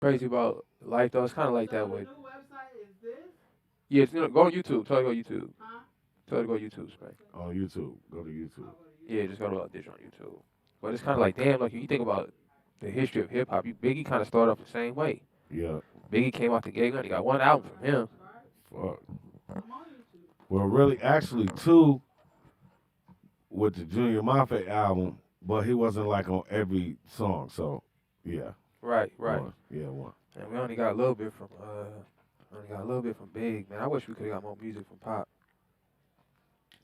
Crazy about life though. It's kind of like that with. Yeah, go on YouTube. Tell her to go YouTube. Tell her to go YouTube, Spank. On YouTube. Go to YouTube. Yeah, just go to Digital on YouTube. But it's kind of like, damn, like you think about the history of hip hop. Biggie kind of started off the same way. Yeah. Biggie came out the gate and he got one album from him. Fuck. Well, really, actually, two with the Junior Mafia album, but he wasn't like on every song. So, yeah. Right, right. One. Yeah, one. And we only got a little bit from Big, man. I wish we could have got more music from Pop.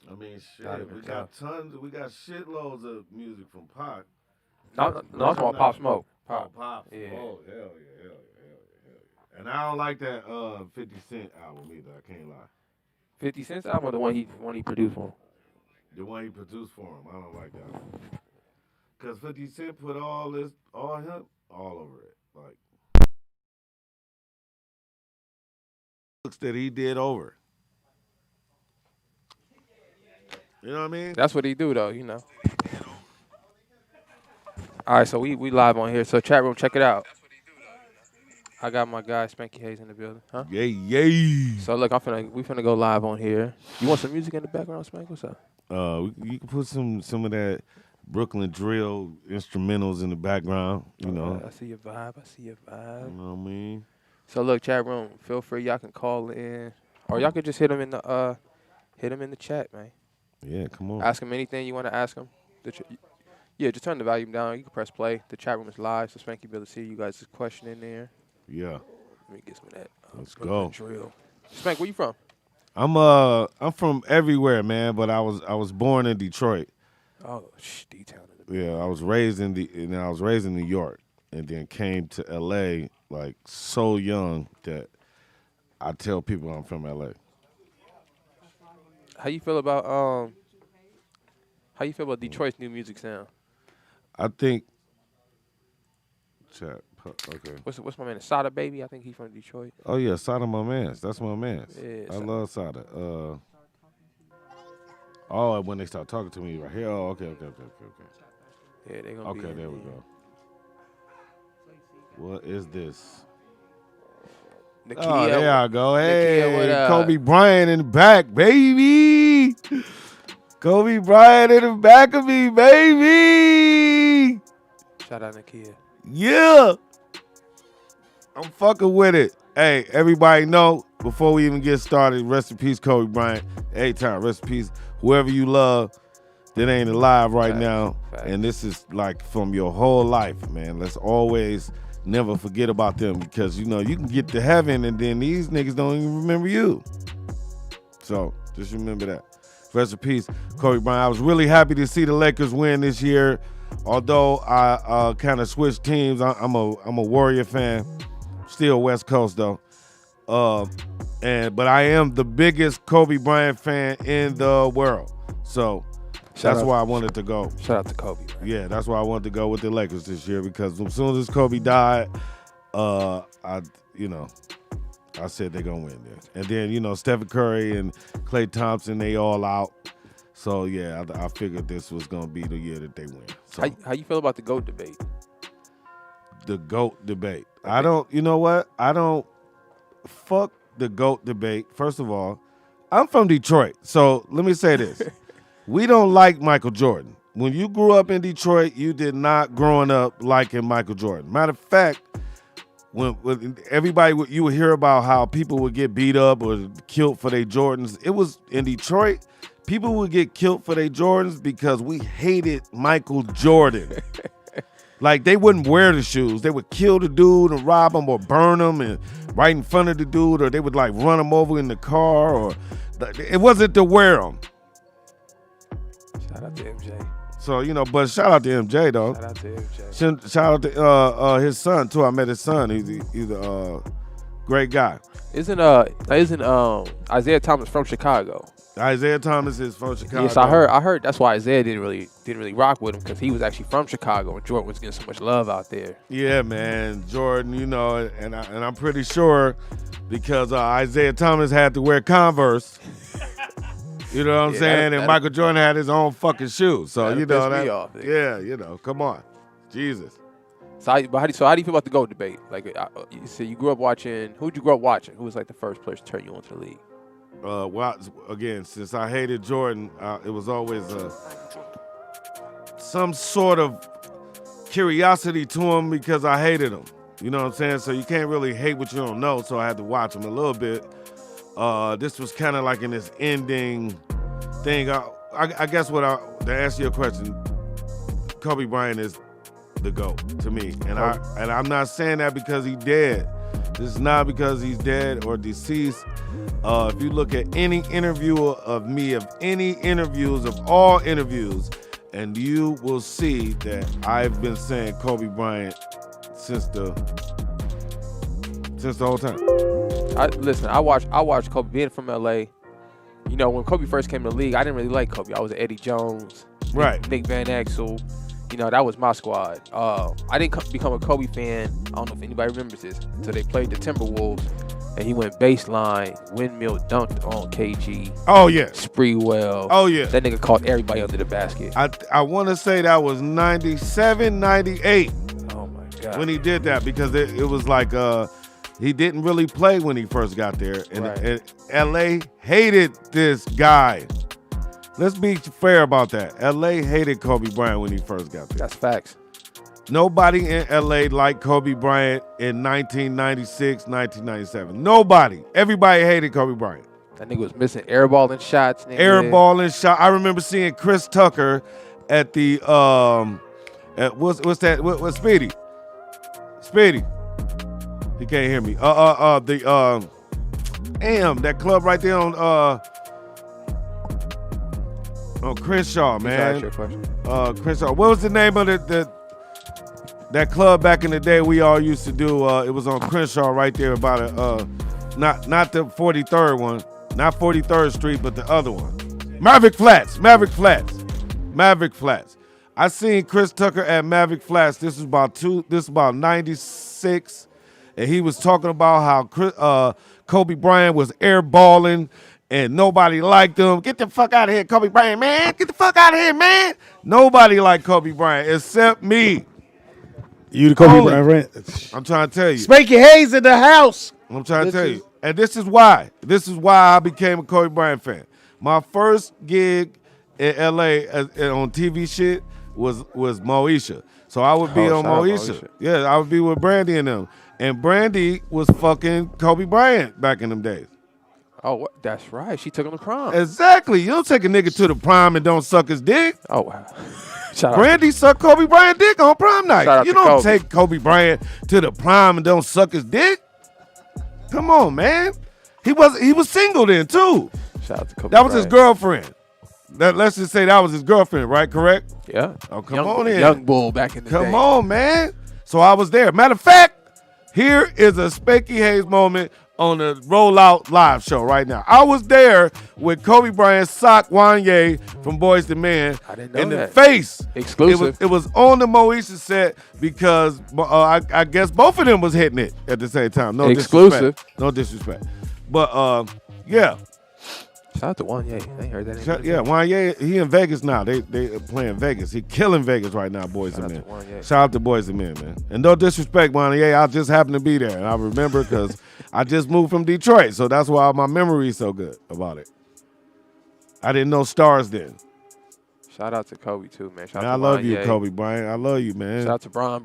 I mean, That'd shit, have we been got tough. tons, we got shitloads of music from Pac. No, I'm talking about Pop Smoke. Pop. Oh, Pop. Yeah. Oh, hell yeah, hell yeah, hell yeah, hell yeah. And I don't like that 50 Cent album either, I can't lie. 50 Cent's album, or the one he produced for him. The one he produced for him, I don't like that one. Because 50 Cent put all him, all over it. Like, looks that he did over. You know what I mean? That's what he do though, you know. All right, so we live on here. So chat room, check it out. I got my guy Spanky Hayes in the building, huh? Yay, yay. So look, we finna go live on here. You want some music in the background, Spank? What's up? You can put some of that Brooklyn drill instrumentals in the background, you know. I see your vibe. You know what I mean? So look, chat room, feel free. Y'all can call in, or y'all could just hit him in the chat, man. Yeah, come on. Ask him anything you want to ask him. Yeah, just turn the volume down. You can press play. The chat room is live, so Spanky be able to see you guys' question in there. Yeah. Let me get some of that. Let's go. Drill. Spank, where you from? I'm from everywhere, man, but I was born in Detroit. Oh, D-Town. Yeah, I was raised in New York, and then came to L.A. like so young that I tell people I'm from L.A. How you feel about Detroit's new music sound? I think. Chat. Okay. What's my man? Sada Baby? I think he's from Detroit. Oh yeah, Sada my man's. That's my man's. Yeah, I love Sada. Oh, when they start talking to me right here. Oh, okay. Yeah, they gonna be. Okay, there we go. What is this? Nakia, Oh, there I go. Nakia, what Hey, up? Kobe Bryant in the back, baby. Kobe Bryant in the back of me, baby. Shout out Nakia. Yeah. I'm fucking with it. Hey, everybody know, before we even get started, rest in peace, Kobe Bryant. Anytime, rest in peace. Whoever you love that ain't alive right Facts, now. facts. And this is like from your whole life, man. Let's always never forget about them, because, you know, you can get to heaven and then these niggas don't even remember you. So just remember that. Rest in peace, Kobe Bryant. I was really happy to see the Lakers win this year. Although I kind of switched teams, I'm a Warrior fan. Still West Coast though. But I am the biggest Kobe Bryant fan in the world. So that's why I wanted to go. Shout out to Kobe. Man. Yeah, that's why I wanted to go with the Lakers this year, because as soon as Kobe died, I said they're gonna win there. And then, Stephen Curry and Klay Thompson, they all out. So yeah, I figured this was gonna be the year that they win. So How you feel about the GOAT debate? the GOAT debate. I don't, you know what? I don't fuck the GOAT debate. First of all, I'm from Detroit. So let me say this. We don't like Michael Jordan. When you grew up in Detroit, you did not growing up liking Michael Jordan. Matter of fact, when everybody, you would hear about how people would get beat up or killed for their Jordans. It was in Detroit, people would get killed for their Jordans because we hated Michael Jordan. Like, they wouldn't wear the shoes. They would kill the dude and rob him or burn him and right in front of the dude, or they would like run him over in the car, or it wasn't to wear them. Shout out to MJ. So, but shout out to MJ though. Shout out to MJ. Shout out to his son too. I met his son. He's a great guy. Isn't Isaiah Thomas from Chicago? Isaiah Thomas is from Chicago. Yes, I heard that's why Isaiah didn't really rock with him, because he was actually from Chicago and Jordan was getting so much love out there. Yeah, man, Jordan. And I'm pretty sure because Isaiah Thomas had to wear Converse. You know what I'm saying? And Michael Jordan had his own fucking shoes. So that'll you know piss me that. off, nigga. Yeah, come on, Jesus. So how do you feel about the GOAT debate? Like you said, you grew up watching. Who'd you grow up watching? Who was like the first player to turn you onto the league? Well, again, since I hated Jordan, it was always some sort of curiosity to him because I hated him. You know what I'm saying? So you can't really hate what you don't know. So I had to watch him a little bit. This was kind of like in this ending thing. I guess to answer your question, Kobe Bryant is the GOAT to me, and I'm not saying that because he's dead. This is not because he's dead or deceased. If you look at any interview of me, of any interviews, of all interviews, and you will see that I've been saying Kobe Bryant since the whole time. I watched Kobe being from LA. You know, when Kobe first came to the league, I didn't really like Kobe. I was Eddie Jones, right? Nick Van Exel. You know, that was my squad. I didn't become a Kobe fan. I don't know if anybody remembers this until they played the Timberwolves, and he went baseline, windmill dunked on KG. Oh yeah, Spreewell. Oh yeah, that nigga caught everybody under the basket. I want to say that was 97, 98. Oh my God, when he did that, because it was like he didn't really play when he first got there, and LA hated this guy. Let's be fair about that. LA hated Kobe Bryant when he first got there. That's facts. Nobody in LA liked Kobe Bryant in 1996, 1997. Nobody. Everybody hated Kobe Bryant. That nigga was missing airballing shots. Airballing shot. I remember seeing Chris Tucker at the what's that? What's Speedy? Speedy. He can't hear me. That club right there on Crenshaw, man. Crenshaw. What was the name of that club back in the day we all used to do? It was on Crenshaw right there about not the 43rd one, not 43rd Street, but the other one. Maverick Flats. I seen Chris Tucker at Maverick Flats. This is about 96, and he was talking about how Kobe Bryant was airballing and nobody liked him. Get the fuck out of here, Kobe Bryant, man. Get the fuck out of here, man. Nobody liked Kobe Bryant except me. You the Kobe Bryant friend? I'm trying to tell you. Spanky Hayes in the house. I'm trying to tell you. And this is why. This is why I became a Kobe Bryant fan. My first gig in LA on TV shit was Moesha. So I would be on Moesha. Yeah, I would be with Brandy and them. And Brandy was fucking Kobe Bryant back in them days. Oh, that's right. She took him to prom. Exactly. You don't take a nigga to the prom and don't suck his dick. Oh, wow. Brandy sucked Kobe Bryant dick on prom night. You don't take Kobe Bryant to the prom and don't suck his dick. Come on, man. He was single then too. Shout out to Kobe That was his girlfriend. Let's just say that was his girlfriend, right? Correct? Yeah. Oh, come on in. Young bull back in the day. Come on, man. So I was there. Matter of fact, here is a Spanky Hayes moment on the Rollout Live show right now. I was there with Kobe Bryant sock Wanye from Boys to Men in the face. Exclusive. It was on the Moesha set because I guess both of them was hitting it at the same time. No exclusive. Disrespect. No disrespect. But yeah. Shout out to Wanye. I ain't heard that name. Yeah, Wanye, he in Vegas now. They playing Vegas. He killing Vegas right now, Boys and Men. Shout out to Boys and Men, man. And no disrespect, Wanye, I just happened to be there. And I remember because I just moved from Detroit, so that's why my memory is so good about it. I didn't know stars then. Shout out to Kobe, too, man. Man, I love you, Kobe Bryant. I love you, man. Shout out to Brian.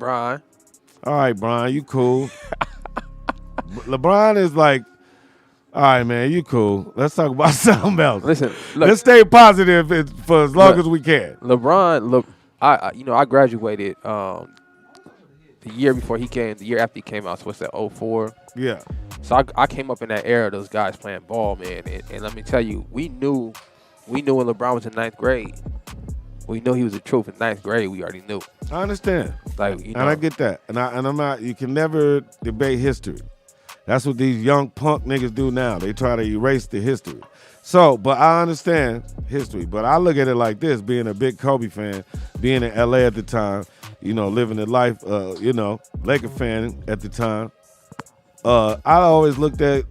All right, Brian, you cool. LeBron is like, all right, man, you cool. Let's talk about something else. Listen, let's stay positive for as long as we can. LeBron, look, I graduated the year before he came, the year after he came out. So what's that, 04? Yeah. So I came up in that era, those guys playing ball, man. And let me tell you, we knew when LeBron was in 9th grade. We knew he was the truth in 9th grade. We already knew. I understand. Like, you know, and I get that. And I'm not. You can never debate history. That's what these young punk niggas do now. They try to erase the history. So, but I understand history. But I look at it like this, being a big Kobe fan, being in LA at the time, you know, living the life, Laker fan at the time. I always looked at,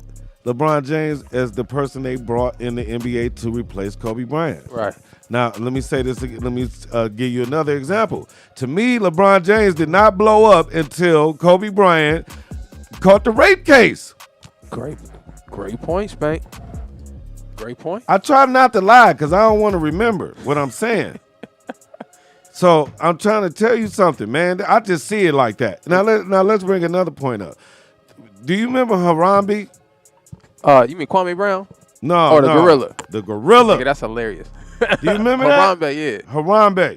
LeBron James as the person they brought in the NBA to replace Kobe Bryant. Right. Now, let me say this. Let me give you another example. To me, LeBron James did not blow up until Kobe Bryant caught the rape case. Great point, Spank. Great point. I try not to lie because I don't want to remember what I'm saying. So I'm trying to tell you something, man. I just see it like that. Now let's bring another point up. Do you remember Harambe? You mean Kwame Brown? No. Or the gorilla? The gorilla. Nigga, that's hilarious. Do you remember that? Harambe, yeah. Harambe.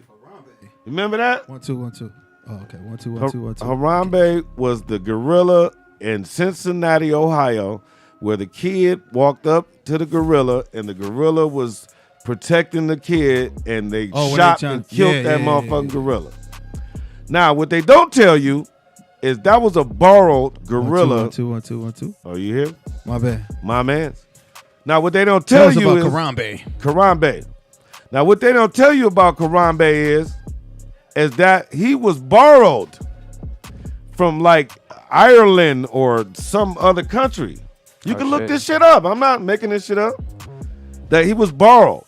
You remember that? 1 2 1 2. Oh, okay. 1 2 1 2 1 2. Harambe was the gorilla in Cincinnati, Ohio, where the kid walked up to the gorilla and the gorilla was protecting the kid and they shot and killed that motherfucking gorilla. Now, what they don't tell you is that was a borrowed gorilla. 1 2 1 2 1 2. Oh, you hear? My bad. My man. Now, what they don't tell you is Harambe. Now, what they don't tell you about Harambe is that he was borrowed from like Ireland or some other country. You can look this shit up. I'm not making this shit up. That he was borrowed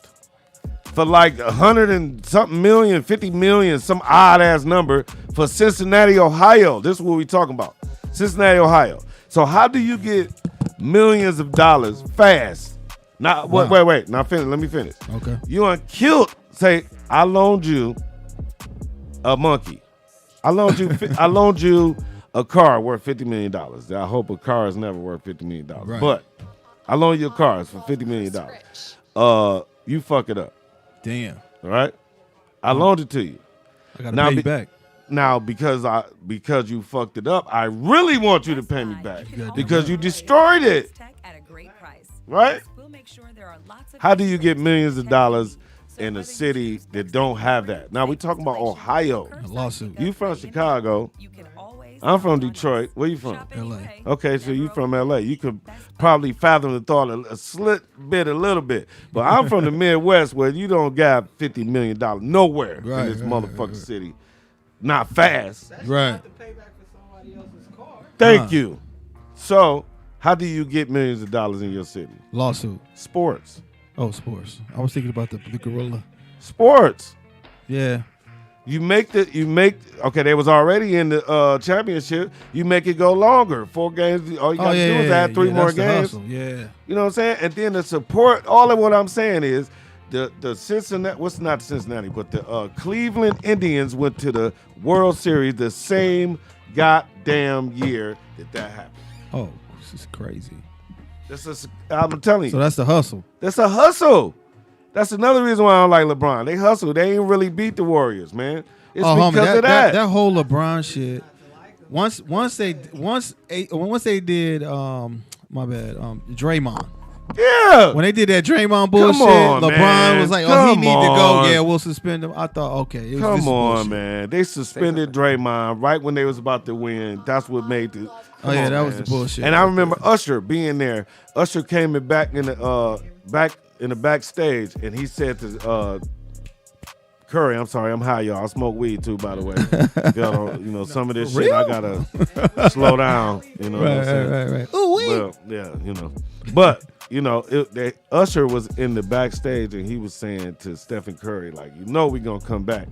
for like 100 and something million, 50 million, some odd ass number for Cincinnati, Ohio. This is what we talking about. Cincinnati, Ohio. So how do you get millions of dollars fast? Now, wait. Now let me finish. Okay. You killed. Say, I loaned you a monkey. I loaned you a car worth $50 million. I hope a car is never worth $50 million. Right. But I loaned you a car for $50 million. You fuck it up. Damn. All right? I loaned it to you. I gotta pay you back. Now, because you fucked it up, I really want you to pay me back because you destroyed it. Right? How do you get millions of dollars in a city that don't have that? Now, we talking about Ohio. A lawsuit. You from Chicago. I'm from Detroit. Where you from? L.A. Okay, so you from L.A. You could probably fathom the thought a little bit. But I'm from the Midwest where you don't got $50 million nowhere in this motherfucking city. Not fast. Right. Thank you. So, how do you get millions of dollars in your city? Lawsuit. Sports. Oh, sports. I was thinking about the gorilla. Sports. Yeah. Okay, they was already in the championship. You make it go longer. 4 games. All you got to do is add 3 more games. Yeah. You know what I'm saying? And then the support, all of what I'm saying is the Cincinnati, not Cincinnati, but the Cleveland Indians went to the World Series the same goddamn year that happened. Oh, this is crazy. I'm telling you. So that's the hustle. That's a hustle. That's another reason why I don't like LeBron. They hustle. They ain't really beat the Warriors, man. It's because of that. That whole LeBron shit. Once they did Draymond. Yeah. When they did that Draymond bullshit, LeBron was like, "Oh, he need to go. Yeah, we'll suspend him." I thought, okay, come on, man. They suspended Draymond right when they was about to win. That's what made the. That was the bullshit. And I remember Usher being there. Usher came in back in the backstage, and he said to Curry, "I'm sorry, I'm high, y'all. I smoke weed too, by the way. Some of this shit I gotta slow down. You know what I'm saying? Right. Ooh, weed. Well, yeah, but." Usher was in the backstage and he was saying to Stephen Curry, like, we're going to come back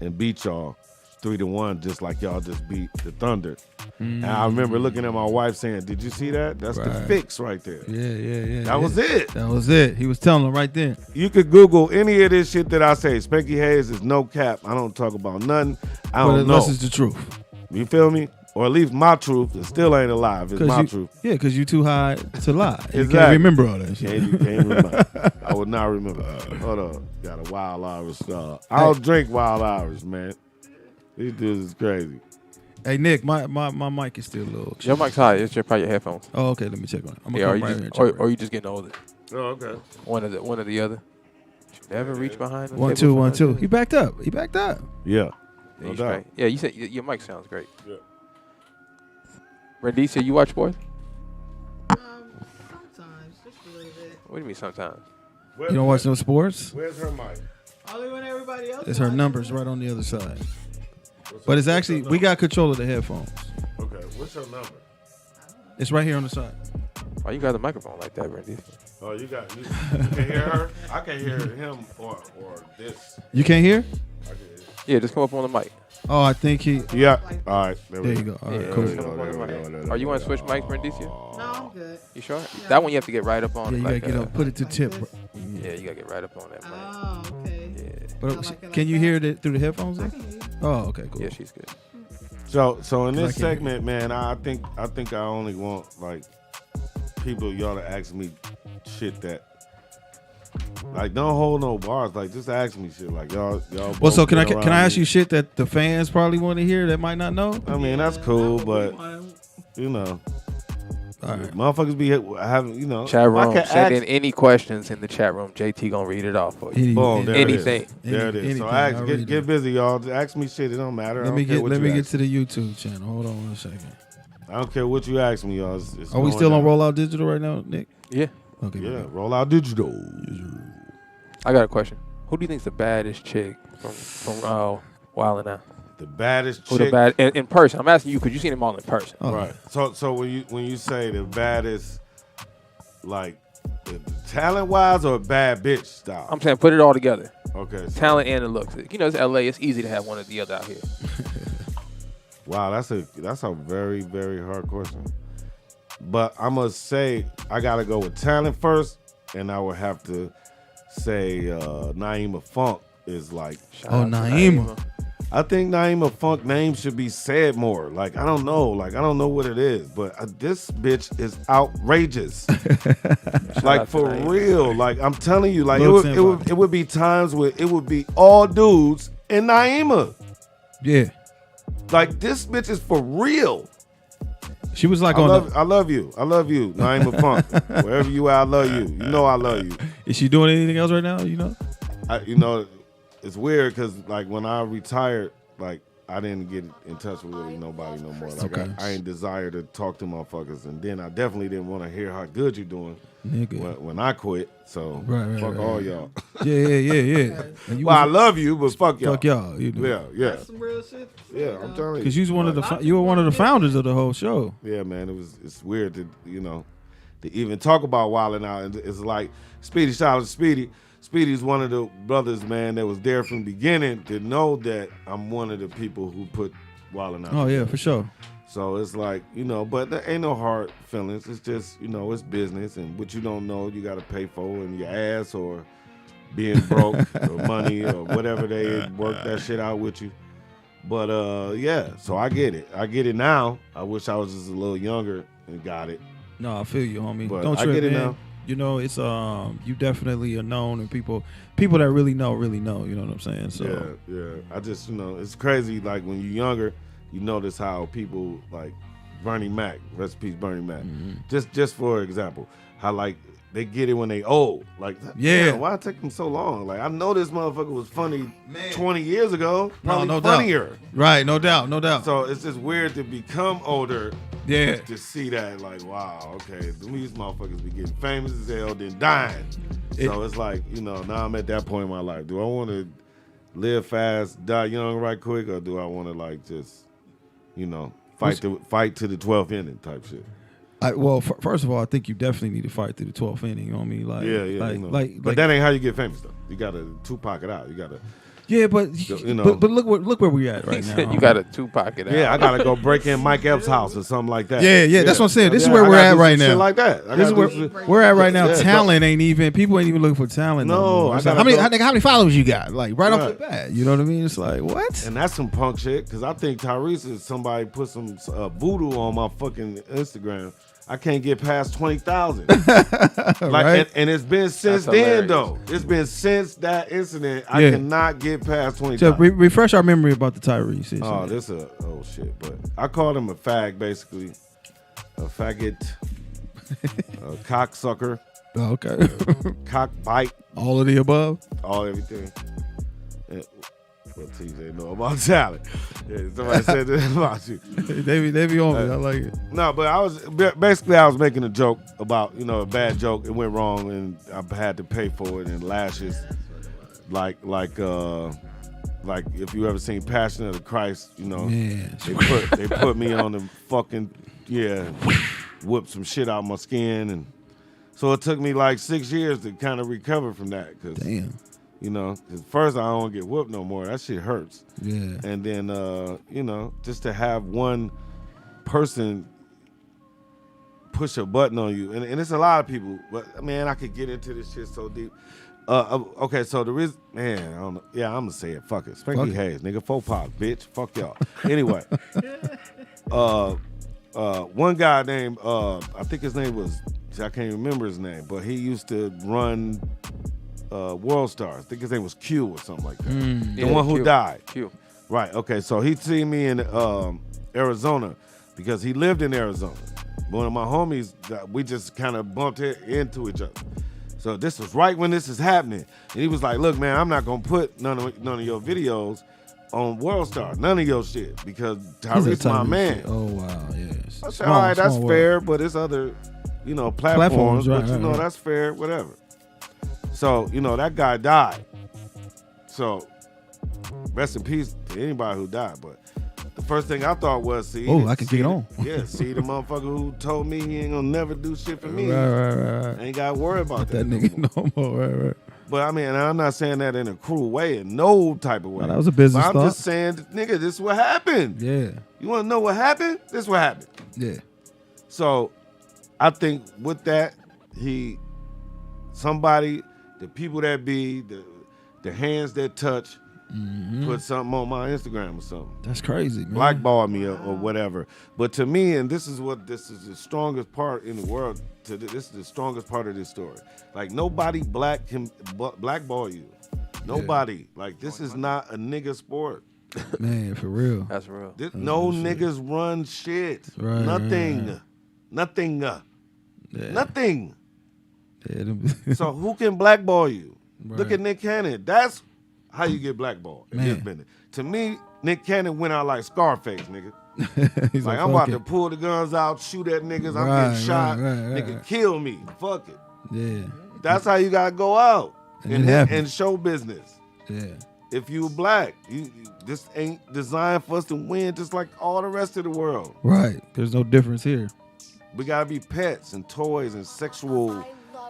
and beat y'all 3-1 just like y'all just beat the Thunder. And I remember looking at my wife saying, did you see that? That's the fix right there. Yeah. That was it. That was it. He was telling them right then. You could Google any of this shit that I say. Spanky Hayes is no cap. I don't talk about nothing. I don't know. Unless it's the truth. You feel me? Or at least my truth. It still ain't alive. It's my truth. Yeah, because you too high to lie. Exactly. You can't remember all that shit. You can't remember. I would not remember. Hold on. Got a Wild Irish. I don't drink Wild Irish, man. These dudes is crazy. Hey, Nick, my mic is still a little... Your mic's high. It's probably your headphones. Oh, okay. Let me check on it. I'm or you just getting older. Oh, okay. One or the other. Never reach behind. 1 2 1 2. He backed up. Yeah. No doubt. Yeah, you said your mic sounds great. Yeah. Randy, you watch sports? Sometimes, just a little bit. What do you mean sometimes? You don't watch no sports? Where's her mic? Only when everybody else. It's her numbers right on the other side. But it's actually, we got control of the headphones. Okay, what's her number? It's right here on the side. Oh, you got the microphone like that, Randy. Oh, you can hear her? I can hear him or this. You can't hear? I can hear. Yeah, just come up on the mic. Oh, I think he. Yeah. All right. There you go. All right, Yeah, cool. just come up on the mic. Are you want to switch mics, Randicia? No, I'm good. You sure? That one you have to get right up on. Yeah, you like, gotta get up, put it to tip. Bro. Yeah, you gotta get right up on that, man. Oh, okay. Yeah. But I like it can like you that. hear it through the headphones? I Though? can hear you. Oh, okay, cool. Yeah, she's good. So in this I can hear. segment, man, I think I only want like people y'all to ask me shit that like don't hold no bars. Like just ask me shit. Like y'all. Well, both so can I been can I around ask me. you shit that the fans probably want to hear that might not know? I mean that's cool, but you know, All right. motherfuckers be having you know. Chat I room. can Send ask- in any questions in the chat room. JT gonna read it off for you. Boom, there Anything. it is. There it is. Anything, So I'll ask, read get it. busy, y'all. Just ask me shit. It don't matter. Let me I don't care get what let you me get ask. to the YouTube channel. Hold on one second. I don't care what you ask me, y'all. It's Are we going still on down. Rollout Digital right now, Nick? Yeah. Okay. Yeah, roll out digital. I got a question. Who do you think's the baddest chick from Wild 'N Out? The baddest Who chick. the bad in person? I'm asking you because you seen them all in person. Oh. Right. So when you say the baddest, like talent wise or bad bitch style? I'm saying put it all together. Okay. So, Talent and the looks. You know, it's LA. It's easy to have one or the other out here. wow, that's a very very hard question. But I must say I gotta go with talent first, and I would have to say Naima Funk is like. Shout Oh, out to Naima. I think Naima Funk name should be said more. Like I don't know what it is, but this bitch is outrageous. Like out to for Naima. real. Like I'm telling you, like Looks it would be times where it would be all dudes and Naima. Yeah. Like this bitch is for real. She was like I on. love you, Naima Funk. Wherever you are, I love you. You know I love you. Is she doing anything else right now? You know. You know, it's weird because like when I retired, like I didn't get in touch with really nobody no more. Like Okay. I ain't desire to talk to motherfuckers, and then I definitely didn't want to hear how good you doing Nigga. when I quit. So Right, fuck right. all y'all. Yeah. And you Well, I was- love you, but fuck y'all. fuck y'all. You know. Yeah. That's some real shit. Yeah, I'm telling you. Because you were one of the founders of the whole show. Yeah, man, it's weird to to even talk about Wildin' Out. And it's like Speedy, shout out to Speedy. Speedy's one of the brothers, man, that was there from the beginning to know that I'm one of the people who put Wildin' Out. Oh yeah, for sure. So it's like, but there ain't no hard feelings. It's just, it's business, and what you don't know, you got to pay for in your ass or being broke or money or whatever they work that shit out with you. But yeah, so I get it. I get it now. I wish I was just a little younger and got it. No, I feel you, homie. But Don't I trip, get it man. now. It's you definitely are known, and people that really know. You know what I'm saying? So Yeah. I just, it's crazy. Like when you're younger, you notice how people like Bernie Mac, rest in peace, Bernie Mac. Mm-hmm. Just for example, how like they get it when they old. Like, Yeah. damn, why it take them so long? Like I know this motherfucker was funny 20 years ago, probably no doubt. funnier. right, no doubt. So it's just weird to become older. Yeah. To see that, like, wow, okay, these motherfuckers be getting famous as hell, then dying. So it's like, now I'm at that point in my life. Do I want to live fast, die young, right quick, or do I want to like just, fight to the 12th inning type shit? First of all, I think you definitely need to fight through the 12th inning. You know what I mean? Like, but that ain't how you get famous though. You gotta Tupac it out. You gotta. yeah, but but look where we at He right now. said you got a Tupac it out. Yeah, I gotta go break in Mike Epps' house or something like that. Yeah, that's what I'm saying. This is Yeah, where I we're gotta at do right some shit now. like that. This is where we're at right now. Yeah, Talent ain't even. People ain't even looking for talent. No, no more. I It's like, gotta how many followers you got? Like right off the Right. bat. You know what I mean? It's like what? And that's some punk shit, because I think Tyrese is somebody put some voodoo on my fucking Instagram. I can't get past 20,000. Like, Right. and it's been since That's then, hilarious. though. It's been since that incident. I Yeah. cannot get past So 20,000. refresh our memory about the Tyrese issue. Oh, oh shit. But I called him a fag, basically. A faggot. A cocksucker. Oh, okay. Cock bite. All of the above. All everything. And, well, TJ know about talent. Yeah, somebody said that about you. they be on me. I like it. No, but I was making a joke about, a bad joke. It went wrong and I had to pay for it and lashes. Like if you ever seen Passion of the Christ, Man, they put me on the fucking whip some shit out my skin, and so it took me like 6 years to kind of recover from that. Cause, Damn. you know, cause first I don't get whooped no more. That shit hurts. Yeah. And then, you know, just to have one person push a button on you, and it's a lot of people. But man, I could get into this shit so deep. Okay, so there is, man, I don't know. Yeah, I'm gonna say it. Fuck it. Spanky Hayes, nigga. Faux pop, bitch. Fuck y'all. Anyway, one guy named, I think his name was, I can't remember his name, but he used to run World Stars. I think his name was Q or something like that. The one who died. Q. Right. Okay. So he'd see me in Arizona because he lived in Arizona. One of my homies, we just kind of bumped into each other. So this was right when this is happening, and he was like, "Look, man, I'm not gonna put none of your videos on World Star, none of your shit, because Tyreek's my man." Shit. Oh wow, yes. I said, "All right, that's fair, but it's other, you know, platforms, right, but you know, that's fair, whatever." So you know, that guy died. So rest in peace to anybody who died, but. The first thing I thought was, I can get on. Yeah, see the motherfucker who told me he ain't gonna never do shit for me. Right. Ain't gotta worry about that nigga no more. Right. But I mean, I'm not saying that in a cruel way, in no type of way. No, that was a business but I'm thought. just saying, nigga, this is what happened. Yeah. You wanna know what happened? This is what happened. Yeah. So I think with that, somebody, the people that be, the hands that touch, put something on my Instagram or something. That's crazy, man. Blackball me or whatever. But to me, and this is the strongest part in the world. This is the strongest part of this story. Like nobody black can blackball you. Nobody. Like this is not a nigga sport. Man, for real. That's real. No niggas run shit. Right, Nothing. right. Nothing. Yeah. Nothing. Yeah, So who can blackball you? Right. Look at Nick Cannon. That's how you get blackballed in this Man. business. To me, Nick Cannon went out like Scarface, nigga. He's Like, I'm about to pull the guns out, shoot at niggas, I'm getting shot, nigga, kill me. Fuck it. Yeah. That's how you gotta go out And in it happened. in show business. Yeah. If you black, this ain't designed for us to win just like all the rest of the world. Right. There's no difference here. We gotta be pets and toys and sexual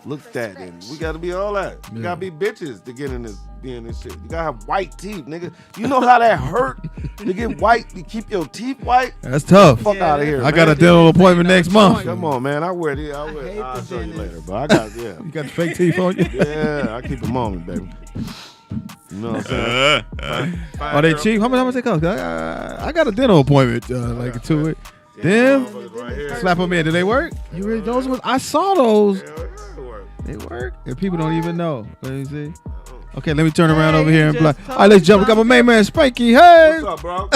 looked at, and we gotta be all that. We gotta be bitches to get in this, be in this shit. You gotta have white teeth, nigga. You know how that hurt to get white, to keep your teeth white? That's tough. Fuck out of here. I got a dental appointment next month. Come on, man. I wear these. I'll show you later, but I got, yeah. You got the fake teeth on you? Yeah, I keep them on me, baby. You know what I'm saying? Are they cheap? How much they cost? I got a dental appointment like in 2 weeks. Them, Right here. slap them in. Did they work? You really, those ones? I saw those. Yeah, it work. They work. And people don't even know. Let me see. Okay, let me turn around over here and be like, all right, let's jump. We got my main man, Spanky Hayes. What's up,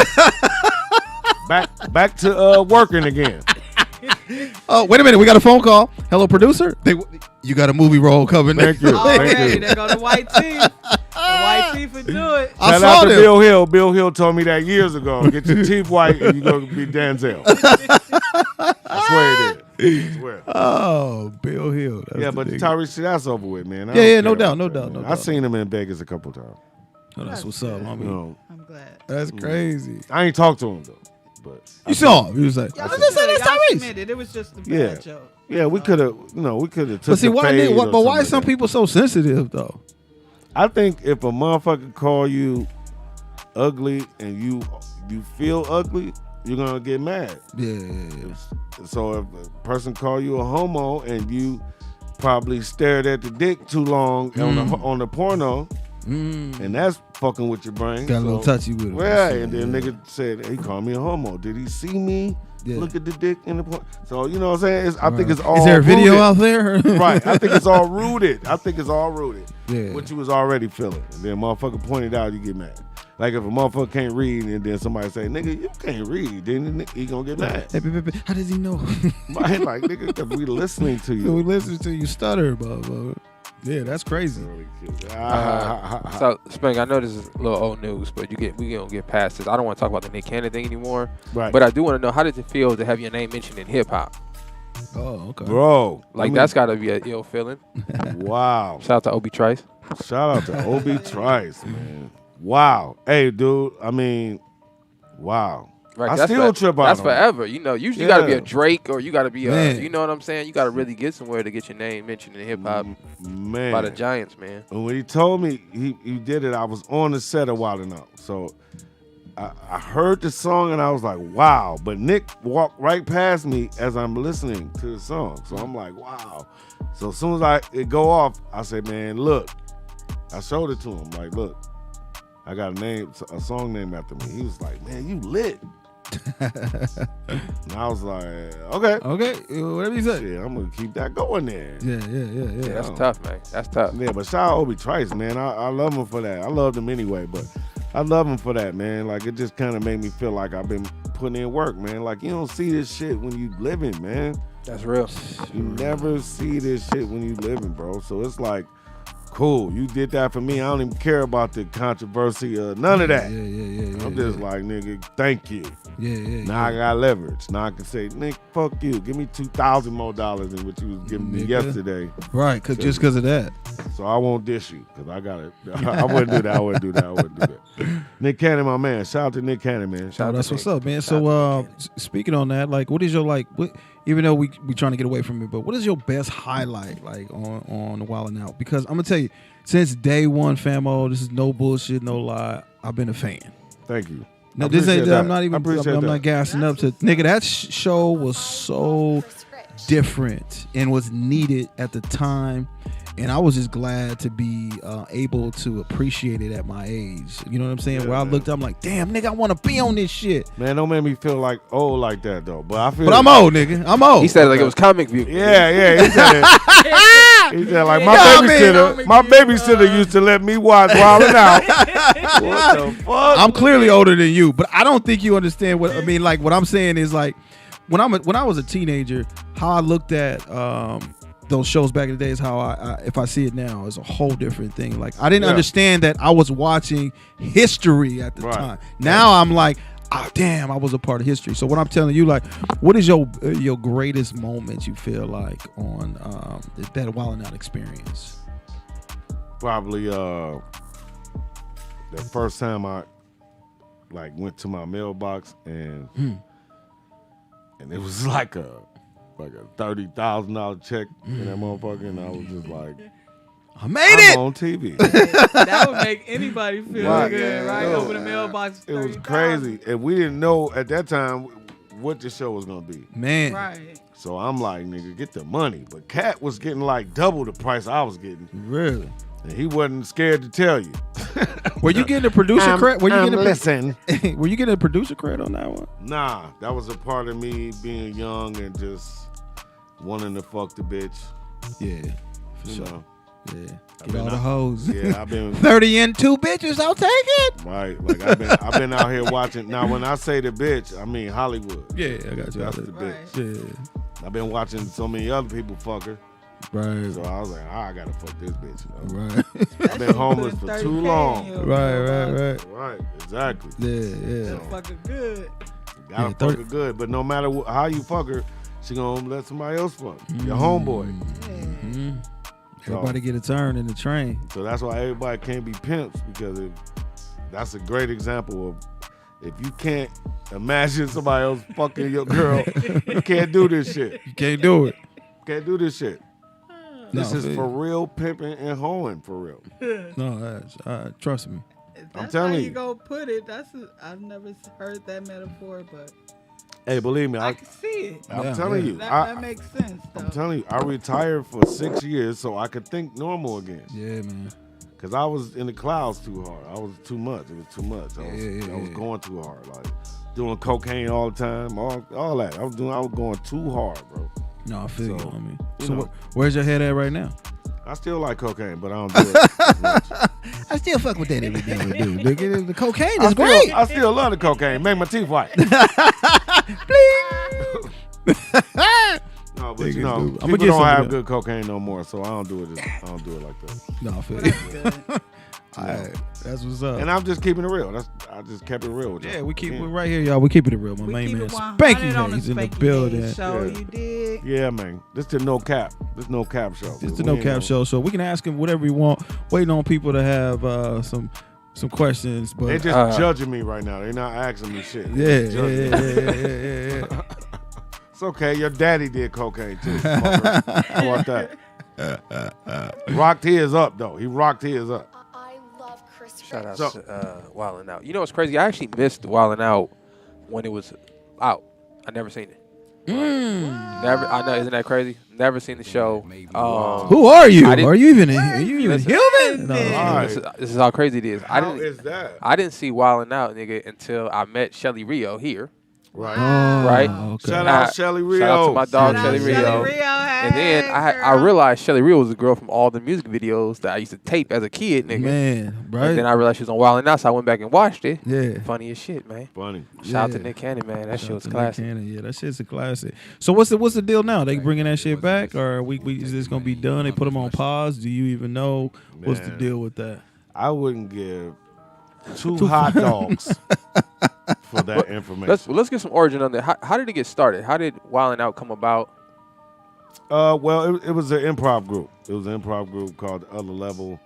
bro? back to working again. Oh, wait a minute. We got a phone call. Hello, producer. You got a movie role coming. Thank you. Already, Thank you. there go the white teeth. The white teeth would do it. I Shout saw out to them. Bill Hill. Bill Hill told me that years ago. Get your teeth white and you're going to be Denzel. I swear he did. I swear. Oh, Bill Hill. That's Yeah, the but big- Tyrese, that's over with, man. I Yeah, don't no care doubt, about no that, doubt, man. no I doubt. seen him in Vegas a couple times. Oh, that's what's up, homie. You know, I'm glad. That's crazy. I ain't talked to him though. But You saw him. You was like, Y'all let's say that's y'all Tyrese. admitted it was just a Yeah. bad joke. yeah, we could have, we could have. But see, why? But why some people so sensitive though? I think if a motherfucker call you ugly and you feel ugly, you're gonna get mad. Yeah. So if a person call you a homo and you probably stared at the dick too long on the porno, and that's fucking with your brain. Got a little touchy with him. Yeah, and then nigga said he called me a homo. Did he see me look at the dick in the porno? So you know what I'm saying? I think it's all. Is there a video rooted. out there? Right. I think it's all rooted. Yeah. What you was already feeling. And then motherfucker pointed out, you get mad. Like if a motherfucker can't read and then somebody say, nigga, you can't read, then he gonna get mad. How does he know? Right? Like, nigga, because we listening to you. We listen to you stutter, bro. Yeah, that's crazy. So, Spank, I know this is a little old news, but we gonna get past this. I don't want to talk about the Nick Cannon thing anymore. Right. But I do want to know, how does it feel to have your name mentioned in hip hop? Oh, okay. Bro. Like, that's got to be an ill feeling. Wow. Shout out to Obi Trice. Shout out to Obi Trice, man. Wow. Hey, dude, I mean, wow. Right, I that's still trip out That's on it. forever. You know, you got to be Yeah. a Drake or you got to be Man. you know what I'm saying? You got to really get somewhere to get your name mentioned in hip hop Man. by the Giants, man. And when he told me he did it, I was on the set of Wild 'N Out. So I heard the song and I was like, wow. But Nick walked right past me as I'm listening to the song. So I'm like, wow. So as soon as it go off, I said, man, look. I showed it to him. Like, look, I got a song named after me. He was like, man, you lit. And I was like, okay. Okay, whatever you say. Shit, I'm going to keep that going there. Yeah. Yeah, that's tough, man. That's tough. Yeah, but shout out Obi Trice, man. I love him for that. I loved him anyway, but I love him for that, man. Like, it just kind of made me feel like I've been putting in work, man. Like, you don't see this shit when you living, man. That's real. You never see this shit when you living, bro. So it's like, cool, you did that for me. I don't even care about the controversy or none of that. Yeah. I'm just like, nigga, thank you. Yeah. Now I got leverage. Now I can say, Nick, fuck you. Give me $2,000 more than what you was giving me Nigga. yesterday. Right, just because of that. So I won't dish you because I got it. I wouldn't do that. Nick Cannon, my man. Shout out to Nick Cannon, man. Oh, that's what's up, man. So speaking on that, like, what is your even though we trying to get away from it, but what is your best highlight like on the Wild 'N Out? Because I'm gonna tell you, since day one, famo, this is no bullshit, no lie. I've been a fan. Thank you. No, I this ain't. appreciate that. I'm not even. I appreciate I'm that. not gassing up to nigga. That show was so different and was needed at the time, and I was just glad to be able to appreciate it at my age. You know what I'm saying? Yeah, Where I man. looked, I'm like, damn, nigga, I want to be on this shit. Man, don't make me feel like old like that though. But I feel. But I'm old, nigga. I'm old. He said it like it was comic view. Yeah. He said it. He said like my Yeah, babysitter. My babysitter used to let me watch Wild 'N Out. What the fuck? I'm clearly older than you, but I don't think you understand what I mean. Like what I'm saying is like when I was a teenager, how I looked at those shows back in the day is how I if I see it now is a whole different thing. Like I didn't understand that I was watching history at the time. Now I'm like, oh damn, I was a part of history. So what I'm telling you, like, what is your greatest moment you feel like on that Wild 'N Out experience? Probably the first time I like went to my mailbox and it was like a $30,000 check in that motherfucker, and I was just like, I made it on TV. That would make anybody feel Right. good, right? Yo, Open the mailbox. It was 30,000. crazy, and we didn't know at that time what the show was gonna be. man. Right. So I'm like, nigga, get the money. But Cat was getting like double the price I was getting, Really? and he wasn't scared to tell you. Were you getting a producer credit? Were you getting listen. Were you getting a producer credit on that one? Nah, that was a part of me being young and just wanting to fuck the bitch. Yeah, for You sure. know, Yeah, I've get been all the out- hoes. yeah, I've been 30 and 2 bitches. I'll take it. right. Like I've been out here watching. Now, when I say the bitch, I mean Hollywood. Yeah, I got you. That's the Right. bitch. Yeah, I've been watching so many other people fuck her, right, so I was like, I gotta fuck this bitch. You know? right, I've been homeless for too long. right. Right, exactly. Yeah. Fucking good. Gotta Yeah, fuck 30 her good, but no matter how you fuck her, she gonna let somebody else fuck your homeboy. Mm-hmm. Everybody get a turn in the train. So that's why everybody can't be pimps, because that's a great example of if you can't imagine somebody else fucking your girl, you can't do this shit. You can't do it. Can't do this shit. This No, is for real pimping and hoeing for real. No, trust me. That's telling how you. you go put it. I've never heard that metaphor, but Hey, believe me, I can see it. I'm Yeah, telling yeah. you, That makes sense, though. I'm telling you, I retired for 6 years so I could think normal again. Yeah, man. Cause I was in the clouds too hard. I was too much. It was too much. I was going too hard. Like doing cocaine all the time, all that. I was going too hard, bro. No, I feel So, you. I mean, you so know. where's your head at right now? I still like cocaine, but I don't do it as much. I still fuck with that every day we do. Nigga, the cocaine I is still, great. I still love the cocaine. Make my teeth white. No, but you know, I'ma people get don't some of have that. good cocaine no more, so I don't do it. I don't do it like that. No, I feel you. All right, that's what's up. And I'm just keeping it real. I just kept it real with you. Yeah, we're right here, y'all. We keeping it real. My We main keep man, it 100 Spanky on Hayes, in the Spanky building. Hayes show, Yeah. you dig? Yeah, man. This the no cap. This no cap show. It's the No Cap Show, so we can ask him whatever we want. Waiting on people to have some some questions, but They just judging me right now. They're not asking me shit. yeah. It's okay. Your daddy did cocaine too. Motherfucker. How about that? Rocked his up though. He rocked his up. I love Chris Shout out Rich. to Wildin' Out. You know what's crazy? I actually missed Wildin' Out when it was out. I never seen it. Never. I know. Isn't that crazy? Never seen the show. Who are you? I didn't- Are you even human? No. All right. This is how crazy it is. How is that? I didn't see Wildin' Out, nigga, until I met Shelly Rio here. Right. Right. Okay. Shout out Shelly Rio. Shout out to my dog Shout out Shelly Rio. Rio. And then I realized Shelly Rio was a girl from all the music videos that I used to tape as a kid, nigga. Man, right? And then I realized she was on Wild 'N Out, so I went back and watched it. Yeah. Funny as shit, man. Funny. Shout out to Yeah. Nick Cannon, man. That shit was Shout out to classic. Nick Cannon. Yeah, that shit's a classic. So what's the deal now? They bringing that shit back, or we is this gonna be done? They put them on pause. Do you even know what's the Man. deal with that? I wouldn't give two hot dogs for that information. Let's get some origin on that. How did it get started? How did Wild 'N Out come about? Well, it was an improv group. It was an improv group called The Other Level.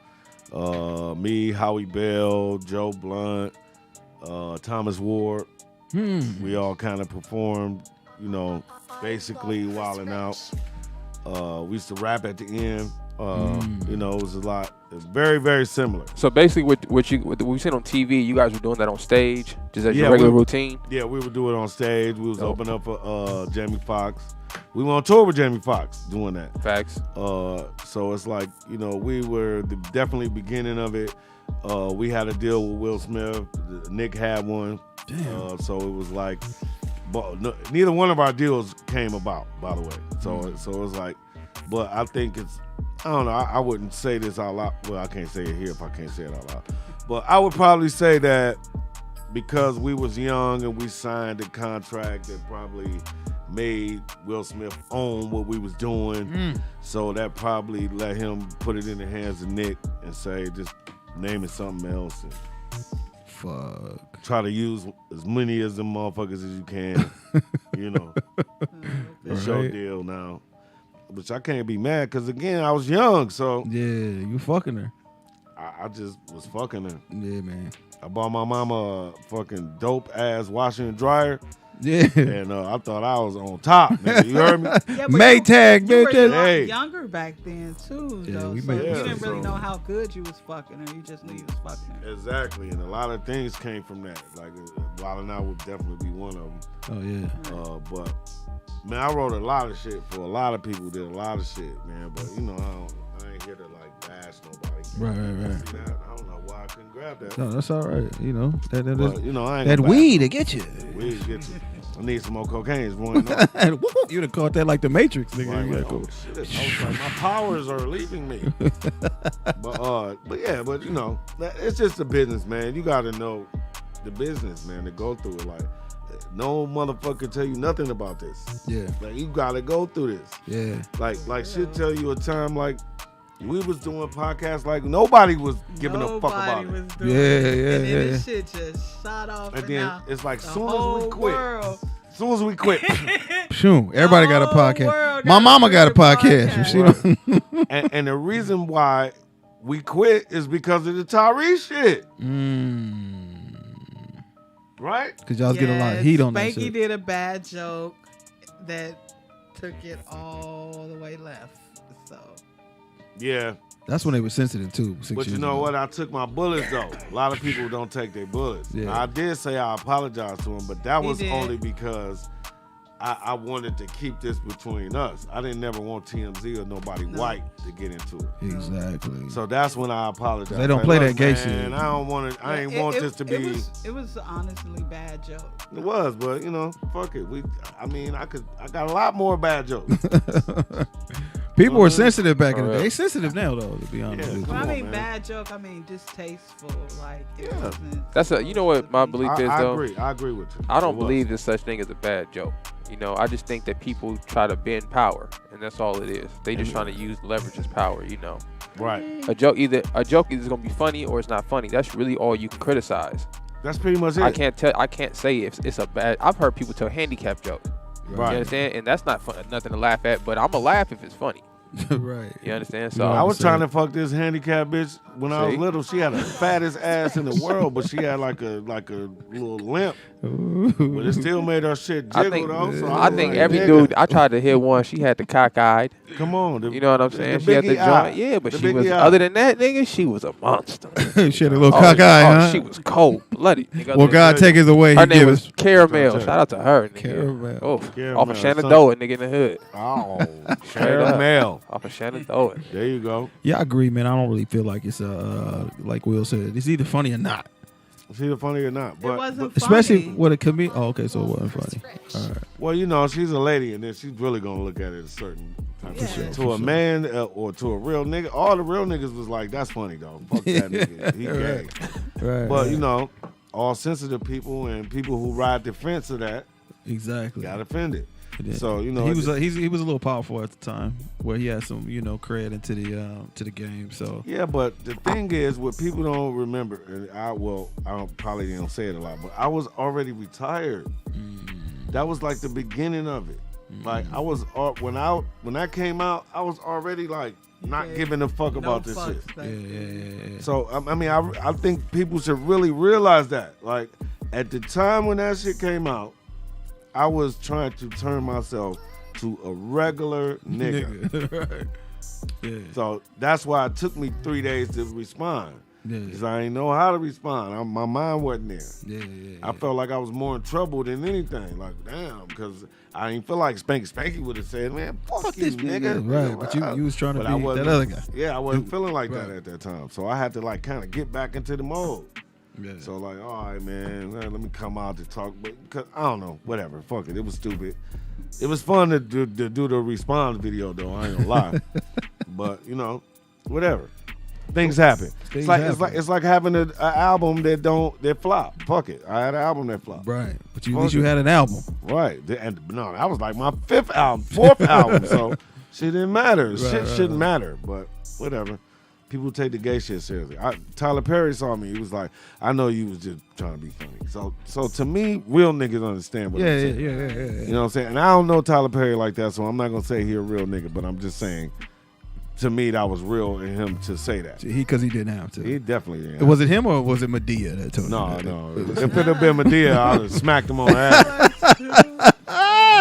Me, Howie Bell, Joe Blunt, Thomas Ward. We all kind of performed, you know, basically Wild 'N Out. We used to rap at the end. You know, it was a lot. Very, very similar. So basically, what we've seen on TV, you guys were doing that on stage, just as your Yeah, regular routine. Yeah, we would do it on stage. We was Dope. opening up for Jamie Foxx. We went on tour with Jamie Foxx doing that. Facts. So it's like, you know, we were definitely beginning of it. We had a deal with Will Smith. Nick had one. So it was like, but neither one of our deals came about, by the way. So it was like, but I think it's, I don't know, I wouldn't say this out loud. Well, I can't say it here if I can't say it out loud. But I would probably say that because we was young and we signed a contract that probably made Will Smith own what we was doing. So that probably let him put it in the hands of Nick and say, just name it something else and Fuck. try to use as many of them motherfuckers as you can. You know, it's your Right. deal now. Which I can't be mad because, again, I was young. So Yeah, you fucking her. I just was fucking her. Yeah, man. I bought my mama a fucking dope ass washer and dryer. Yeah. And I thought I was on top, nigga. You heard me? Yeah, but Maytag, you were bitch. Hey. younger back then too, Yeah, though. we So made- you Yeah, didn't really so- know how good you was fucking her. You just knew you was fucking her. Exactly. And a lot of things came from that. Like, Wild 'N Out would definitely be one of them. Oh yeah. But, man, I wrote a lot of shit for a lot of people, did a lot of shit, man. But, you know, I ain't here to, like, bash nobody. Right. See that? I don't know why I couldn't grab that. No, that's all right. You know that But, you know, I ain't that gonna weed to get you. bash. Weed get you. I need some more cocaine. It's one. Right, You'd have caught that like the Matrix, nigga. right. Yeah, Oh, cool. shit. I was like, my powers are leaving me. but yeah, but you know, it's just a business, man. You got to know the business, man, to go through it. Like, no motherfucker tell you nothing about this. Yeah, Like, you got to go through this. yeah. Like shit tell you a time like we was doing podcasts like nobody was giving a fuck about Nobody it. was doing Yeah, it. yeah, And then yeah. this shit just shot off. And then now it's like the soon as whole we quit, world, Shoot, everybody got a whole podcast. world My got a mama got a freaking podcast. You see what? and the reason why we quit is because of the Tyrese shit, right? Cause y'all get a lot of heat on that Spanky shit. did a bad joke that took it all the way left. So Yeah. That's when they were sensitive too. 6 But you years know ago. what? I took my bullets though. A lot of people don't take their bullets. Yeah. I did say I apologized to him, but that He was did. only because I wanted to keep this between us. I didn't never want TMZ or nobody white to get into it. Exactly. So that's when I apologized. They don't Like, play look, that gay man, shit. I don't want it. I ain't want this to be. It was honestly bad joke. It was, but you know, fuck it. I got a lot more bad jokes. People were sensitive back in the For day. real. they sensitive now though, to be honest Yeah. with When you. I Come on, mean man. bad joke, I mean distasteful. Like it Yeah. wasn't. That's you know what my belief is I though. agree. I agree with you. I don't It was. believe there's such thing as a bad joke. You know, I just think that people try to bend power, and that's all it is. They just trying to use leverage as power. You know, Right. a joke either gonna be funny or it's not funny. That's really all you can criticize. That's pretty much it. I can't say if it's a bad. I've heard people tell handicap jokes. You Right. understand? And that's not fun, nothing to laugh at. But I'm gonna laugh if it's funny. Right. You understand? So I was trying to fuck this handicapped bitch when I was See? little. She had the fattest ass in the world, but she had like a little limp. But it still made her shit jiggle I think though. So I was think like, every nigga, dude. I tried to hit one. She had the cockeyed. Come on, You know what I'm saying? She had the biggie eye. joint. Yeah, but The she was. biggie eye. Other than that, nigga, she was a monster. She had a little Oh, cockeye, huh? She was cold blooded. Nigga. Well, God take it away. Her He name give was us Caramel. Shout out to her. Nigga. Caramel. Oh, Caramel, off of son. Shenandoah, nigga in the hood. Oh, Straight up. caramel. Off of Shenandoah. There you go. Yeah, I agree, man. I don't really feel like it's like Will said, it's either funny or not. Is he funny or not? It But wasn't Especially funny. with a comedian. Oh, okay, so it wasn't funny. All right. well, you know, she's a lady, and then she's really gonna look at it a certain type Yeah. of shit. For To a man or to a real nigga, all the real niggas was like, "That's funny, though. Fuck that nigga. He gay." Right. But right. you know, all sensitive people and people who ride the fence of that Exactly. got offended. It is. So you know, he was he was a little powerful at the time, where he had some cred into the game. So yeah. But the thing is, what people don't remember, and I don't probably don't say it a lot, but I was already retired. That was like the beginning of it. Like I was when I came out, I was already like not Yeah. giving a fuck No about this fucks, shit. baby. yeah. So I mean, I think people should really realize that. Like at the time when that shit came out, I was trying to turn myself to a regular nigga. Right. Yeah. So that's why it took me 3 days to respond. Yeah. Because I didn't know how to respond. My mind wasn't there. Yeah. I felt like I was more in trouble than anything. Like, damn, because I didn't feel like Spanky would have said, man, fuck you, this nigga. nigga. Right, but you was trying to But I be wasn't- that other guy. Yeah, I wasn't feeling like that Right. at that time. So I had to like kind of get back into the mode. Yeah. So like, all right, man, let me come out to talk, but cause I don't know, whatever, fuck it. It was stupid. It was fun to do the response video though. I ain't gonna lie, but you know, whatever. Things happen. Things It's like having an album that flop. Fuck it. I had an album that flopped. Right, but at least you had an album. Right. And no, that was like my fourth album. So shit didn't matter. Shit shouldn't matter. But whatever. People take the gay shit seriously. Tyler Perry saw me. He was like, I know you was just trying to be funny. So to me, real niggas understand what I'm Yeah. saying. Yeah. You know what I'm saying? And I don't know Tyler Perry like that, so I'm not gonna say he a real nigga, but I'm just saying, to me, that was real in him to say that. Because he didn't have to. He definitely didn't. Was it him or was it Medea that told No, him that? no. If it had been Medea, I'd have smacked him on the ass.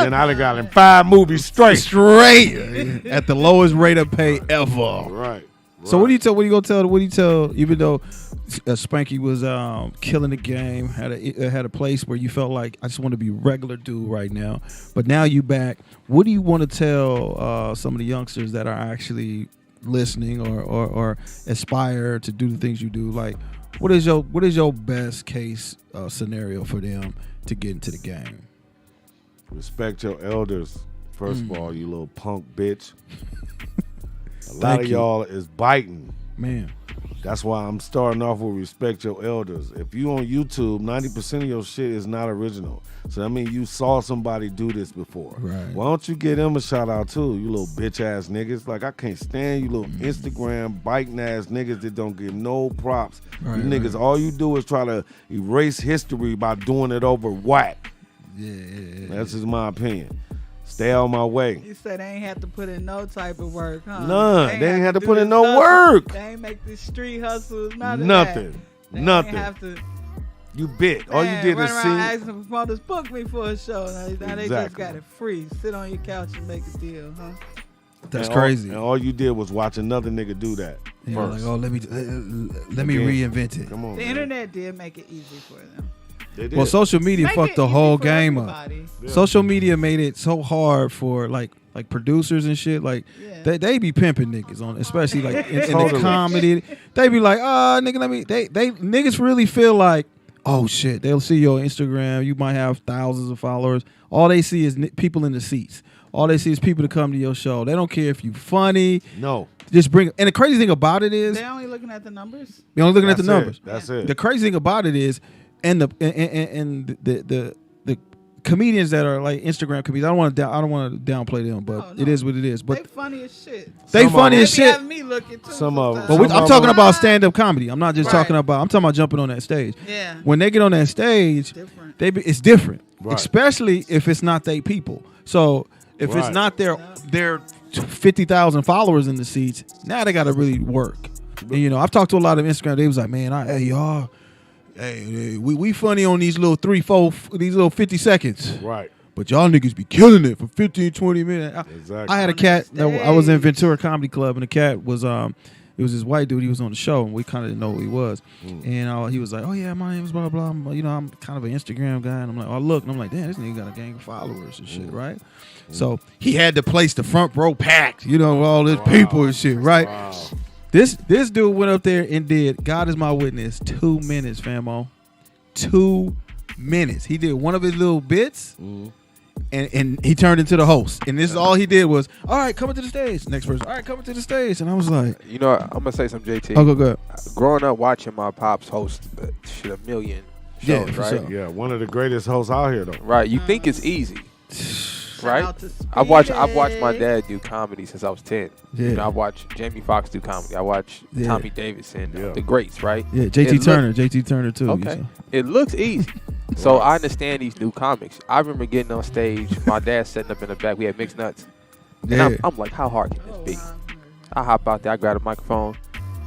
Then I'd have got him 5 movies straight. Straight at the lowest rate of pay ever. Right. So what do you tell? What do you tell? Even though Spanky was killing the game, had a place where you felt like I just want to be a regular dude right now, but now you back. What do you want to tell some of the youngsters that are actually listening or aspire to do the things you do? Like, what is your best case scenario for them to get into the game? Respect your elders. First of all, you little punk bitch. A lot Thank of you. y'all is biting. Man, That's why I'm starting off with respect your elders. If you on YouTube, 90% of your shit is not original. So that means you saw somebody do this before. Right. Why don't you give them a shout out too, you little bitch ass niggas? Like I can't stand you little Instagram biting ass niggas that don't give no props. Right, you niggas, right. all you do is try to erase history by doing it over whack. yeah. That's just my opinion. Stay out my way. You said they ain't have to put in no type of work, huh? None. They ain't had to do put in this no hustle. work. They ain't make this street hustle. None of Nothing. that. They Nothing. Ain't have to, You bit. All you man, did run is around see. asking for promoters, book me for a show. Now they just Exactly. got it free. Sit on your couch and make a deal, huh? That's And all- crazy. and all you did was watch another nigga do that Yeah, first. like, oh, let me Again. reinvent it. Come on. The man. internet did make it easy for them. They did. Well, social media Make fucked it the easy whole for game up. everybody. Yeah. Social media made it so hard for like producers and shit. Like Yeah. they be pimping niggas on, especially like in the Totally. comedy. They be like, nigga, let me. They niggas really feel like, oh shit. They'll see your Instagram. You might have thousands of followers. All they see is people in the seats. All they see is people to come to your show. They don't care if you funny. No. Just bring. And the crazy thing about it is, They're only looking at the numbers. you're only looking at the That's numbers. it. That's it. The crazy thing about it is, and the comedians that are like Instagram comedians, I don't want to downplay them, but Oh, no. it is what it is. They But funny as shit. they Some funny of as They be shit. having me looking too. Some of- sometimes. But some I'm of talking them- about stand up comedy. I'm not just Right. talking about. I'm talking about jumping on that stage. Yeah. When they get on that stage, Different. it's different, Right. especially if it's not they people. So If Right. it's not their 50,000 followers in the seats, now they got to really work. And, I've talked to a lot of Instagram. They was like, man, hey, y'all, hey, we funny on these little 50 seconds. Right. But y'all niggas be killing it for 15, 20 minutes. Exactly. I had a cat. I was in Ventura Comedy Club, and the cat was it was this white dude. He was on the show, and we kind of didn't know who he was. And he was like, "Oh yeah, my name is blah blah." I'm kind of an Instagram guy, and I'm like, "Oh look," and I'm like, "Damn, this nigga got a gang of followers and shit, right?" So he had the place, the front row packed, all this people and shit, right? Wow. This dude went up there and did, God is my witness, 2 minutes, famo. 2 minutes. He did one of his little bits. And he turned into the host. And this is all he did was, all right, coming to the stage. Next person, all right, coming to the stage. And I was like, You know, I'm gonna say something, JT. oh, go ahead. Growing up watching my pops host a million Yeah, shows, for right? sure. Yeah, one of the greatest hosts out here, though. Right. You think it's easy, Shout right? out to I've watched Speedy. my dad do comedy since I was 10. Yeah. I watched Jamie Foxx do comedy. I watched Yeah. Tommy Davidson, Yeah. the greats, right? Yeah, It JT Turner too. Okay. It looks easy. So I understand these new comics. I remember getting on stage, my dad setting up in the back. We had mixed nuts. And Yeah. I'm like, how hard can Oh, this be? wow. I hop out there, I grab a microphone.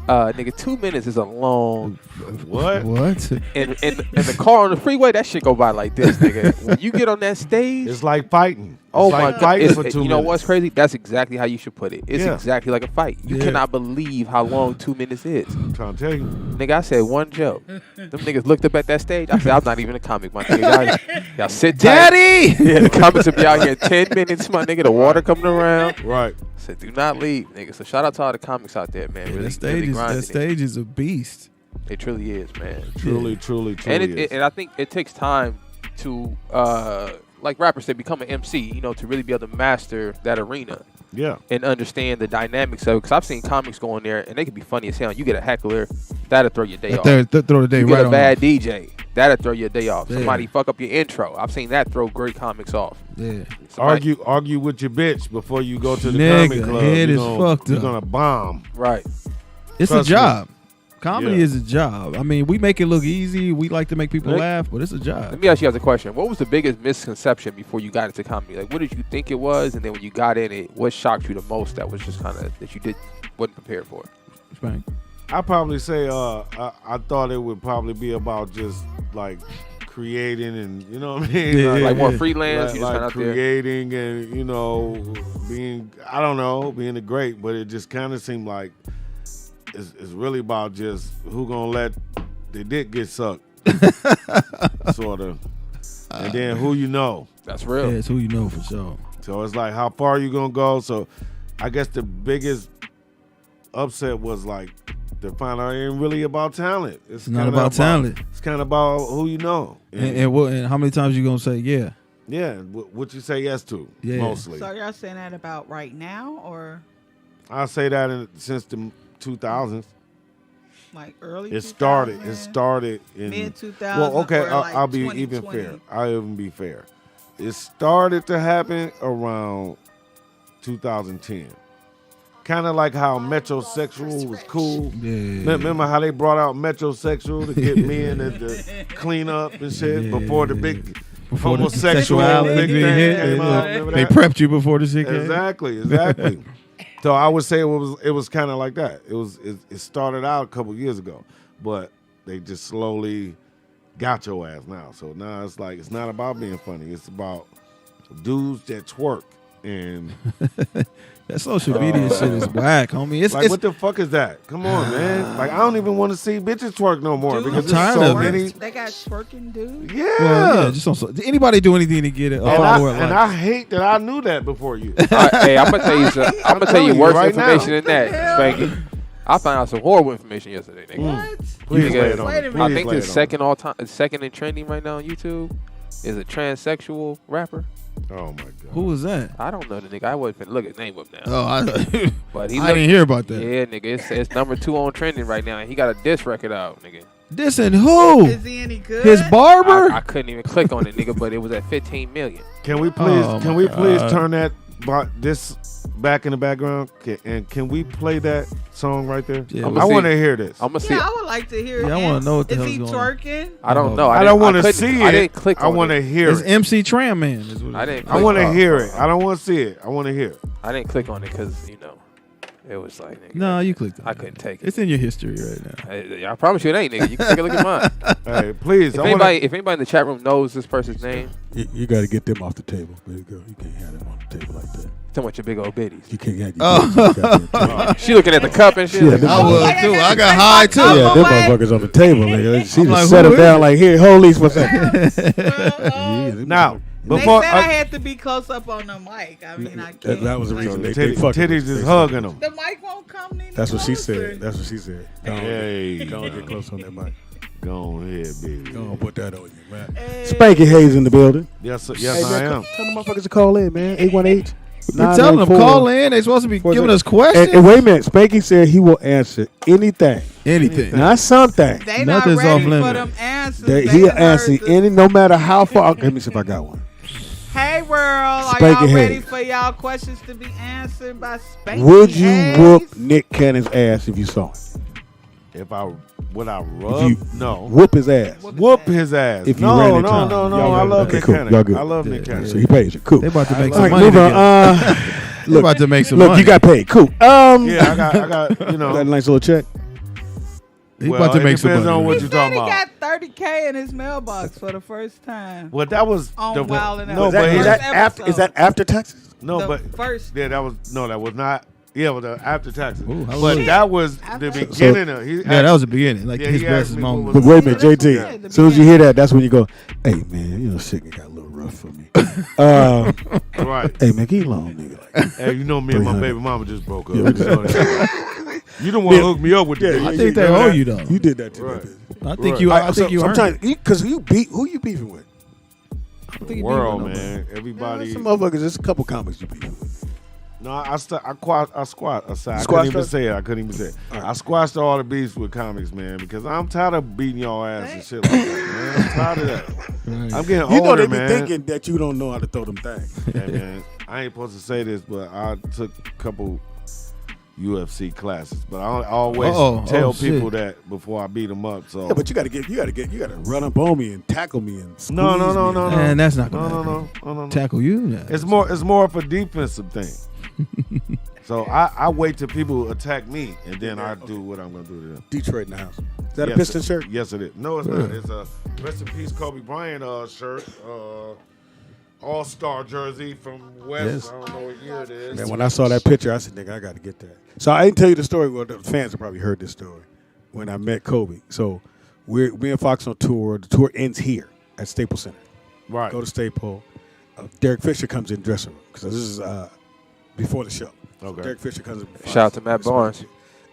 Nigga, 2 minutes is a long. What? What? And the car on the freeway, that shit go by like this, nigga. When you get on that stage, It's like fighting. oh It's my like god! fighting It's- for 2 you know minutes. what's crazy? That's exactly how you should put it. It's Yeah. exactly like a fight. You Yeah. cannot believe how long 2 minutes is. I'm trying to tell you. Nigga, I said one joke. Them niggas looked up at that stage. I said, I'm not even a comic, my nigga. Y'all sit tight. Daddy! Yeah, the comics will be out here in 10 minutes, my nigga. The water coming around. Right. I said, do not leave, nigga. So shout out to all the comics out there, man. Really, That stage really grinding that stage is a beast. it. It truly is, man. Truly, truly, And truly is. and I think it takes time to, like rappers say, become an MC, to really be able to master that arena Yeah. and understand the dynamics of it. Because I've seen comics go in there and they can be funny as hell. You get a heckler, that'll throw your day off. Throw the day You right get a on. bad DJ, that'll throw your day off. Yeah. Somebody fuck up your intro. I've seen that throw great comics off. Yeah. Somebody- Argue with your bitch before you go to the Nigga, comedy club. head is You're fucked You're up. gonna bomb. Right. It's Trust a me. job. Comedy Yeah. is a job. I mean, we make it look easy. We like to make people Nick? laugh, but it's a job. Let me ask you guys a question. What was the biggest misconception before you got into comedy? Like, what did you think it was? And then when you got in it, what shocked you the most that was just kind of, that you wasn't prepared for? Spank. I probably say I thought it would probably be about just like creating and you know what I mean. Yeah, Like more yeah. freelance, you just like kind of out there. creating and being being a great, but it just kind of seemed like it's really about just who gonna let the dick get sucked, sort of, and then who you know. That's Yeah, real. it's who you know for sure. So it's like how far you gonna go. So I guess the biggest upset was like to find out it ain't really about talent. It's not about talent. It's kind of about who you know. And how many times you gonna say yeah? Yeah, what you say yes to, Yeah. mostly. So y'all saying that about right now or I say that since the 2000s. like early? It started. 2000s? It started in Mid 2000s. Well, okay, or like I'll be even 2020? fair. I'll even be fair. It started to happen around 2010. Kind of like how metrosexual was cool. Yeah. Remember how they brought out metrosexual to get men to clean up and shit Yeah. before the big Before the homosexual sexuality big thing thing hit, came out. they Remember they that? prepped you before the shit came. Exactly. So I would say it was kind of like that. It started out a couple years ago, but they just slowly got your ass now. So now it's like it's not about being funny. It's about dudes that twerk and That social media shit is whack, homie. It's, like it's what the fuck is that? Come on, man. Like I don't even want to see bitches twerk no more Dude, because I'm there's tired so of it. many. They got twerking dudes. Yeah. well, yeah, just on anybody do anything to get it. and I hate that I knew that before you. Hey, I'm gonna tell you something. I'm gonna tell you telling you worse right now. information than that, Spanky. I found out some horrible information yesterday, nigga. What? Please Nigga, lay it on wait me. a I minute. Please think lay the it on me. second all time, second in trending right now on YouTube is a transsexual rapper. Oh my god. Who was that? I don't know the nigga. I wasn't finna look his name up now. Oh, I But he I didn't hear about that. Yeah, nigga. It's number 2 on trending right now, and he got a diss record out, nigga. This and who? Is he any good? His barber? I couldn't even click on it, nigga, but it was at 15 million. Can we please Oh, can my we please God. turn that this back in the background? Can we play that song right there? Yeah, I want to hear this. I'm gonna see. Yeah, I would like to hear it. Yeah, I wanna know what the Is hell's he going on. twerking? I don't know. I don't want to couldn't- see I it. didn't click. I want to hear It's it. MC Tram Man. Is what I it didn't. I click want to on hear it. I don't want to see it. I want to hear it. I didn't click on it because it was like. Nigga, No, you clicked on I it. couldn't take it. It's in your history right now. I promise you it ain't, nigga. You can take a look at mine. Hey, please. If I wanna- anybody in the chat room knows this person's name, You got to get them off the table, baby girl. You can't have them on the table like that. tell me what your big old bitties. You can't have Oh. She looking at the cup and shit. Yeah, like, them I was too. I got high too. Yeah, them motherfuckers on the table, nigga. She I'm just like, set who them is down it? like, here, hold these for a second. Now, They before said I had to be close up on the mic. I mean, I can't. That was the reason they titties fucking. is hugging them. The mic won't come any That's what she closer. said. That's what she said. Go on, Hey, go on, get close on that mic. go ahead, baby. Go on, put that on you, man. Hey. Spanky Hayes in the building. Yes, sir. Hey, Yes, I man, am. tell them motherfuckers to call in, man. 818. We're telling them call in. They supposed to be giving us questions. And wait a minute. Spanky said he will answer anything, Anything. not something. They not Nothing's ready off for limits. them answers. That They he'll done answer heard the- any, no matter how far. Okay, let me see if I got one. Hey world, are Spanky y'all ready Hayes. for y'all questions to be answered by Spanky Would you Hayes? whoop Nick Cannon's ass if you saw him? Would I rub? You- No. Whoop his ass. Whoop his ass. If you no, ran no, into no, him. no, Y'all I good. love Okay, Nick cool. Cannon. Y'all good. I love Nick Yeah, Cannon. so he pays you. Cool. They about to make All some right, money. move on. together. They Look, about to make some look, money. you got paid. Cool. Yeah, I got, you got a know. nice little check. He about to it make some depends money. on what He you're said talking he about. got 30K in his mailbox for the first time. Well, that was On the Wild and no, Out. but Is he- that is that after taxes? no, The but first. yeah, that was not. Yeah, well, after taxes. Ooh, But hallelujah. that was After- the beginning of. He Yeah, that was the beginning. Like Yeah, his he best asked me moment. what But wait a minute, Yeah, JT. yeah, As soon as you hear that, that's when you go, "Hey man, you know shit got a little rough for me." right. Hey man, get long, nigga. Hey, you know me and my 300. baby mama just broke up. Yeah, we just- You know that. You don't want to hook me up with the Yeah, I think they owe you though. You did that to Right. me. I think Right. you. I think you earned sometimes it. because who you beefing with? I don't think The you world, beat with nobody. man. Everybody. Some motherfuckers. There's a couple comics you beefing with. No, I squat aside. I Squash couldn't even that? say it. I couldn't even say it. All right. I squashed all the beefs with comics, man, because I'm tired of beating y'all ass and shit like that, man. I'm tired of that. I'm getting You know older, they be man. thinking that you don't know how to throw them things. Hey, man, I ain't supposed to say this, but I took a couple UFC classes, but I always tell people that before I beat them up. So Yeah, but you gotta run up on me and tackle me and squeeze no, me. Man, that's not gonna no. happen. Tackle you. Yeah. It's more of a defensive thing. So I wait till people attack me, and then I do what I'm gonna do to them. Detroit in the house. Is that Yes, a Piston shirt? Yes, it is. No, it's not. It's a rest in peace Kobe Bryant shirt, All-Star jersey from West. Yes. I don't know what year it is. Man, when I saw that picture, I said, "Nigga, I got to get that." So I didn't tell you the story. Well, the fans have probably heard this story. When I met Kobe, so me and Fox on tour. The tour ends here at Staples Center. Right. Go to Staples. Derek Fisher comes in the dressing room because this is before the show. Okay. Derek Fisher comes in. Shout out to Matt Barnes.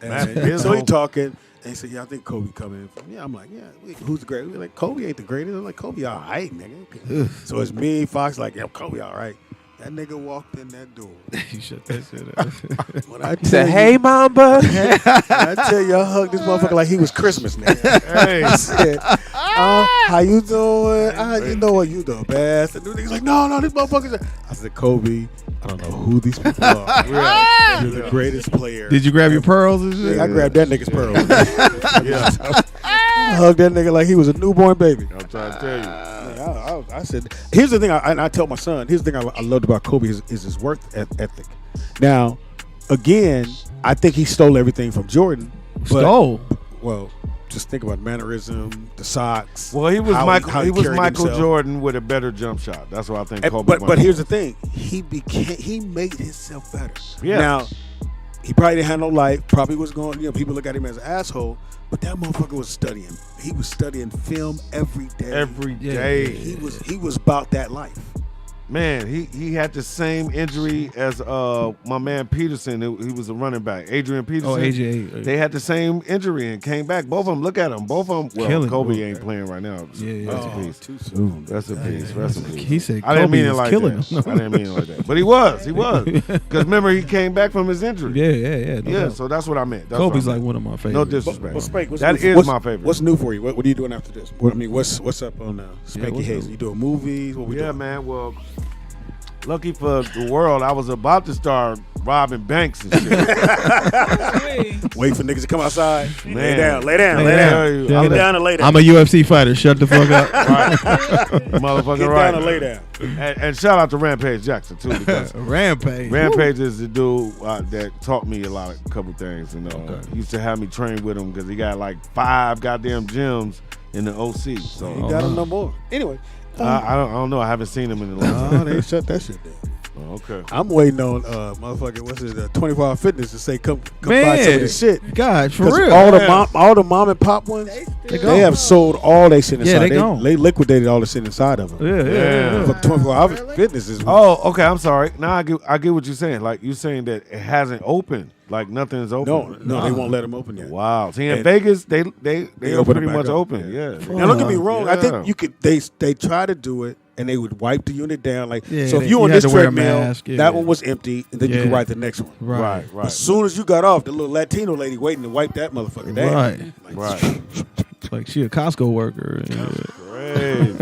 And Matt is so he home. talking, and he said, "Yeah, I think Kobe coming in." Yeah, I'm like, "Yeah, who's the greatest?" We're like, "Kobe ain't the greatest." I'm like, "Kobe, all right, nigga." So it's me, Fox, like, "Yeah, Kobe, all right." That nigga walked in that door. You shut that shit up. When I He tell said, you, "Hey, Mamba." I tell you, I hugged this motherfucker like he was Christmas, nigga. Hey. I said, "How you doing? You know what? You the best." And the nigga's like, "No, this motherfucker's." I said, "Kobe, I don't know who these people are. You're the greatest player." Did you grab your pearls and shit? I grabbed that nigga's pearl. Yeah, I hugged that nigga like he was a newborn baby. I'm trying to tell you. I said, here's the thing. I tell my son. Here's the thing I loved about Kobe is his work ethic. Now, again, I think he stole everything from Jordan. But, Stole. Well, just think about mannerism, the socks. Well, he was how Michael. how He was carried Michael himself. Jordan with a better jump shot. That's what I think. And- Kobe. but went here's for. the thing. He made himself better. Yeah. Now, he probably didn't have no life. Probably was going. People look at him as an asshole. But that motherfucker was studying. He was studying film every day. every Yeah. day. He was about that life. Man, he had the same injury as my man Peterson. He was a running back, Adrian Peterson. Oh, AJ. They had the same injury and came back. Both of them. Look at them. Both of them. Well, Killing Kobe them. ain't playing right now. Yeah. Rest in peace. Too soon. Rest in peace. Rest in peace. He said I didn't Kobe mean it was like killing that. him. I didn't mean it like that. But he was. Because remember, he came back from his injury. Yeah. No Yeah. doubt. So that's what I meant. That's Kobe's what I like meant. one of my No favorites. disrespect. Spank, That new- is my favorite. What's new for you? What are you doing after this? What's up on Spanky what's Hayes? new? You doing movies? What we Yeah, doing? man. Well, Lucky for the world, I was about to start robbing banks and shit. Wait for niggas to come outside. Man. Lay down. Get down and lay down. I'm a UFC fighter. Shut the fuck up. Motherfucker, Get right. down and lay down. And shout out to Rampage Jackson too, because Rampage. Rampage is the dude that taught me a couple things. And he used to have me train with him because he got like 5 goddamn gyms in the OC. So Ain't got him no more. Anyway, I don't know. I haven't seen him in a long time. oh, they shut that shit down. Oh, okay. I'm waiting on motherfucking what's his 24-hour fitness to say come Man, buy some of this shit. God, for 'Cause real. all the mom and pop ones, they have sold all their shit inside. They liquidated all the shit inside of them. Yeah. But 24-hour fitness is Okay. I'm sorry. Now I get what you're saying. Like you're saying that it hasn't opened. Like nothing's open. no, they won't let them open yet. Wow. See, in And Vegas, they open pretty it back much up. open. Yeah. Now don't get me wrong. I Yeah. think you could. They try to do it, and they would wipe the unit down. Like Yeah, so, if they- you on you had this to wear a treadmill, mask, yeah. that one was empty, and then you Yeah. can write the next one. Right. As soon as you got off, the little Latino lady waiting to wipe that motherfucker down. Right. Right. Like she a Costco worker. Yeah. Great.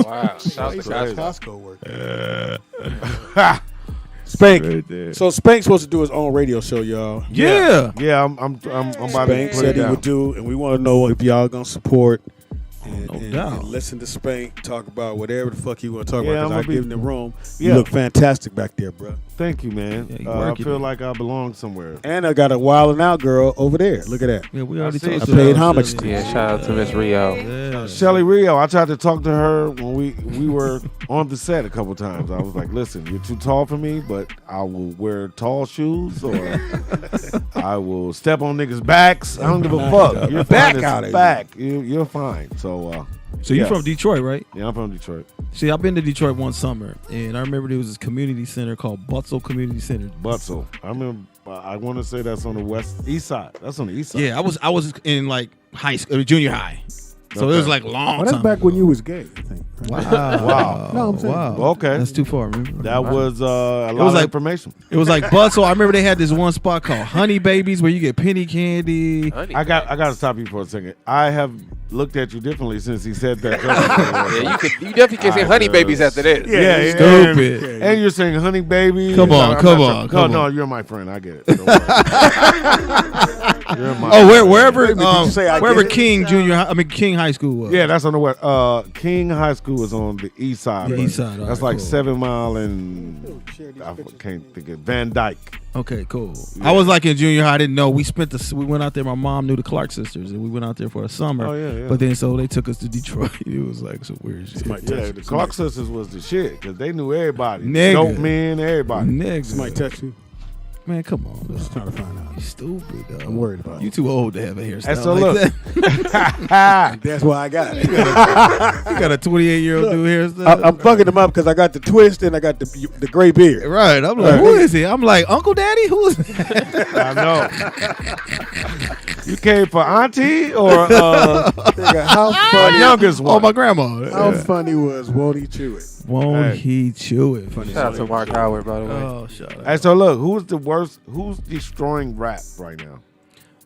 Wow. Shout out to Crazy. Costco work. Spank. Right there. So Spank's supposed to do his own radio show, y'all. Yeah. Yeah. I'm about to Spank put said it he down. would do, and we want to know if y'all gonna support and, No and- doubt. and listen to Spank talk about whatever the fuck you want to talk Yeah, about. I'm Because I gonna be- give him the room. Yeah. You look fantastic back there, bro. Thank you, man. Yeah, you I working feel it. like I belong somewhere. And I got a wild and out girl over there. Look at that. Yeah, we already I see. talked I to paid her. homage to Yeah, shout out to Miss Rio. Yeah. Shelly Rio, I tried to talk to her when we were on the set a couple times. I was like, listen, you're too tall for me, but I will wear tall shoes or I will step on niggas' backs. I don't give a fuck. You're Back fine out as of back. You're fine. So So you yeah. from Detroit, right? Yeah, I'm from Detroit. See, I've been to Detroit one summer, and I remember there was this community center called Butzel Community Center. Butzel. I remember I want to say that's on the east side. That's on the east side. Yeah, I was in like high school, junior high. So it was like long Oh, that's time back ago. when you was gay, I think. Wow. Wow. No, I'm saying- Wow. Okay. That's too far. Remember? That was a lot was of like- information. It was like Butzel. I remember they had this one spot called Honey Babies where you get penny candy. Honey. I got to stop you for a second. I have looked at you differently since he said that. Yeah, you definitely can say honey babies after this. Yeah, Stupid. And you're saying honey baby. Come on, I'm come not on, sure. come No, on. you're my friend. I get it. Don't worry. You're my friend. Wherever Wait a minute, did you say I wherever get it? King High School was. Yeah, that's on the west. King High School is on the east side. The but east side, all That's right, like cool. 7 Mile and I can't think of Van Dyke. Okay, cool. I was like in junior high. I didn't know. We went out there. My mom knew the Clark sisters, and we went out there for a summer. Oh, yeah. But then so they took us to Detroit. It was like some weird shit. Somebody Yeah, touch the you. Clark sisters was the shit because they knew everybody. Nigga. Dope men, everybody. Nigga. Somebody touch you. Man, come on. Dog. Just trying to find out. You stupid, dog. I'm worried about You it. too old to have a hairstyle And so like look. that. That's why I got it. You got a 28-year-old dude hairstyle. I'm fucking them up because I got the twist and I got the gray beard. Right. I'm like, who is he? I'm like, Uncle Daddy? Who is that? I know. You came for auntie or Nigga, how my funny? youngest one? Oh, my grandma. How funny was Won't He Chew It? Won't Hey. he chew it? Funny. Shout out to Mark Howard, by the way. Oh, shut up. Hey, so look, who's the worst? Who's destroying rap right now?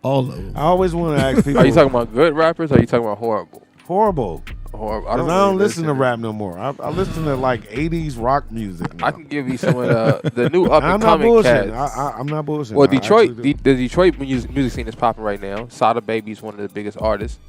All of them. I always want to ask people. Are you talking about good rappers or are you talking about horrible? horrible? Horrible. I don't really listen to rap no more. I listen to like 80s rock music now. I can give you some of the new up I'm and not coming bullshitting. cats. I'm not bullshitting. Well, I Detroit, actually the do. Detroit music scene is popping right now. Sada Baby is one of the biggest artists.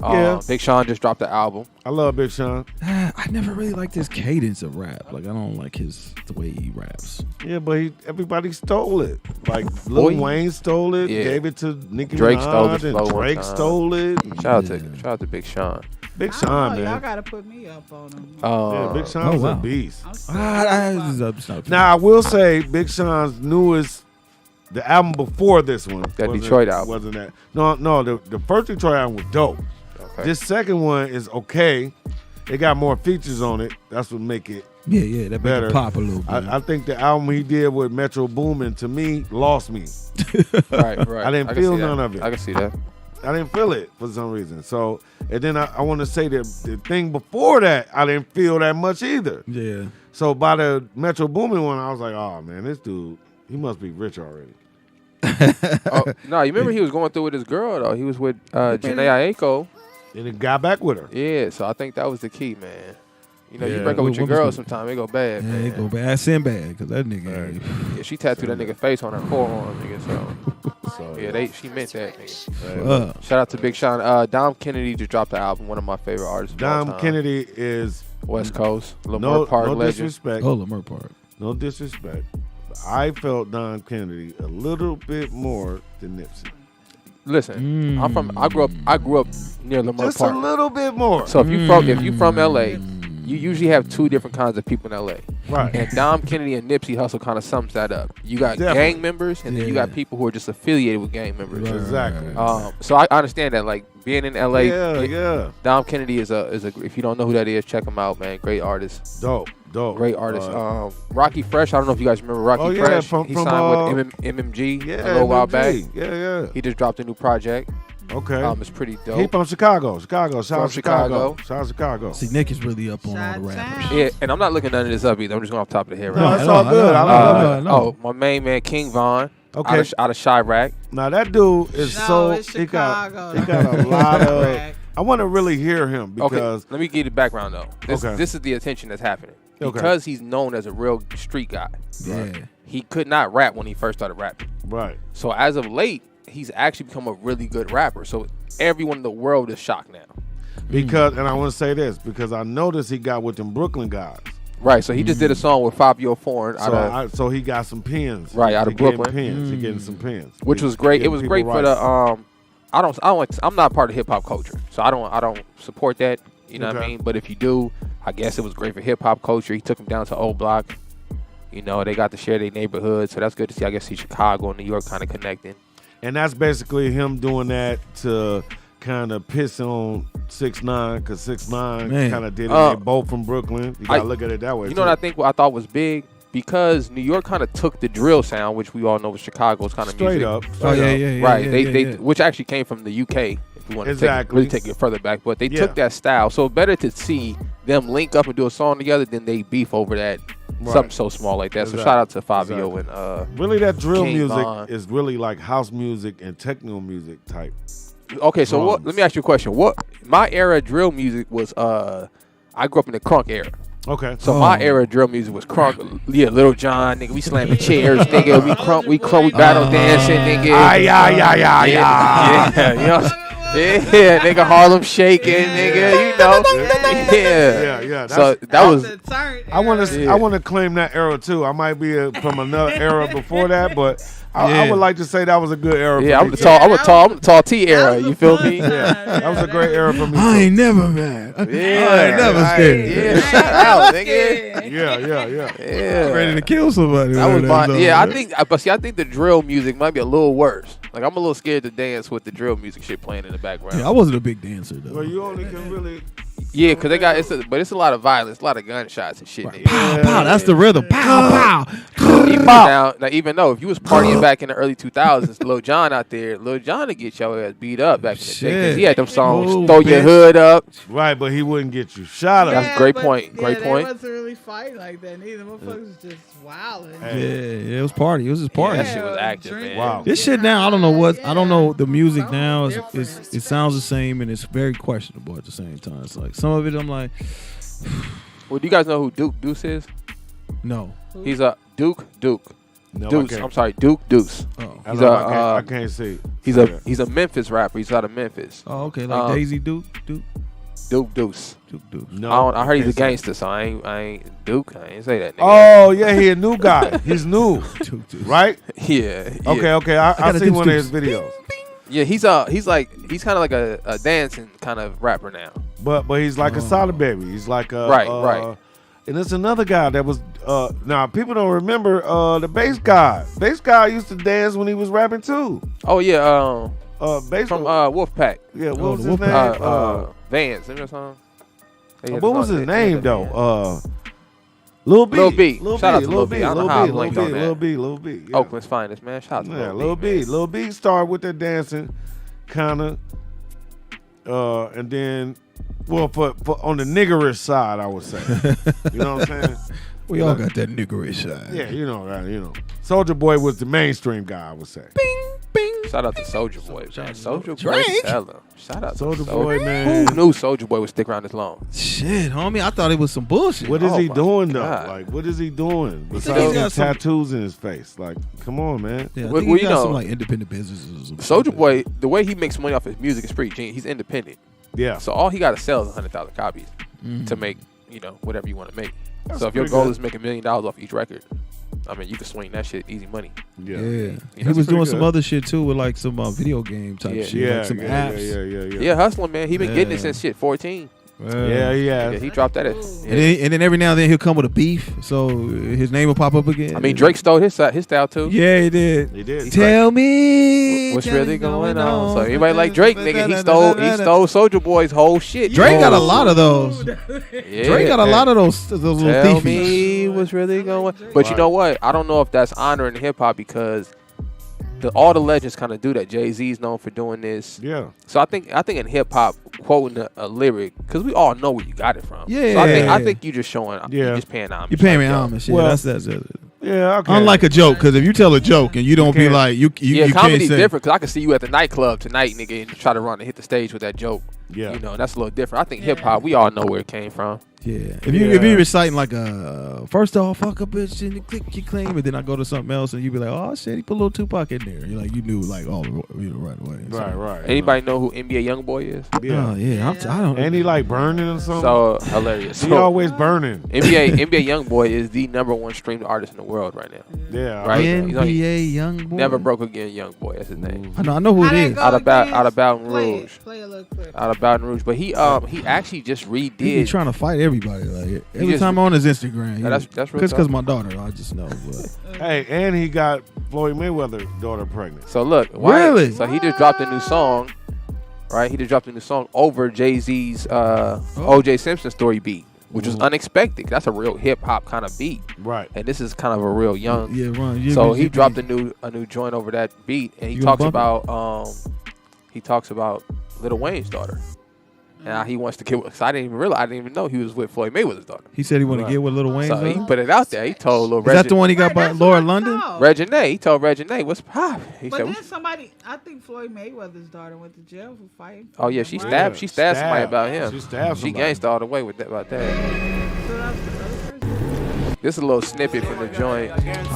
Yeah. Big Sean just dropped the album. I love Big Sean. I never really liked his cadence of rap. Like I don't like the way he raps. Yeah, but everybody stole it. Like Lil Boy. Wayne stole it, Yeah. gave it to Nicki Drake Minaj, stole the and flow one Drake time. stole it. Shout out to Big Sean. Big I don't Sean, know, y'all man. gotta put me up on him. Yeah, Big Sean's wow. a beast. I'm sorry. Now I will say Big Sean's newest, the album before this one, That wasn't- Detroit album. wasn't that? No, the first Detroit album was dope. Okay. This second one is okay. It got more features on it. That's what make it. Yeah, that Better. made it pop a little bit. I think the album he did with Metro Boomin, to me, lost me. right. I didn't can feel see that. none of it. I can see that. I didn't feel it for some reason. So, and then I want to say that the thing before that, I didn't feel that much either. yeah. So by the Metro Boomin one, I was like, oh man, this dude, he must be rich already. Oh, no, you remember he was going through with his girl though. He was with Janae Aiko. And he got back with her. Yeah, so I think that was the key, man. You know, you Yeah, break up with your women's girl group. sometime, it go bad, Yeah, man. it go bad and bad because that nigga. Yeah, she tattooed that nigga face on her forearm, nigga. So So, yeah, she meant that, nigga. hey, Shout out to Big Sean. Dom Kennedy just dropped the album. One of my favorite artists. of all Dom time. Kennedy is West Coast, Lamar no Park legend. disrespect. Oh, Lamar Park. No disrespect. I felt Don Kennedy a little bit more than Nipsey. Listen, I grew up near Lamar Just Park. a little bit more. So if you from LA, you usually have two different kinds of people in LA. Right. And Dom Kennedy and Nipsey Hussle kind of sums that up. You got Definitely. gang members, and then you got people who are just affiliated with gang members. Exactly. So I understand that, like being in LA. Yeah. Dom Kennedy is a. If you don't know who that is, check him out, man. Great artist. Dope. Great artist. Rocky Fresh. I don't know if you guys remember Rocky yeah, Fresh. from- He from, signed with MMG Yeah. a little while back. MG. Yeah. He just dropped a new project. Okay. It's pretty dope. He from Chicago. Shout out From Chicago. Chicago. Shout out Chicago. See, Nick is really up on all the Shout rappers. out. Yeah, and I'm not looking none of this up either. I'm just going off the top of the head right No, now. that's all good. I love it. Oh, my main man King Von. Okay. Out of Chirac. Now that dude is No, it's he got Chicago. a lot of. Correct. I want to really hear him because Let me give you the background though. Okay. This is the attention that's happening Okay. because he's known as a real street guy. Yeah. He could not rap when he first started rapping. right. So as of late, he's actually become a really good rapper. So everyone in the world is shocked now. Because and I want to say this because I noticed he got with them Brooklyn guys. Right. So he just did a song with Fabio Foreign, So he got some pins. Right, out of He getting Brooklyn. Pins. He getting some pins. which was great. It was great for the I'm not part of hip hop culture, so I don't support that. You know what I Okay. mean? But if you do, I guess it was great for hip hop culture. He took them down to Old Block. You know, they got to share their neighborhood, so that's good to see. I guess see Chicago and New York kind of connecting. And that's basically him doing that to kind of piss on 6ix9ine because 6ix9ine Man. kind of did it. They both from Brooklyn. You gotta look at it that way. You know what I thought was big? Because New York kind of took the drill sound, which we all know was Chicago's kind of Straight music. up. Oh Straight yeah, up. yeah. Right, yeah. which actually came from the UK. If you want to Exactly. really take it further back, but they Yeah. took that style. So better to see them link up and do a song together than they beef over that Right. something so small like that. So Exactly. shout out to Fabio and Really, that drill King music Von. is really like house music and techno music type. okay. So what? drums. Let me ask you a question. What my era of drill music was? I grew up in the crunk era. Okay. So my era of drill music was crunk. Yeah, Little John, nigga, we slamming chairs, nigga, we crunk, we battle dancing, nigga. Yeah. Yeah, you know. Yeah, nigga, Harlem shaking, nigga, you know. Yeah. So that was The turn I want era. to. Yeah. I want to claim that era too. I might be from another era before that, but I would like to say that was a good era. yeah. for I'm me. the tall T era. You feel me? That was a great era for me. I too. ain't never mad. I Yeah, ain't never right. scared. Yeah, shout out, nigga. Yeah. Yeah. Ready to kill somebody. That was man. my, yeah, I think, but see, I think the drill music might be a little worse. Like, I'm a little scared to dance with the drill music shit playing in the background. Yeah, I wasn't a big dancer though. Well, you only can really. Yeah, because they got, it's a lot of violence, a lot of gunshots and shit. nigga. Pow, pow. That's the rhythm. Pow, pow. Even though if you was partying back in the early 2000s, Lil Jon out there, Lil Jon would get your ass beat up back in the day. 'Cause Shit. he had them songs, Oh, Throw Your bitch. Hood Up. Right, but he wouldn't get you shot up. That's a great but- point, great yeah, point. They wasn't really fighting like that neither. Motherfuckers was just wilding. Yeah, it was party. It was just party. That shit was active, man. Wow. This shit now, I don't know what. I don't know. The music now is it sounds the same and it's very questionable at the same time. It's like some of it I'm like, Well, do you guys know who Duke Deuce is? no. He's a Duke. No, I Deuce. can't. I'm sorry, Duke Deuce. Oh. I, He's know, a, I can't see. He's a Memphis rapper. He's out of Memphis. Oh, okay. Like Daisy Duke. Duke Deuce. No, I heard he's a can't see. gangster, so I ain't Duke. I ain't say that. Nigga. Oh yeah, he a new guy. He's new, Duke Deuce. right? Yeah. Okay. I gotta see do one of his Deuce. videos, Yeah, he's kind of like a dancing kind of rapper now. but he's like a solid baby. He's like a Right. And there's another guy that was now people don't remember the bass guy. Bass guy used to dance when he was rapping too. Oh yeah, Bass from Wolfpack. yeah, what Oh, was the his Wolfpack. name? Vans. Remember that song? They had What the was song his that- name that- though? Lil B. Lil B. Shout out to Lil B. I don't know how I Lil blanked on that. Lil B. Yeah. Oakland's finest, man. Shout out to Yeah, Lil Lil B. B. Lil B started with that dancing, kinda, and then, well, for on the niggerish side, I would say. You know what I'm saying? We all got that niggerish side. Yeah, you know that. You know, Soldier Boy was the mainstream guy, I would say. Bing, bing. Shout out to Soulja Boy, man. Soulja Boy Drake? selling. Shout out to Soulja Boy, man. Who knew Soulja Boy would stick around this long? Shit, homie. I thought it was some bullshit. What is Oh he my doing though? God. Like, what is he doing he's besides got his some- tattoos in his face? Like, come on, man. Yeah, I Well, think you he got know, some like independent businesses. Or Soulja something. Boy, the way he makes money off his music is pretty genius. He's independent. Yeah. So all he got to sell is 100,000 copies Mm. to make, whatever you want to make. That's so if your pretty goal good. is to make $1 million off each record, I mean, you can swing that shit easy money. Yeah. Yeah, he that's was doing pretty some good. other shit too with like some video game type Yeah. shit, Yeah, like some yeah, apps. yeah. Yeah, hustling, man. He been getting it Yeah. since shit 14. Yeah, Yeah, yeah. he dropped that. And then every now and then he'll come with a beef, so his name will pop up again. I mean, Drake stole his style too. Yeah, he did. He did. Tell me What's tell really me going on? So anybody like Drake, nigga, he stole Soulja Boy's whole shit. Drake got a lot of those. Yeah, Drake got a lot of those little Tell thiefies. me what's really going. But you know what? I don't know if that's honoring hip hop because all the legends kind of do that. Jay-Z's known for doing this. Yeah. So I think in hip hop, quoting a lyric, because we all know where you got it from. Yeah. So I think you just showing. Yeah. You just paying homage. You paying me Like, yo, homage. Yeah, Well, that's Yeah, okay. unlike a joke, because if you tell a joke and you don't be can't- like you Yeah, you comedy's can't say different because I can see you at the nightclub tonight, nigga, and try to run and hit the stage with that joke. Yeah. You know, that's a little different. I think hip hop, we all know where it came from. yeah. If you reciting like a first off fuck a bitch and you click you claim, and then I go to something else and you be like, oh shit, he put a little Tupac in there. You're like you knew like right away. So, Right. Anybody know who NBA Youngboy is? Yeah. Oh yeah, I don't. And he like burning or something. So hilarious. he So, always burning. NBA Youngboy is the #1 streamed artist in the world right now. Yeah. Right. He's only- NBA young boy. Never broke again, Youngboy. That's his name. I know who it is. Out of Baton Rouge. Play a little clip. Out of Baton Rouge, but he actually just He be redid. trying to fight everybody. Like every just- time on his Instagram. Yeah, that's real because talk. my daughter. I just know. But. Hey, and he got Floyd Mayweather's daughter pregnant. So look, Really? So he just dropped a new song, right? He just dropped a new song over Jay-Z's O.J. Simpson story beat, which was unexpected. That's a real hip hop kind of beat, Right. and this is kind of a real young. Yeah, Ron. So he dropped a new joint over that beat, and he You gonna talks bump about Lil Wayne's daughter, and how he wants to get. Cause I didn't even know he was with Floyd Mayweather's daughter. He said he want to Right. get with Lil Wayne. So he put it out there. He told Lil Is that the one he got Right, by that's Laura what I London? thought. Regine. He told Regine, "What's pop?" He But said, then somebody, I think Floyd Mayweather's daughter went to jail for fighting. "Oh yeah, she Right? stabbed. She stabbed somebody Stabbed. about him. She stabbed She somebody. gangsta all the way about that." So that's the other person. This is a little snippet from the joint.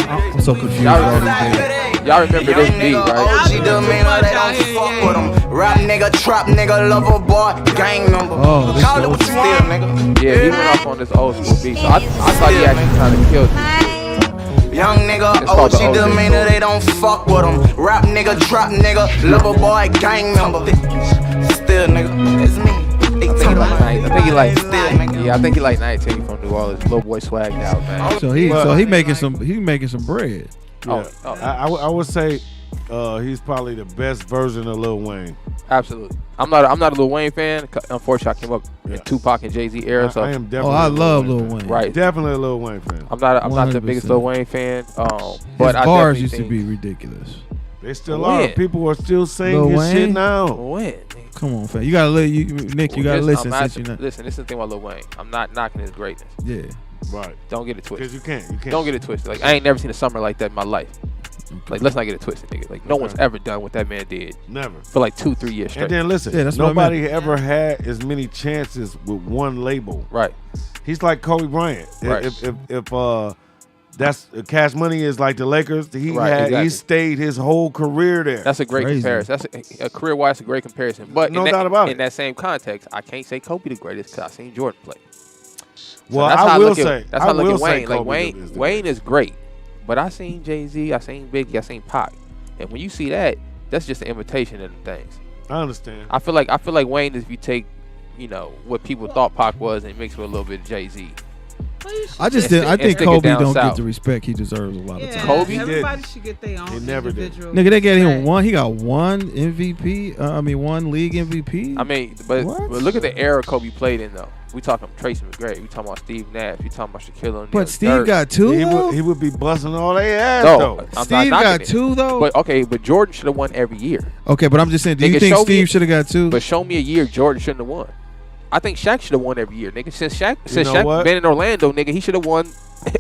I'm so confused. with all these things. Y'all remember this beat, right? OG demeanor, they don't fuck with him. Rap nigga, trap nigga, lover boy, gang member. Oh, this Call it what you want, nigga. Yeah, he went off on this old school beat. So I thought he actually kind of killed it. Young nigga, It's called the OG OG. demeanor, they don't fuck with him. Rap nigga, trap nigga, lover boy, gang member. Still nigga, it's me. I think he like 19 from New Orleans. Little boy swagged out, man. So he making some bread. Yeah. Oh. I would say he's probably the best version of Lil Wayne. Absolutely. I'm not a Lil Wayne fan. Unfortunately, I came up in Tupac and Jay-Z era, so I am Oh, definitely. I a love Lil Lil Wayne Wayne. fan. right. Definitely a Lil Wayne fan. I'm not the biggest 100%. Lil Wayne fan. But His I bars definitely used to think- be ridiculous. They still When? are. People are still saying Lil his Wayne? shit now. When? Come on, fam. You gotta Nick. You gotta listen since you know. Listen, this is the thing about Lil Wayne. I'm not knocking his greatness. Yeah. Right. Don't get it Because twisted. you can't. You can't. Don't get it twisted. Like I ain't never seen a summer like that in my life. Like let's not get it twisted, nigga. Like no Okay. one's ever done what that man did Never. for like 2-3 years straight. And then listen, Yeah, that's what I nobody ever had as many chances with one label. Right. He's like Kobe Bryant. Right. If that's Cash Money is like the Lakers, he Right, had exactly. he stayed his whole career there. That's a great Crazy. comparison. That's a career-wise a great comparison. But No in doubt about it. In that same context, I can't say Kobe the greatest because I seen Jordan play. well, that's how I will look at- say that's how I look will at say Wayne. Like Kobe Wayne, is the Wayne greatest. is great, but I seen Jay-Z, I seen Biggie, I seen Pac, and when you see that, that's just an invitation to the things. I understand. I feel like Wayne is if you take, what people thought Pac was and mix with a little bit of Jay-Z. I just And I think stick it Kobe down don't south. get the respect he deserves a lot of Yeah, times. Kobe everybody didn't. should get their own He never did. individual Nigga, they gave him respect. one. He got one MVP. One league MVP. I mean, but What? look at the era Kobe played in though. We talking Tracy McGrady. We talking about Steve Nash. We talking about Shaquille O'Neal. but Steve Dirk. got two. he though? would be busting all their ass No, though. I'm not Steve knocking got it. two though. But Jordan should have won every year. Okay, but I'm just saying. Do you Nigga, think show me- Steve should have got two? But show me a year Jordan shouldn't have won. I think Shaq should have won every year, nigga. Since know Shaq what? been in Orlando, nigga, he should have won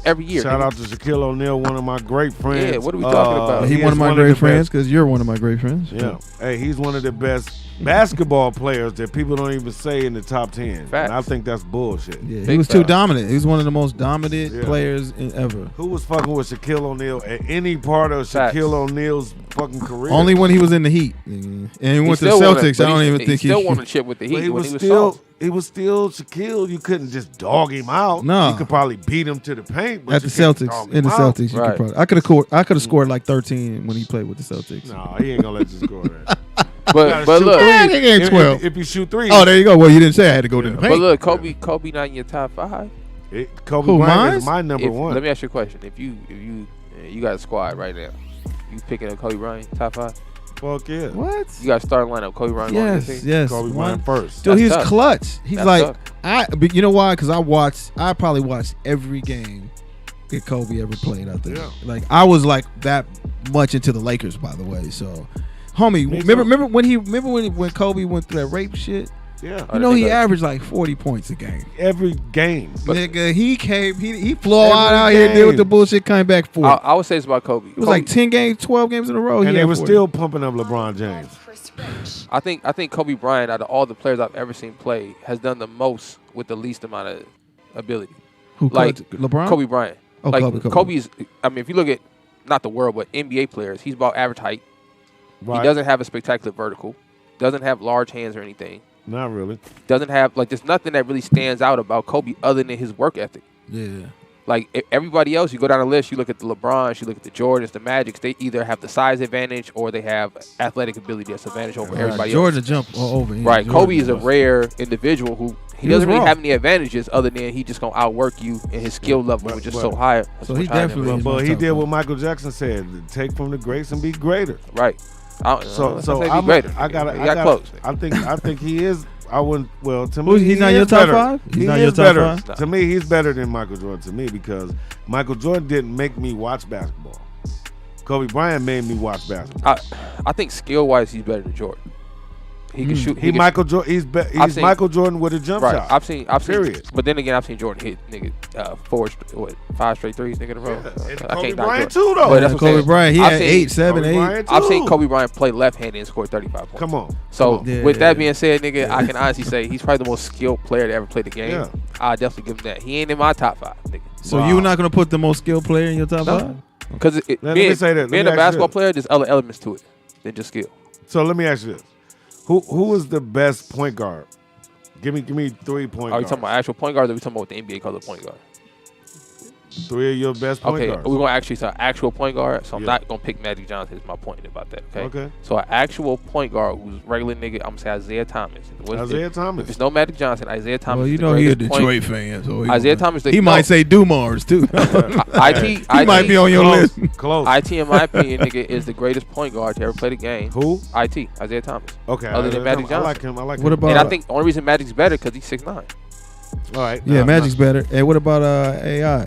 every year. Shout nigga. out to Shaquille O'Neal, one of my great friends. Yeah, what are we talking about? He is one of my the great friends best- because you're one of my great friends. Yeah. Hey, he's one of the best basketball players that people don't even say in the top 10. Facts. And I think that's bullshit. Yeah, he Big was too facts. dominant. He was one of the most dominant Yeah. players ever. Who was fucking with Shaquille O'Neal at any part of Facts. Shaquille O'Neal's fucking career? Only when he was in the Heat. And he went to the still won a- Celtics. but I don't even he think still won the chip with the But Heat he when was he was still soft. Shaquille. You couldn't just dog him out. Nah. You could probably beat him to the paint. But at you the couldn't Celtics. dog In the him out. Celtics, you Right. could probably. I could have scored like 13 when he played with the Celtics. No, he ain't gonna let you score that. But Gotta shoot look, threes. Yeah, they gave If- 12. If you shoot three, Oh, there you go. Well, you didn't say I had to go to the paint. but look, Kobe not in your top 5. Kobe Who, Bryant mine? is my number If- one. Let me ask you a question. If you got a squad right now, you picking up Kobe Bryant top 5? Fuck yeah. What? You got to start lineup Kobe Bryant on your Yes, team. yes. Kobe One- Bryant first. Dude, That's he's tough. clutch. He's That's like tough. but you know why? Because I probably watched every game that Kobe ever played out there. Yeah. Like I was like that much into the Lakers, by the way. So, homie, Me remember when Kobe went through that rape shit? Yeah. Oh, You know that he nigga- averaged like 40 points a game. Every game. Nigga, he flew Every out here, did game. with the bullshit, came back for it. I would say it's about Kobe. It was like 10 games, 12 games in a row. he And they had were 40. still pumping up LeBron James. I think Kobe Bryant, out of all the players I've ever seen play, has done the most with the least amount of ability. Who, like LeBron? Kobe Bryant. Oh, like Kobe. Kobe's. I mean, if you look at not the world, but NBA players, he's about average height. Right. He doesn't have a spectacular vertical. Doesn't have large hands or anything. Not really. Doesn't have there's nothing that really stands out about Kobe other than his work ethic. Yeah. Like everybody else, you go down the list, you look at the LeBrons, you look at the Jordans, the Magics. They either have the size advantage or they have athletic ability that's advantage over everybody Jordan else. jump over him. Right, Jordan Kobe is a was- rare individual who He doesn't was really raw. have any advantages other than he just gonna outwork you, and his skill level was just so high. So he definitely- But he top did five. what Michael Jackson said: take from the greats and be greater. right. So I greater. I got He got close. I think he is. I wouldn't. Well, to me, Who's- he's he not is your top better. five? He's He not is your top better. five? To me, he's better than Michael Jordan. To me, because Michael Jordan didn't make me watch basketball. Kobe Bryant made me watch basketball. I think skill wise, he's better than Jordan. He can shoot. He can Michael Jordan. He's I've seen- Michael Jordan with a jump Right, shot. I've seen, Period. but then again, I've seen Jordan hit nigga 5 straight threes nigga in a row. And I Kobe can't knock Bryant Jordan. too, though. But that's what I'm Kobe saying. Bryant, he I've had seen- 8, 7, Kobe 8. Bryant I've seen too. Kobe Bryant play left-handed and score 35 points. Come on. So Come on. Yeah. with that being said, nigga, I can honestly say he's probably the most skilled player to ever play the game. Yeah. I definitely give him that. He ain't in my top 5, nigga. So Wow. you're not gonna put the most skilled player in your top No. 5? Because Let me say this. Let being me a ask you basketball this. player, there's other elements to it than just skill. So let me ask you this: Who is the best point guard? Give me 3 point Are we guards. talking about actual point guards or are we talking about what the NBA calls a point guard? 3 of your best point Okay, guards. we're going to actually say actual point guard, so I'm Yeah. not going to pick Magic Johnson is my point about that, okay? Okay. So an actual point guard who's regular nigga, I'm going to say Isaiah Thomas. Isaiah If Thomas. it's no Magic Johnson, Isaiah Thomas Well, you is the know he's a greatest point. Detroit fan. So Isaiah Thomas, he might say Dumars too. IT might be on your Close. list. Close. IT, in my opinion, nigga, is the greatest point guard to ever play the game. Who? IT, Isaiah Thomas. Okay. Other than Magic I like Johnson. him. I like What him. about? And I think the only reason Magic's better because he's 6'9". All right. Yeah, nah, Magic's better. Hey, what about AI?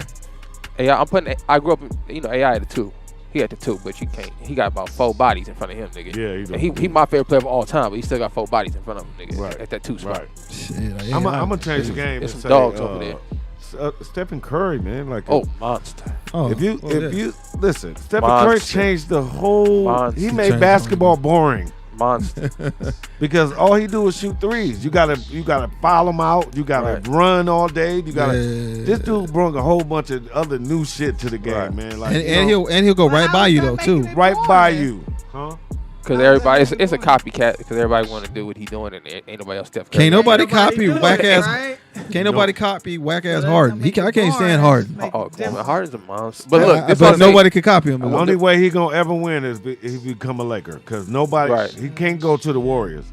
AI, I'm putting. I grew up, AI at a 2. He at the 2, but you can't. He got about 4 bodies in front of him, nigga. Yeah, he And he my favorite player of all time, but he still got 4 bodies in front of him, nigga. Right. At that 2 spot. Right. Shit, I'm gonna change the game. There's and some say, dogs over there. Stephen Curry, man. Like, Oh, monster. Oh, if you oh, yeah. listen, Stephen Curry Monster. changed the whole. Monster. He made Changed basketball boring Monster. because all he do is shoot threes. You gotta foul him out. You gotta Right. run all day. You gotta. Yeah. This dude brought a whole bunch of other new shit to the game, Right. man. Like, and you know, he'll go Well, right how by is you that though making too. it right by boring? you, huh? Because everybody, it's a copycat because everybody want to do what he doing and ain't nobody else Steph Curry. Can't nobody Ain't nobody copy doing whack it, ass. right? Can't nobody copy whack ass So that Harden. make I it can't stand boring. Harden. Make Oh, it come on, different. Harden's a monster. But look, this but what I'm saying. nobody could copy him. The only way he gonna ever win is if he become a Laker, because nobody Right. he can't go to the Warriors.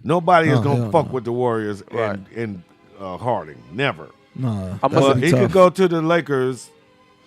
Nobody is Oh, gonna hell fuck no. with the Warriors Right. and Harding. Never. Nah, I'm that's gonna- But gonna be he tough. could go to the Lakers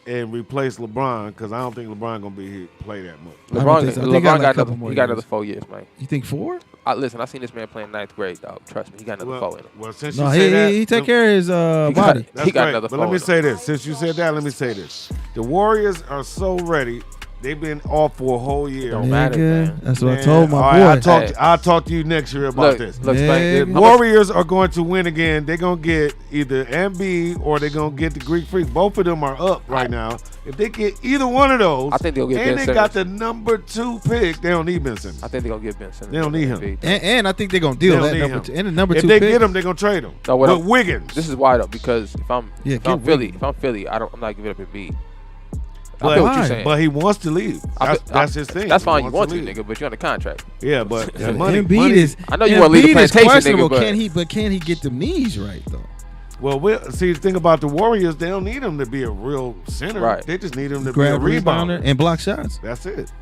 and replace LeBron, because I don't think LeBron gonna be here play that much. I don't LeBron, think so. I think LeBron he got like a got couple another. more He got years. another 4 years, man. You think 4? Listen, I seen this man playing 9th grade, dog. Trust me, he got another 4 in him. Well, since No, you say that, he take care of his He got- body. That's He got great. another But let me phone. say this. Since you said that, let me say this. The Warriors are so ready They've been off for a whole year. Don't matter, man. That's what I Man, told my all boy. right, Hey. I'll talk to you next year about Look, this. look, Yeah, Spank, The man. Warriors are going to win again. They're going to get either Embiid or they're going to get the Greek Freak. Both of them are up right now. If they get either one of those, I think they'll get and Ben they got the Simmons. number 2 pick, they don't need Ben Simmons. I think they're gonna get Ben Simmons. They don't need him. And I think they're gonna deal They don't that need number him. two. And the number If 2 they pick. get him, they're going to trade him. No, what But I'm- Wiggins. This is why though, because if I'm get Philly, Wiggins. I'm not giving up Embiid. I But- feel what you're Why? saying. But he wants to leave. That's his thing. That's He fine. You want wants to, leave. nigga, but you're on the contract. Yeah, but that money. Embiid is. I know you wanna leave the Embiid is plantation, questionable. nigga, but- Can he get them knees right though? Well, see, the thing about the Warriors, they don't need him to be a real center. Right. They just need him to Grab be a rebounder. rebounder and block shots. That's it.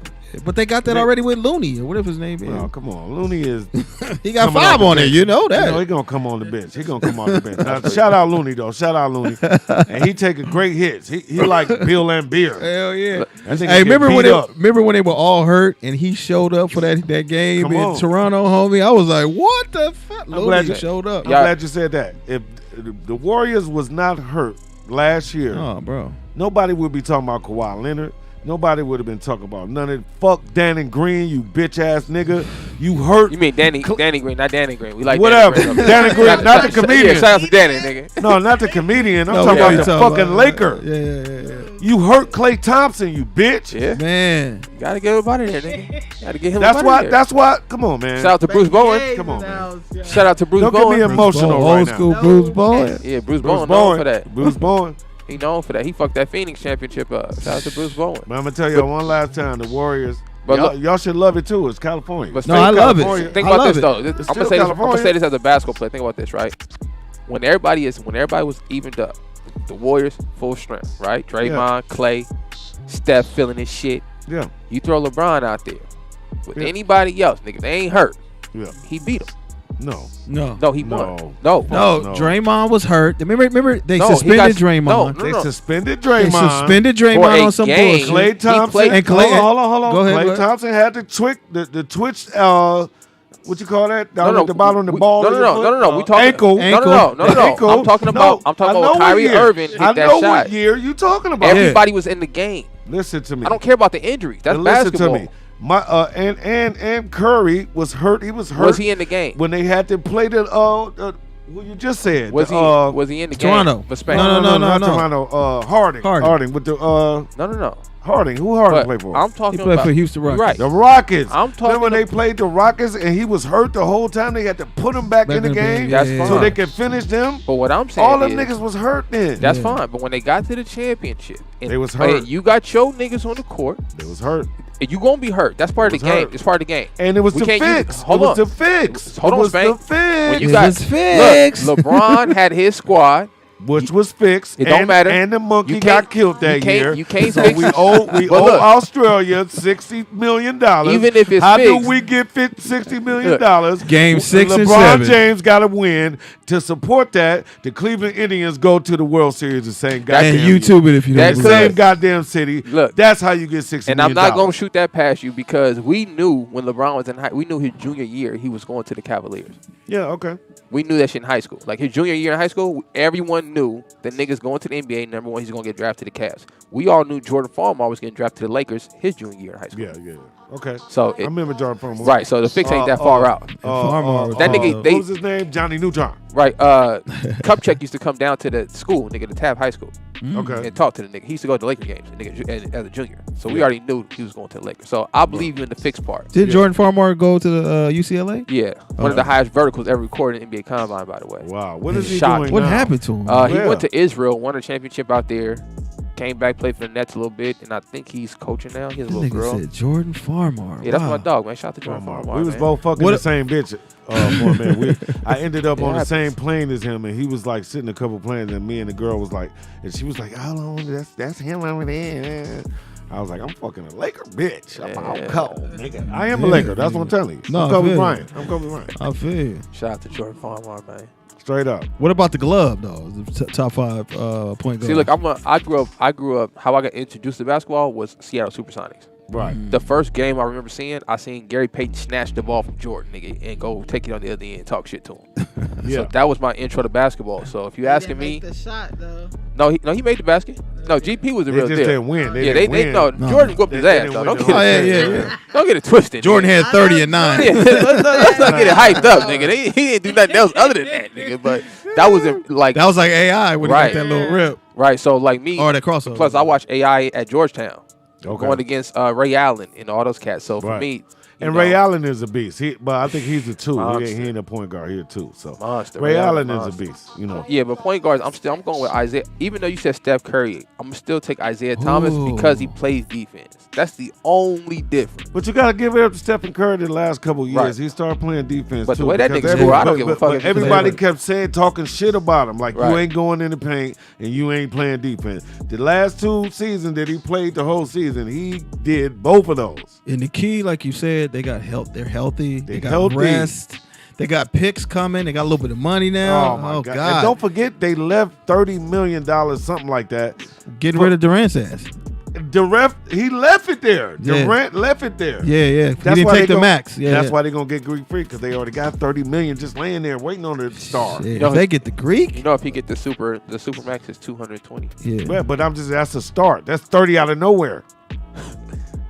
But they got that They- already with Looney or whatever his name is. Oh, come on. Looney is He got coming 5 off the on it. bench. You know that. He gonna come on the bench. He gonna come on the bench. Now, shout out Looney though. Shout out Looney. And he taking great hits. He like Bill Laimbeer. Hell yeah. That nigga Hey, get remember beat when they were all hurt and he showed up for that game Come in on. Toronto, homie? I was like, what the fuck? glad Looney you- showed up. I'm glad you said that. If the Warriors was not hurt last year, Oh, bro. nobody would be talking about Kawhi Leonard. Nobody would have been talking about none of it. Fuck Danny Green, you bitch ass nigga. You hurt. You mean Danny Green, not Danny Green. We like Whatever. Danny Green. Danny Green, not the comedian. Yeah, shout out to Danny, nigga. No, not the comedian. I'm No, talking what about you the talking fucking about? Laker. Yeah. You hurt Klay Thompson, you bitch. Yeah, Man. you gotta get him out of there, nigga. Gotta get him That's out why. of there. That's why. Come on, man. Shout out to Bruce Bowen. Come on, man. Shout out to Bruce Don't get Bowen. me emotional Old right now. school No. Bruce Bowen. Yeah, Bruce Bruce Bowen known for that. Bruce Bowen. He known for that. He fucked that Phoenix championship up. Shout out to Bruce Bowen. But I'm gonna tell you one last time, the Warriors. But Y'all, look- y'all should love it too. It's California. But No, I love it. California. Think I about love this it. though. It's I'm still gonna say this. I'm gonna California. say this as a basketball player. Think about this, right? When everybody was evened up, the Warriors full strength, right? Draymond, Clay, Steph feeling his shit. Yeah. You throw LeBron out there with Yeah. anybody else, nigga. They ain't hurt. Yeah. He beat him. No. No, he No. won. No. No, No. Draymond was hurt. Remember they No, he suspended got- Draymond. No, They no. suspended They Draymond. suspended For Draymond a on some game. bullshit. Klay Thompson. played- And Klay- hold on. Go ahead, Klay go ahead. Thompson had the twitch. What you call that? Down No, at the bottom of the ball. No. of your foot? We talking Ankle. No. Ankle. I'm talking about I know what Kyrie year. Irving hit I that know shot. what year you talking about. Everybody was in the game. Listen to me. I don't care about the injuries. That's Now listen basketball. to me. My and Curry was hurt. He was hurt. Was he in the game? when they had to play the who you just said? Was the, he in the Toronto. game? For Spain. No. not Toronto. Harding. Harding. with the No. Harding. Who Harding But played for? I'm He talking played about for Houston Rockets. Right. The Rockets. I'm talking Remember when they about- played the Rockets and he was hurt the whole time? They had to put him back in the game That's so fine. they could finish them. But what I'm saying All them is, niggas was hurt then. that's Yeah. fine. But when they got to the championship, and They was hurt. and you got your niggas on the court, They was hurt. and you gonna be hurt. That's part of the was game. hurt. It's part of the game. And it was We to can't use- fix. hold It was on. to fix. Hold it on, was Spank. to fix. When you It got was fixed. Look, LeBron had his squad. Which was fixed. It don't matter. And the monkey You can't- got killed that you can't- year. you can't so fix we it. owe But look. Australia $60 million. Even if it's How fixed. do we get $60 million? Game 6 and LeBron 7. James got to win. To support that, the Cleveland Indians go to the World Series the same goddamn And YouTube it if you That don't The could- believe same goddamn city. Look. That's how you get $60 And million. I'm not gonna shoot that past you because we knew when LeBron was in we knew his junior year he was going to the Cavaliers. Yeah, okay. We knew that shit in high school. Like his junior year in high school, everyone knew the nigga's going to the NBA. Number one, he's gonna get drafted to the Cavs. We all knew Jordan Farmar was getting drafted to the Lakers his junior year in high school. Yeah. Okay. So I remember Jordan Farmer. right. So the fix ain't that far out. That nigga, what was his name? Johnny Neutron. Right. Kupchak used to come down to the school, nigga, to Taft High School, Okay. and talk to the nigga. He used to go to the Lakers games, nigga, as a junior. So we already knew he was going to the Lakers. So I believe you in the fix part. Did Jordan Farmar go to the UCLA? Yeah, one of the highest verticals ever recorded in NBA Combine, by the way. Wow. What is he Shocking. doing What now? happened to him? He Yeah. went to Israel, won a championship out there, came back, played for the Nets a little bit, and I think he's coaching now. He has a That little nigga girl. said Jordan Farmar. Yeah, that's Wow. my dog, man. Shout out to Jordan Farmar, We was man. both fucking What- the same bitch for a minute. I ended up It on the happens. same plane as him, and he was like sitting a couple planes, and me and the girl was like, and she was like, "How long? That's him over there." I was like, "I'm fucking a Laker, bitch. I'm Yeah. cold, nigga. I am a Laker. That's what I'm telling you. No, I'm I Kobe feel Bryant. I'm Kobe Bryant. I feel you. Shout out to Jordan Farmar, man. Straight up. What about the glove though? The top 5 point guard. See, look, I grew up. How I got introduced to basketball was Seattle SuperSonics. Right. The first game I remember seeing, I seen Gary Payton snatch the ball from Jordan, nigga, and go take it on the other end and talk shit to him. Yeah. So that was my intro to basketball. So if you asking me, the shot though. no, he made the basket. No, GP was the They real just deal. didn't win. Yeah, they win. no, Jordan whooped his They ass didn't though. win Don't the get whole it, thing. don't get it twisted. Jordan nigga. had 30 and 9. Yeah, let's not get it hyped up, nigga. He didn't do nothing else other than that, nigga. But that was like That was like AI when he Right. got that little rip. right. So like me, Or that crossover. plus I watched AI at Georgetown. Okay. Going against Ray Allen and all those cats. So for Right. me, And Ray Allen is a beast. But I think he's a 2. Monster. He ain't a point guard here too. So monster. Ray Allen is monster. a beast. You know. Yeah, but point guards, I'm going with Isaiah. Even though you said Steph Curry, I'm gonna still take Isaiah Thomas Ooh. because he plays defense. That's the only difference. But you gotta give it up to Stephen Curry the last couple years. Right. He started playing defense But too. the way that because nigga score, I don't give a fuck if he everybody play. kept talking shit about him, like you Right. ain't going in the paint and you ain't playing defense. The last 2 seasons that he played the whole season, he did both of those. And the key, like you said, they got help. They're healthy. They got healthy. rest. They got picks coming. They got a little bit of money now. Oh my God. And don't forget they left $30 million, something like that. Getting rid of Durant's ass. He left it there. Yeah. Durant left it there. Yeah, yeah. He didn't why take they the max. Yeah, that's yeah. why they're gonna get Greek freak, because they already got $30 million just laying there waiting on the star. Shit, know, if they get the Greek, You know, if he get the super max is 220. yeah. Yeah, but that's a start. That's 30 out of nowhere.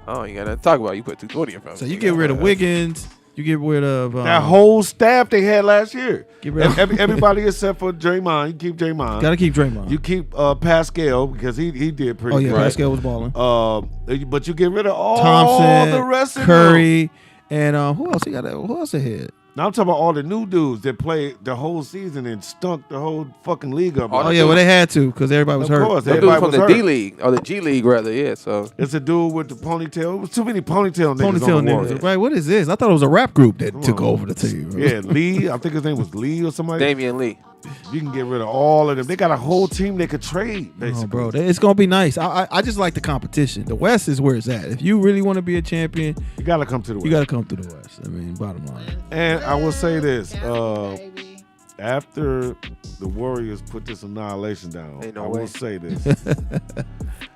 Oh, you got to talk about. You put 220 in front. So you get rid of Wiggins. You get rid of That whole staff they had last year. Get rid of- Everybody except for Draymond. You keep Draymond. Got to keep Draymond. You keep Pascal because he did pretty Oh yeah, good. Pascal was balling. But you get rid of all Thompson, the rest of them. Curry, and who else he got? Who else ahead? Now I'm talking about all the new dudes that played the whole season and stunk the whole fucking league up. Oh, Oh yeah, well they had to because everybody was Of hurt. course. Them Everybody dudes from was the hurt. D League or the G League rather. Yeah. So It's a dude with the ponytail. It was too many ponytail niggas Ponytail on the niggas, Warriors. right? What is this? I thought it was a rap group that took on. over the team. Yeah, Lee. I think his name was Lee or somebody. Damian Lee. You can get rid of all of them. They got a whole team they could trade, basically. Oh, bro, it's gonna be nice. I just like the competition. The West is where it's at. If you really want to be a champion, You got to come to the West. you got to come to the West. I mean, bottom line. And I will say this: after the Warriors put this annihilation down, Ain't no I way. will say this: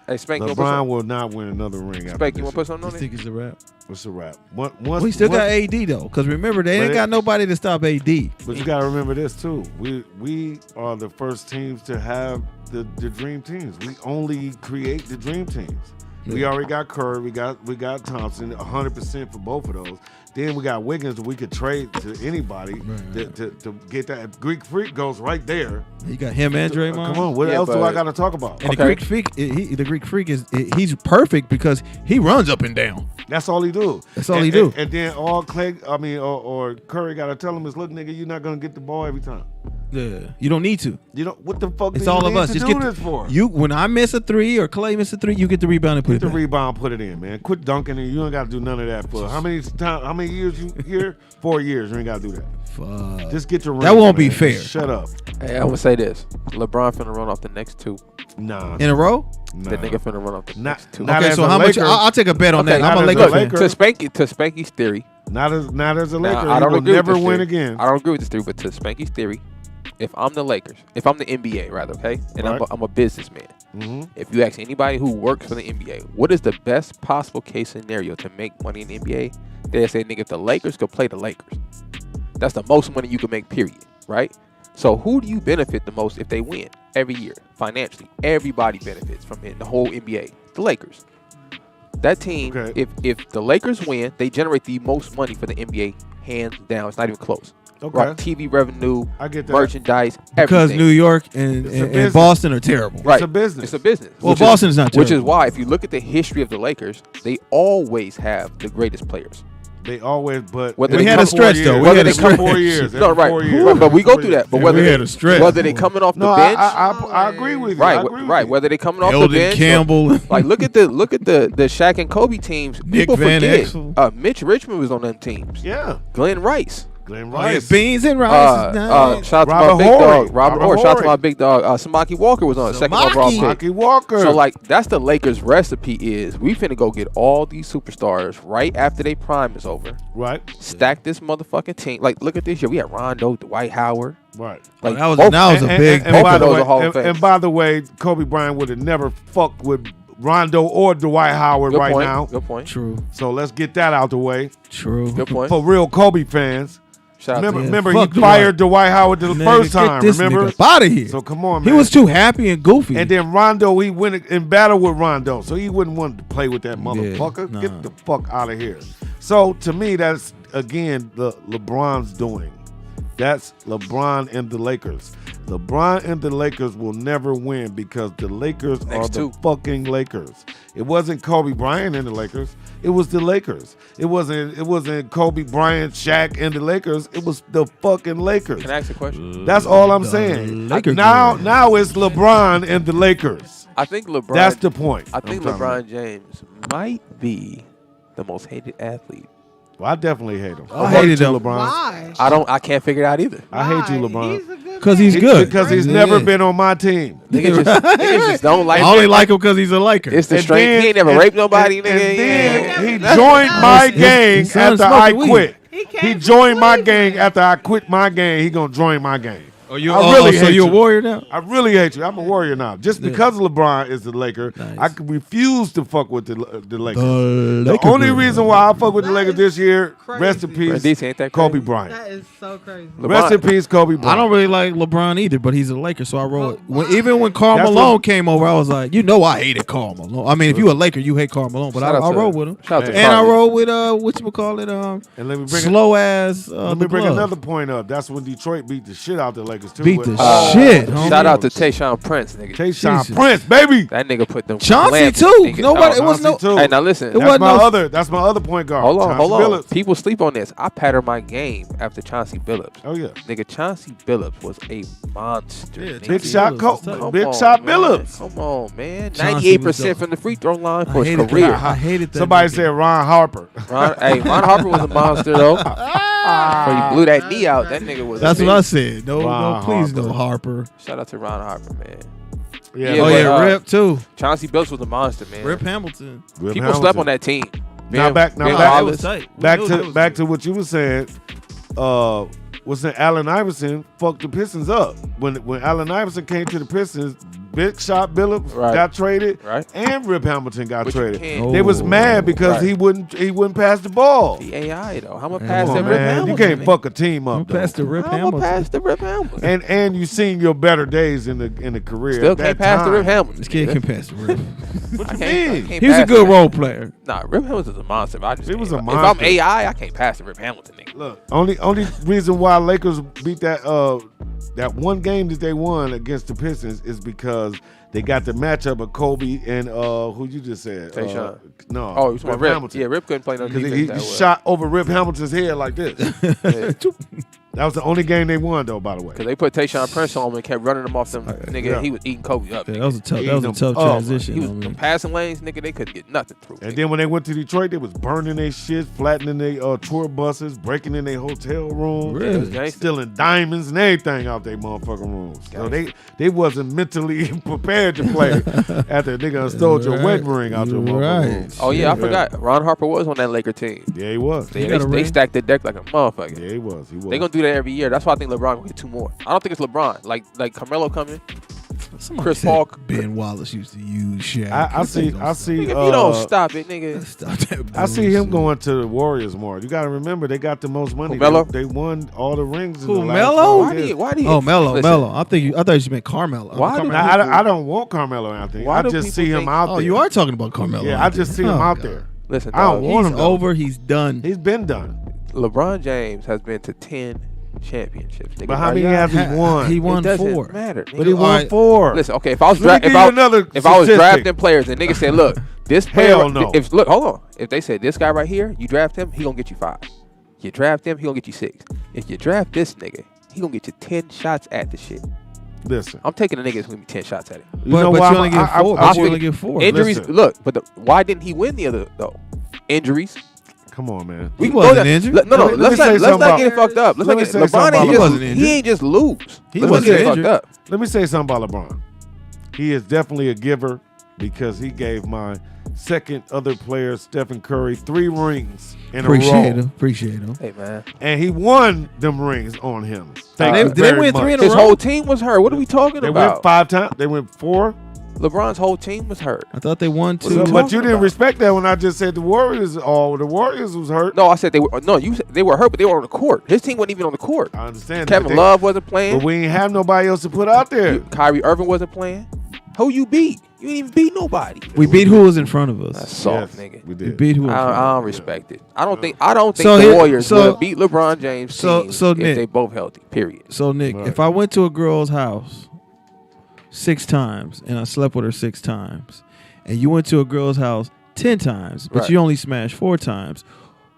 Hey, Spank, you want LeBron will not win another ring. After Spank, you this want to put year. something You on think it? it's a wrap? It's a wrap. Once, We still got once- AD though, because remember they But ain't it- got nobody to stop AD. But you got to remember this too. We are the first teams to have the dream teams. We only create the dream teams. We Yeah. already got Curry. We got Thompson. 100% for both of those. Then we got Wiggins that we could trade to anybody to get that. Greek freak goes right there. You got him and Draymond. Come on, what Yeah, else do but- I got to talk about? And Okay. the Greek freak is he's perfect because he runs up and down. That's all he do. That's all he do. And then all Clay, or Curry got to tell him is, look, nigga, you're not gonna get the ball every time. Yeah, you don't need to. You know what the fuck? It's do you all of need us. to Just do get this for. you when I miss a three or Clay miss a three, you get the rebound and put Get it the back. rebound, put it in, man. Quit dunking, and you ain't got to do none of that for how many years you here? 4 years. You ain't got to do that. Fuck. Just get your ring. That won't be man. fair. Shut up. Hey, I would say this: LeBron finna run off the next 2. Nah. In a row? nah. The nigga finna run off the Not- next 2. not Okay, as so a how much? Laker. I'll take a bet on Okay, that. I'm not a as a Laker fan. Laker. To Spanky's theory, Not as a Laker. I He don't will agree with never this win theory. again. I don't agree with this theory, but to Spanky's theory, if I'm the Lakers, if I'm the NBA rather, okay, and Right. I'm a businessman, Mhm. if you ask anybody who works for the NBA, what is the best possible case scenario to make money in the NBA? They say, nigga, if the Lakers could play the Lakers, that's the most money you can make, period, right? So who do you benefit the most if they win every year financially? Everybody benefits from it, the whole NBA. The Lakers. That team, Okay. if the Lakers win, they generate the most money for the NBA, hands down. It's not even close. Okay. Right, TV revenue, I get that. merchandise, Because everything. New York and, It's a and business. Boston are terrible. Right. a business. It's a business. Well, Which Boston is not Which is terrible. why, if you look at the history of the Lakers, they always have the greatest players. They always, but Whether We they had come a stretch, years. though. We Whether had they a come stretch. 4 years. No, every right. 4 years. Right, but we go 4 through that. But Yeah, whether we they, had a stretch. whether they coming off No, the bench, I agree with you. I right, agree with right. you. Whether they coming off Eldon the bench, or- Campbell. like look at the Shaq and Kobe teams. Nick People Van forget. Exel. Mitch Richmond was on them teams. Yeah. Glenn Rice. Glenn Oh, yeah, Rice. beans and rice. is nice. Shout out to Robert my big Horry. dog. Robert Robert Horry. Shout out to Horry. my big dog. Samaki Walker was on the second overall pick. Rocky Walker. So like that's the Lakers' recipe is we finna go get all these superstars right after they prime is over. right, Stack this motherfucking team. Like look at this year. We had Rondo, Dwight Howard. right. Like that was both- a big. And both by of the those way, are Hall of Fame. and by the way, Kobe Bryant would have never fucked with Rondo or Dwight Howard Good right point. now. Good point. True. So let's get that out the way. True. Good point. For real Kobe fans. Shout out to him. Remember fuck he fired Dwight Howard the first time, remember? Out of here. So come on, He man. was too happy and goofy. And then Rondo, he went in battle with Rondo, so he wouldn't want to play with that motherfucker. nah. Get the fuck out of here. So to me, that's again the LeBron's doing. That's LeBron and the Lakers. LeBron and the Lakers will never win because the Lakers are the fucking Lakers. It wasn't Kobe Bryant and the Lakers. It was the Lakers. It wasn't Kobe Bryant, Shaq and the Lakers. It was the fucking Lakers. Can I ask a question? That's all I'm saying. Lakers Now it's LeBron and the Lakers. I think LeBron. That's the point. I think LeBron James might be the most hated athlete. Well, I definitely hate him. I hated him. LeBron. Why? I can't figure it out either. I hate you, Why? LeBron. He's a good Because man. he's good. Because he's never been on my team. Niggas just don't like I only him. like him because he's a Laker. It's the And strength. then- He ain't never and- raped nobody, and nigga. then Yeah. he joined my gang his son after I smoking weed. quit. He came He from joined my Cleveland. gang after I quit my gang. He gonna join my gang. Oh, you? I really so hate you a you. warrior now? I really hate you. I'm a warrior now. Just because LeBron is the Laker, Nice. I can refuse to fuck with the Lakers. The The Laker only girl. reason why I fuck with the That Lakers is this year, rest in crazy. peace, DC, ain't that Kobe crazy? Bryant. That is so crazy. Rest in peace, Kobe Bryant. I don't really like LeBron either, but he's a Laker, so I roll it. Even when Karl That's Malone what- came over, I was like, I hated Karl Malone. I mean, if you a Laker, you hate Karl Malone, but I Shout out to- roll with him. shout out to And I Carly. roll with whatchamacallit, And let me bring slow ass. Let me bring another point up. That's when Detroit beat the shit out the Lakers too. Beat with- the shit. homie. Shout out to Tayshaun Prince, nigga. Tayshaun Jesus. Prince, baby. That nigga put them. Chauncey lamps, too. nigga. Nobody. Oh, It was no. Chauncey, too. Hey, now listen. It That's wasn't my no- other. That's my other point guard. Hold on, Chauncey hold on. Billups. People sleep on this. I patterned my game after Chauncey Billups. Oh yeah. Nigga, Chauncey Billups was a monster. Yeah, nigga. Big Chauncey shot, Billups, that's Big Come shot, on, man. Billups. Come on, man. Chauncey 98% was from the free throw line I for his hated career. that. I hated that. Somebody nigga. said Ron Harper. Ron Harper was a monster though. Before he blew that knee out, that nigga was. That's a what I beast. said. No, Ron please, Harper. no Harper. Shout out to Ron Harper, man. Yeah. Yeah, Oh but, yeah, Rip too. Chauncey Billups was a monster, man. Rip Hamilton. Rip People slept on that team. Now Ben- back- now Ben back- It Wallace. was tight. Back It to was back tight. to what you were saying. What's that? Allen Iverson fucked the Pistons up when Allen Iverson came to the Pistons. Big shot Billups Right. got traded, Right. and Rip Hamilton got But you traded. can't- They was mad because Right. he wouldn't pass the ball. He AI though. How much Come pass Come that on, Rip man, Hamilton? you can't fuck a team Who up. though. passed to Rip How much Hamilton? pass the Rip Hamilton? And you seen your better days in the career. Still at can't that pass the time. Rip Hamilton. This kid can pass the Rip. What I you can't- I mean? can't He was a pass good that. role player. Nah, Rip Hamilton's a monster. But I just He was a If I'm monster. AI, I can't pass the Rip Hamilton nigga. Look, only reason why Lakers beat that one game that they won against the Pistons is because they got the matchup of Kobe and who you just said? Tayshaun. No. Oh, you talking about Rip? Hamilton. Yeah, Rip couldn't play no Because defense he that well. shot over Rip Hamilton's head like this. Yeah. That was the only game they won, though. By the way, Cause they put Tayshaun Prince on him and kept running him off them nigga. Yeah. He was eating Kobe up. Yeah, Nigga. that was a tough. He That was a them tough up. transition. He was I mean. them passing lanes, nigga. They couldn't get nothing through. and nigga. then when they went to Detroit, they was burning their shit, flattening their tour buses, breaking in their hotel rooms, It was Really? gangster. stealing diamonds and everything out their motherfucking rooms. So they wasn't mentally prepared to play after they done stole your Right. wedding ring out your You're motherfucking right. room. Oh yeah, I forgot. Ron Harper was on that Laker team. Yeah, he was. They, got a they ring? stacked the deck like a motherfucker. Yeah, he was. He was. They gonna do that every year. That's why I think LeBron gonna get 2 more. I don't think it's LeBron. Like Carmelo coming. Somebody Chris said Paul- Ben Wallace used to use Shaq. I see. Don't I stop. see. Nigga, if you don't stop it, nigga. Stop that I see him bullshit. going to the Warriors more. You got to remember they got the most money. Who, Melo? They won all the rings. In Who, the last Melo? 5 Why do years. you? Why do you? Oh, Melo, Listen, Melo. I thought you meant Carmelo. Why do Carmelo. Now, I don't want Carmelo Anthony. Why I do just people see him think- out Oh, there. you are talking about Carmelo. Yeah, I just see him Oh, out God. there. Listen, I don't dog, want He's him. though. over. He's done. He's been done. LeBron James has been to 10 championships. Nigga, But how are many y'all- has he won? He It won doesn't 4. matter. But he nigga. won Alright. 4. Listen, okay, if I was Let me give you another if I was statistic. drafting players and niggas said, look, this player, Hell no. if look, hold on, if they said this guy right here, you draft him, he gonna get you 5. You draft him, he gonna get you 6. If you draft this nigga, he gonna get you 10 shots at the shit. Listen, I'm taking a nigga that's gonna be 10 shots at it. you know But why you only get 4. I But you would- only get 4. Injuries, listen. look, but why didn't he win the other though? Injuries. Come on, man. We He can wasn't go down- injured. No, Let me let's say not something get it about- fucked up. Let's let not me get say LeBron something ain't about just, LeBron. he ain't just lose. He Let's not wasn't get it fucked injured. up. Let me say something about LeBron. He is definitely a giver because he gave my second other player, Stephen Curry, 3 rings in a Appreciate row. him. Appreciate him. Hey man, And he won them rings on him. Thank Did you they very win much. 3 in a his row? whole team was hurt. What are we talking They about? went 5 times. They went 4. LeBron's whole team was hurt. I thought they won What are 2. you But talking you didn't about? respect that when I just said the Warriors. Oh, the Warriors was hurt. No, I said they were. No, you said they were hurt, but they were on the court. His team wasn't even on the court. I understand. Kevin that. Love wasn't playing. But we ain't have nobody else to put out there. Kyrie Irving wasn't playing. Who you beat? You didn't even beat nobody. We beat who was in front of us. That's soft, Yes, nigga. we We did. beat who? I don't respect it. I don't think the here- Warriors so- would beat LeBron James' team if Nick. they both healthy. Period. So Nick, Right. if I went to a girl's house 6 times and I slept with her 6 times, and you went to a girl's house 10 times, but Right. you only smashed 4 times,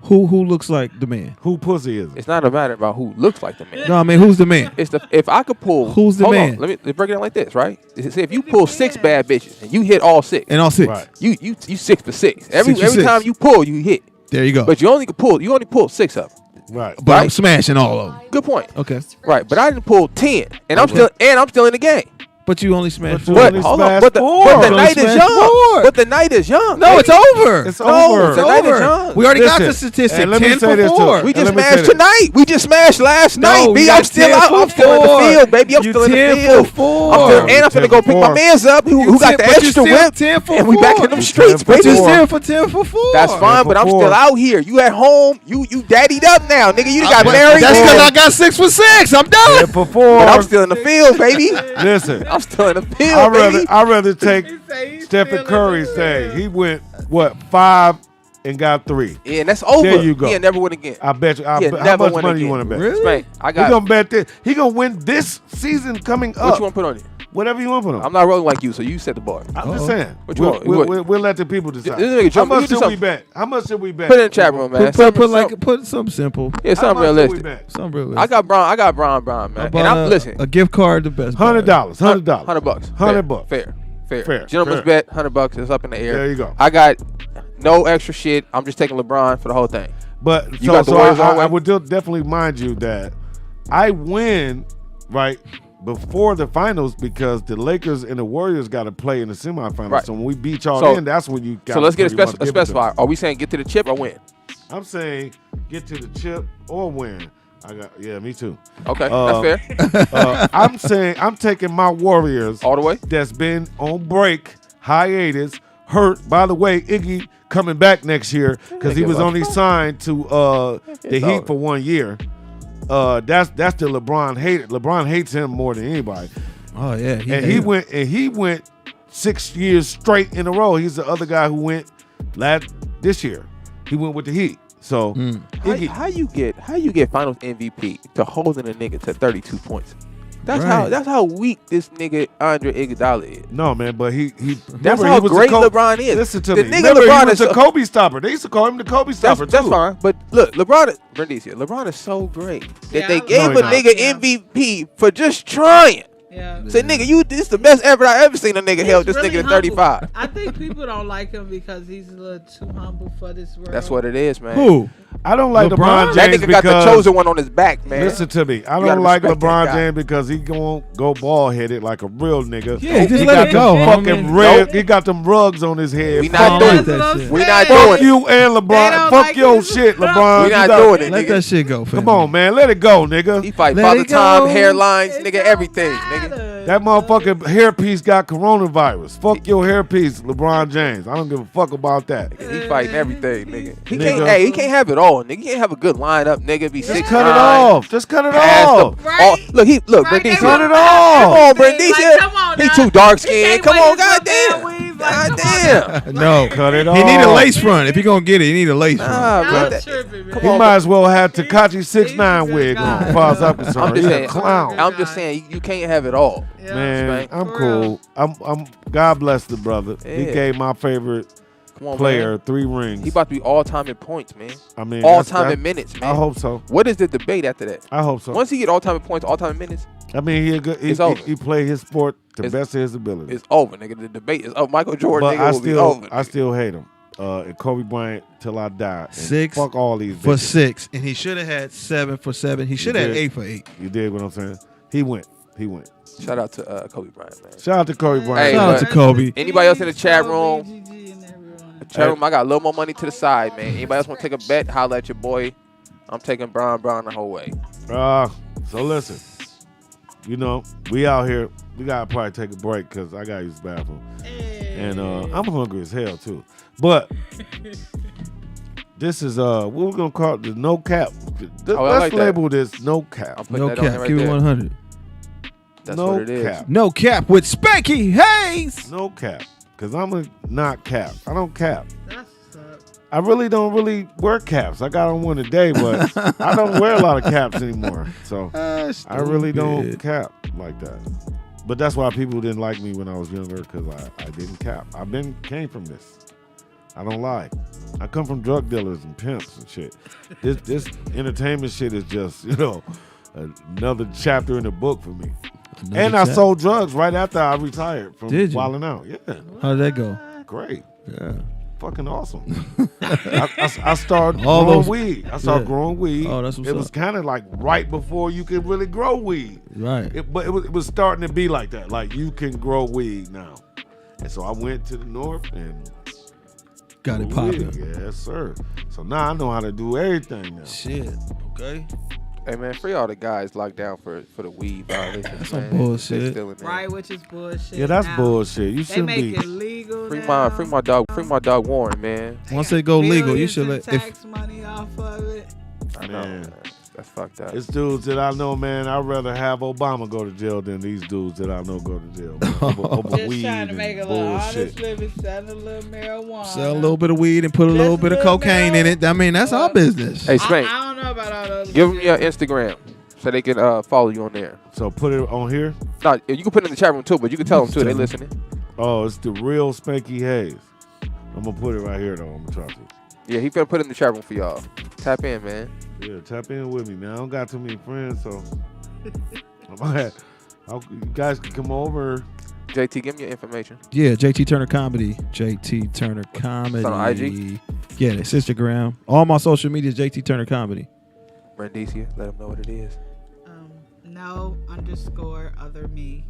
who looks like the man? Who pussy is it? It's not a matter about who looks like the man. No, I mean who's the man? It's if I could pull. Who's the hold man? On, let's break it down like this, right? Say if you pull 6 bad bitches and you hit all 6, And all 6. Right. you 6 for 6. Every 6 for 6. time you pull, you hit. There you go. But you only pull 6 of them. Right. But I'm right. smashing all of them. Good point. Okay. Right, but I didn't pull 10, and I'm still in the game. But you only smashed But you 4. But only hold on, smashed but the 4. night Only is smashed young. 4. But the night is young. No, baby. it's over. It's No, over. it's night is young. We already got Listen, the statistic. and let me 10 say for this too. 4. We And just let me say smashed this. tonight. We just smashed last No, night. we B, got I'm still 10 out. for I'm still in the 4. field, baby. I'm You still in the 10 field. for 4. I'm still, and I'm 10 finna go for pick my 4. mans up who got 10 the but you extra still whip, 10 for and we back 4. in them streets, for But baby. you 4. still for 10 for 4. That's fine, for but I'm 4. still out here. You at home. You daddied up now, nigga. You got married. That's because I and- got 6 for 6. I'm done. And for 4. But I'm still in the field, baby. Listen, I'm still in the field, baby. I'd rather take say he's Stephen still in Curry's the thing. field. He went, 5 and got 3. Yeah, and that's over. There you go. He'll never win again. I bet you. Yeah, How never much win money you again. want to bet? Really? Spank, I He got. gonna bet this. He gonna win this season coming up. What you want to put on it? Whatever you want for him. I'm not rolling like you, so you set the bar. I'm just saying. What you want? We'll let the people decide. This nigga How jump- much you do should we something. bet? How much should we bet? Put it in the chat room, man. Put something simple. Yeah, How something much should we realistic. bet? Something realistic. I got Brown, man. How And about I'm listen. a gift card to Best Buy. $100. $100. $100. $100. Fair. Fair. Gentleman's Fair. bet. $100. It's up in the air. There you go. I got no extra shit. I'm just taking LeBron for the whole thing. But You got the so Warriors all the I way? would definitely mind you that I win right before the finals because the Lakers and the Warriors got to play in the semifinals. Right. So when we beat y'all So- in, that's when you got. So let's get a pretty much give it to specifier. us. Are we saying get to the chip or win? I'm saying get to the chip or win. Me too. Okay, Uh, that's fair. I'm saying I'm taking my Warriors All the way. that's been on break, hiatus, hurt. By the way, Iggy coming back next year because he was only signed to the over. Heat for 1 year. That's the LeBron hate. LeBron hates him more than anybody. Oh yeah. He went 6 years straight in a row. He's the other guy who went this year. He went with the Heat. So Iggy, How you get Finals MVP to holding a nigga to 32 points? That's Right. how weak this nigga Andre Iguodala is. no man, but he. That's remember, how he was great the LeBron is. Listen to The me. nigga Remember, LeBron he was is a Kobe stopper. They used to call him the Kobe stopper That's too. fine. But look, LeBron is so great that Yeah, they I gave No, a he nigga not. MVP for just trying. Yeah. Say, nigga, this the best effort I ever seen a nigga held this He's nigga really to 35. humble. I think people don't like him because he's a little too humble for this world. That's what it is, man. Who? I don't like LeBron? LeBron That James nigga got the because chosen one on his back, man. listen to me. I You gotta don't like respect that LeBron guy. James because he gon' go bald headed like a real nigga. Yeah, just he let got it go. them fucking homie. red. He got them rugs on his head. We Fuck not you. doing that That's what shit. I'm We not saying. doing Fuck you and They LeBron. don't Fuck like your this. shit, LeBron. We You not got- doing it, Let nigga. that shit go. Come on, man. Let it go, nigga. He fight Let Father it Time, go. hairlines, It nigga, don't everything, matter. nigga. That motherfucking hairpiece got coronavirus. Fuck your hairpiece, LeBron James. I don't give a fuck about that. He fighting everything, nigga. He Nigga. he can't have it all, nigga. He can't have a good lineup, nigga. Be Just 6'9". cut it off. Just cut it off. Right? Look, Right, they Brandisha. Cut it want off. Come on, everything. Brandisha. Like, come on He now. too dark He skinned. can't Come wear on, his little goddamn. weave. Like, come on Goddamn. No. Cut it off. He need a lace front. If he gonna get it, he need a lace front. Nah, now. bro. I'm that- tripping, man. He on, might as well have Tekashi 6ix9ine He's a wig good on, guy. as far as I'm I'm concerned. just He's saying. a clown. I'm just saying, you can't have it all. Yeah. Man, Spank. I'm For cool. I'm God bless the brother. He Yeah. gave my favorite Come on, player man. 3 rings. He about to be all time in points, man. I mean, All that's- time that- in minutes, man. I hope so. What is the debate after that? I hope so. Once he get all time in points, all time in minutes, I mean, he a good. It's over. He played his sport to It's- best of his ability. it's over, nigga. The debate is over. Michael Jordan, But nigga, will be over. I still hate him. And Kobe Bryant till I die. And 6 Fuck all these. For bitches. 6, and he should have had 7 for 7. He should have had did. 8 for 8. You dig what I'm saying? He went. Shout out to Kobe Bryant, man. Shout out to Kobe Bryant. Hey, Shout out but- to Kobe. Anybody else in the chat room? GG and everyone. Chat room, I got a little more money to the side, man. Anybody else want to take a bet? Holla at your boy. I'm taking Brown the whole way. So listen, you know, we out here we gotta probably take a break because I gotta use the bathroom. Hey. And I'm hungry as hell too. But this is what we're gonna call it, the no cap. I Let's like that. label this no cap. I'm putting No that on there cap. right Keep it there. 100. That's no what it is. cap. No cap with Spanky Hayes. No cap. Cause I'm a not cap. I don't cap. That's up. I really don't wear caps. I got on one today, but I don't wear a lot of caps anymore. So I really don't cap like that. But that's why people didn't like me when I was younger, because I didn't cap. Came from this. I don't lie. I come from drug dealers and pimps and shit. This entertainment shit is just, another chapter in the book for me. I sold drugs right after I retired from Did you? wilding out. Yeah, How did that go? great. Yeah. Fucking awesome. I started All growing those- weed. I started growing weed. Oh, that's what's It was up. kind of like right before you could really grow weed. Right. But it was starting to be like that. Like you can grow weed now. And so I went to the north and Got it grew weed. popping. Yes, sir. So now I know how to do everything now. Shit. Okay. Hey man, free all the guys locked down for the weed violations. That's some man. bullshit. They still in there. Right, which is bullshit. Yeah, that's now. bullshit. You They shouldn't make be. it legal Free now. my dog Warren, man. Once they go legal, you Billions should in let. tax money off of it. I know. Man. Man. That's fucked up. It's dudes that I know, man. I'd rather have Obama go to jail than these dudes that I know go to jail. Man. Over Just weed trying to and make a little bullshit. honest living, selling a little marijuana. Sell a little bit of weed and put a little Just bit of a little cocaine in it. I mean, that's our business. Hey Spank, I don't know about all those. give them your Instagram so they can follow you on there. So put it on here. No, you can put it in the chat room too, but you can tell them too. They Tell 'em. listening. Oh, it's the real Spanky Hayes. I'm gonna put it right here though. I'm gonna try to. Yeah, he finna put it in the chat room for y'all. Tap in, man. Yeah, tap in with me, man. I don't got too many friends, so you guys can come over. JT, give me your information. Yeah, JT Turner Comedy. JT Turner Comedy. It's on IG? Yeah, it's Instagram. All my social media is JT Turner Comedy. Brandicia, let them know what it is. No_other me.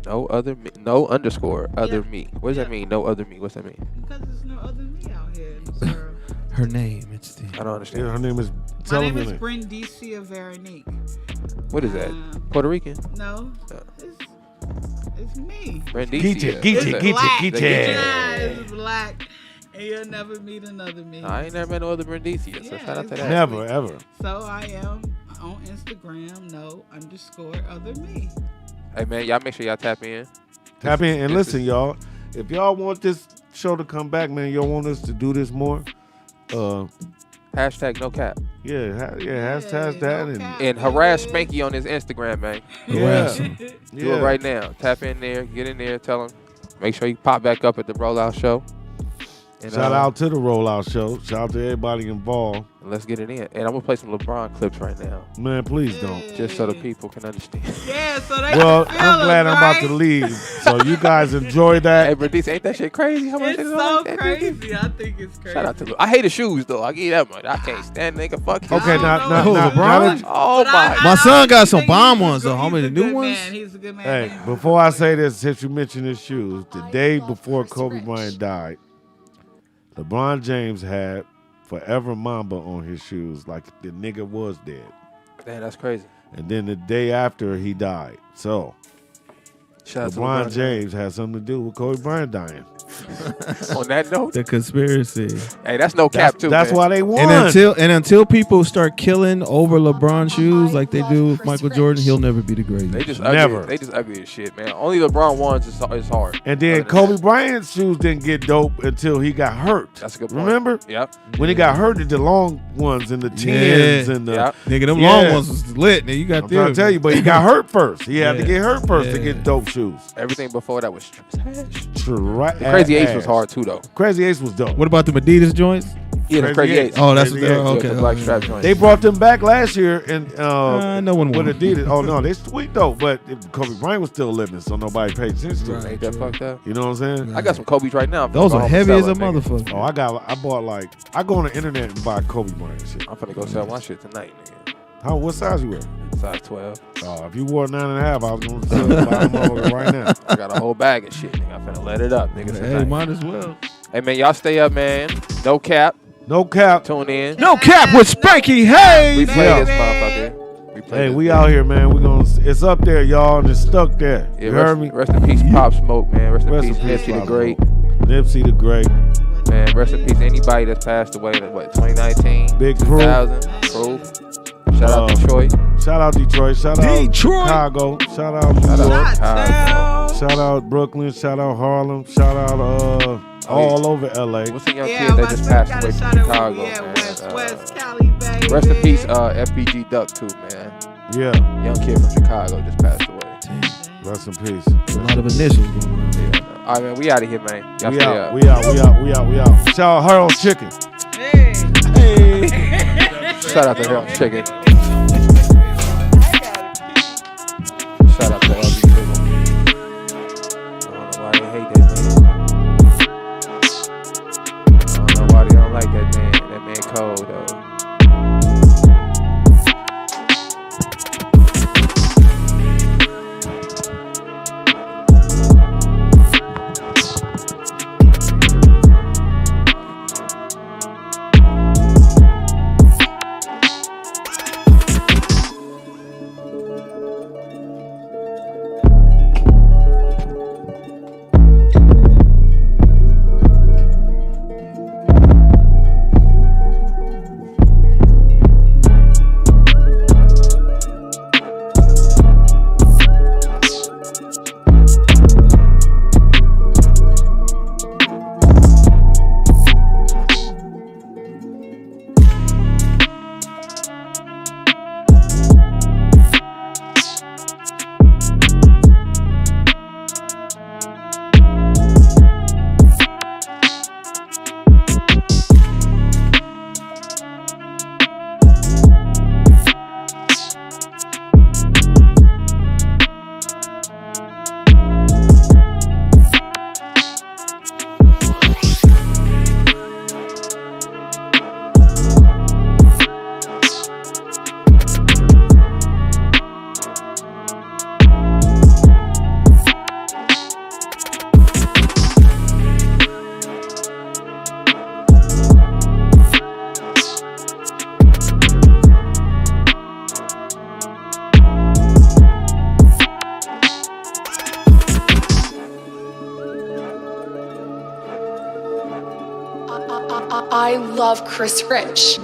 No other me. No underscore other Yeah. me. What does that Yeah. mean? No other me. What's that mean? Because there's no other me out here in this world. Her name, it's the. I don't Yeah, understand. her name is. My Tell name me is your name. Brandicia Veronique. What is that? Puerto Rican? No, it's me. Brandicia. Geechee, What's Geechee, that? Geechee, Black. Geechee. Yeah, it's black. And you'll never meet another me. I ain't never met no other Brandicia, so Yeah, shout out to that. exactly. Never, ever. So I am on Instagram, no_other me. Hey man, y'all make sure y'all tap in. Tap in and This listen, is- y'all. If y'all want this show to come back, man, y'all want us to do this more. Hashtag no cap. Hashtag that no and cap. And harass Spanky on his Instagram, man. Harass yeah, him. Do it right now. Tap in there, get in there, tell him. Make sure you pop back up at the Rollout Show. And, Shout out to the Rollout Show. Shout out to everybody involved. Let's get it in. And I'm gonna play some LeBron clips right now, Man, please don't. just so the people can understand. Yeah, so they Well, can feel I'm glad us, I'm about right? to leave. So you guys enjoy Hey, that. Brandicia, ain't that shit crazy? How much It's it is so like that, nigga? crazy. I think it's crazy. Shout out to. I hate the shoes though. I give you that much. I can't stand nigga. Fuck him. Okay, I don't now, know now, what now, LeBron? now Oh But my. My son got some think bomb he's a ones, though. good- How many, he's a the new good ones? Man. He's a good man. Hey, He's- before I say this, since you mentioned his shoes, the day before Kobe Bryant died, LeBron James had Forever Mamba on his shoes, like the nigga was dead. Damn, that's crazy. And then the day after he died. So Shout out to LeBron James had something to do with Kobe Bryant dying. On that note, The conspiracy. hey, that's no cap too. That's man. why they won. And until people start killing over LeBron shoes like they do with Michael Jordan, he'll never be the greatest. They just ugly. Never. They just ugly as shit, man. Only LeBron ones is hard. And then Other than Kobe that, Bryant's shoes didn't get dope until he got hurt. That's a good point. Remember? Yep. When he got hurt, the long ones and the tens and the. Yep. Nigga, them Yeah. long ones was lit. Now you got I'm them. trying to tell you, but he got hurt first. He had to Yeah. get hurt first to Yeah. get dope shoes. Everything before that was trash. Right. The Crazy Ace was hard too, though. Crazy Ace was dope. What about the Adidas joints? Yeah, the Crazy Crazy Eight. Eight. Oh, that's Crazy what they're Eight. okay. the black okay. strap joint. They brought them back last year and no one with won. Adidas. Oh no, they sweet though, but Kobe Bryant was still living, so nobody paid attention to it. Ain't that fucked up? You know what I'm saying? I got some Kobe's right now. I'm finna Those go are home heavy and as a sell them, nigga. motherfucker. I bought I go on the internet and buy Kobe Bryant shit. I'm finna go sell my shit tonight, nigga. What size you wear? Size 12. If you wore 9.5, I was gonna sell buy them all right now. I got a whole bag of shit, nigga. I'm finna let it up, nigga. Hey, Tonight. might as well. Hey, man, y'all stay up, man. No cap. No cap. Tune in. No cap with Spanky Hayes. We play Yeah. this motherfucker. Hey, we out here, man. It's up there, y'all, and it's stuck there. Yeah, You heard me? Rest in peace, Pop Smoke, man. Rest in peace, Nipsey the Pop Great. Smoke. Nipsey the Great. Man, rest in peace. Anybody that's passed away, like what, 2019, Big 2000, Proof. Shout out Detroit. Shout out Detroit. Shout out Chicago. Shout out New York. Shout out Brooklyn. Shout out Harlem. Shout out all over LA. What's the young kid that just passed away from Chicago, man? West Cali, baby. Rest in peace, FBG Duck too, man. Yeah. Young kid from Chicago just passed away. Rest in peace. A lot of initials going on. Yeah. All right, man. We out of here, man. Y'all We stay out. up. We out. Shout out Harold's Chicken. Hey. Shout out to Harold's Chicken. Shout out to LB Pickle. I don't know why they hate that man. I don't know why they don't like that man. That man cold, though. I love Chris Rich.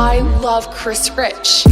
I love Chris Rich.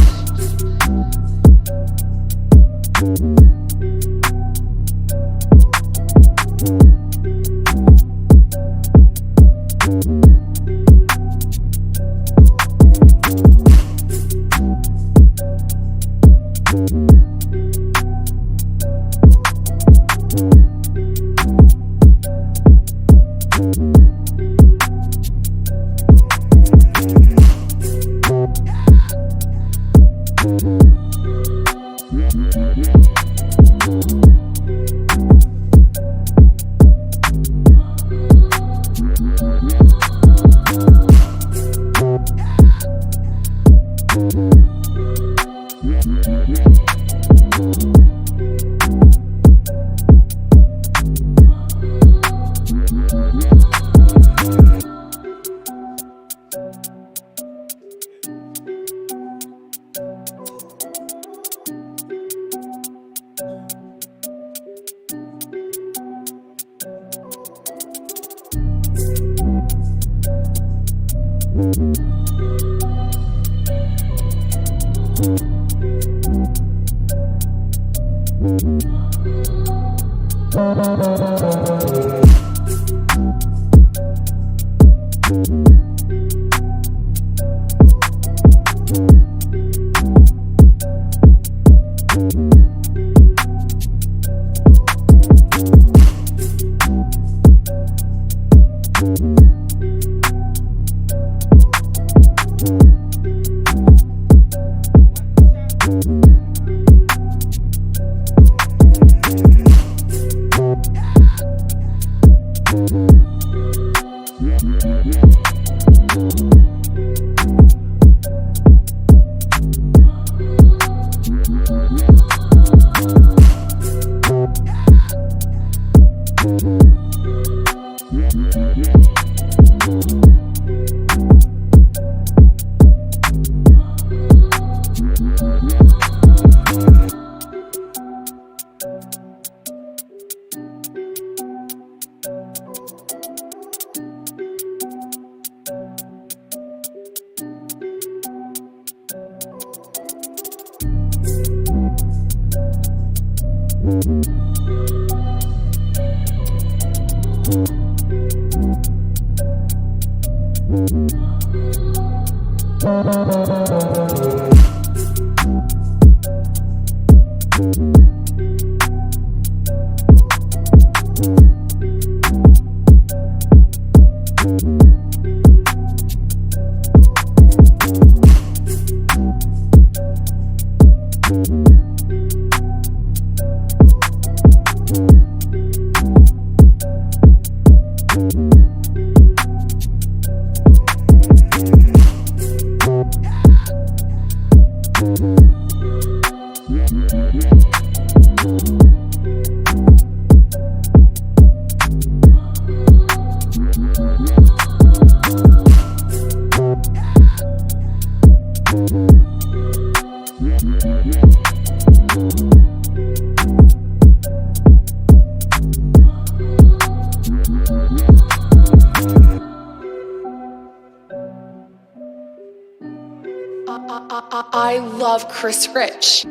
I love Chris Rich.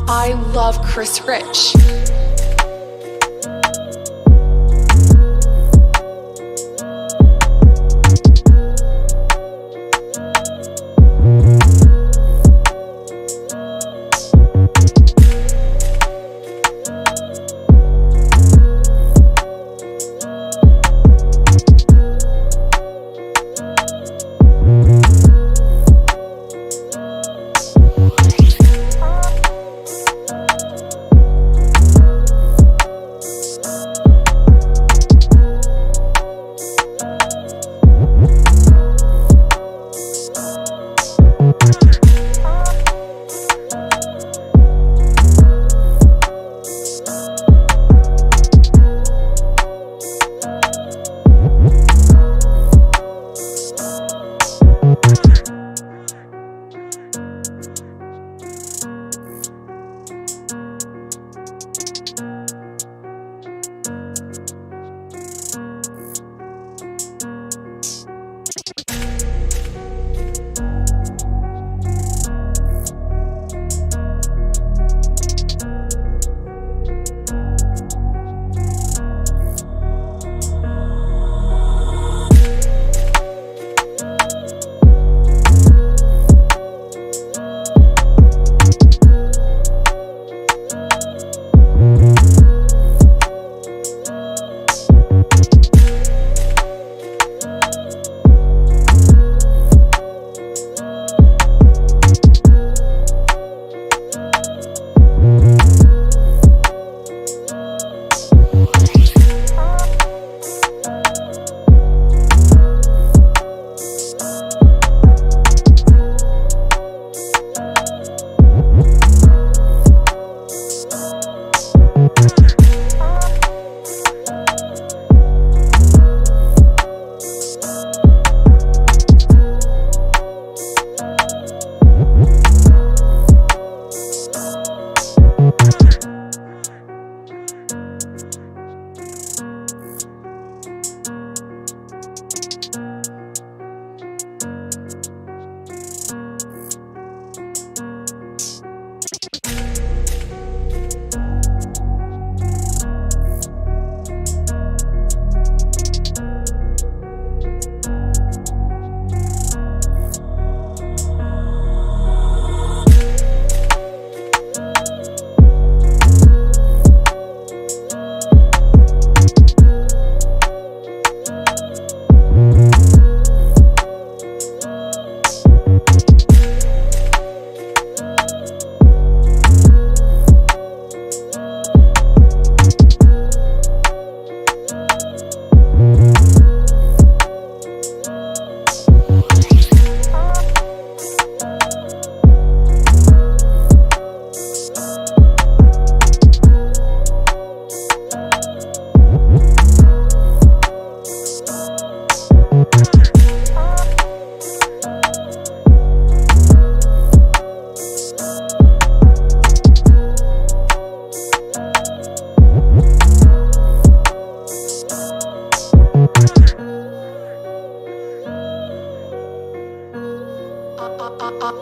I love Chris Rich.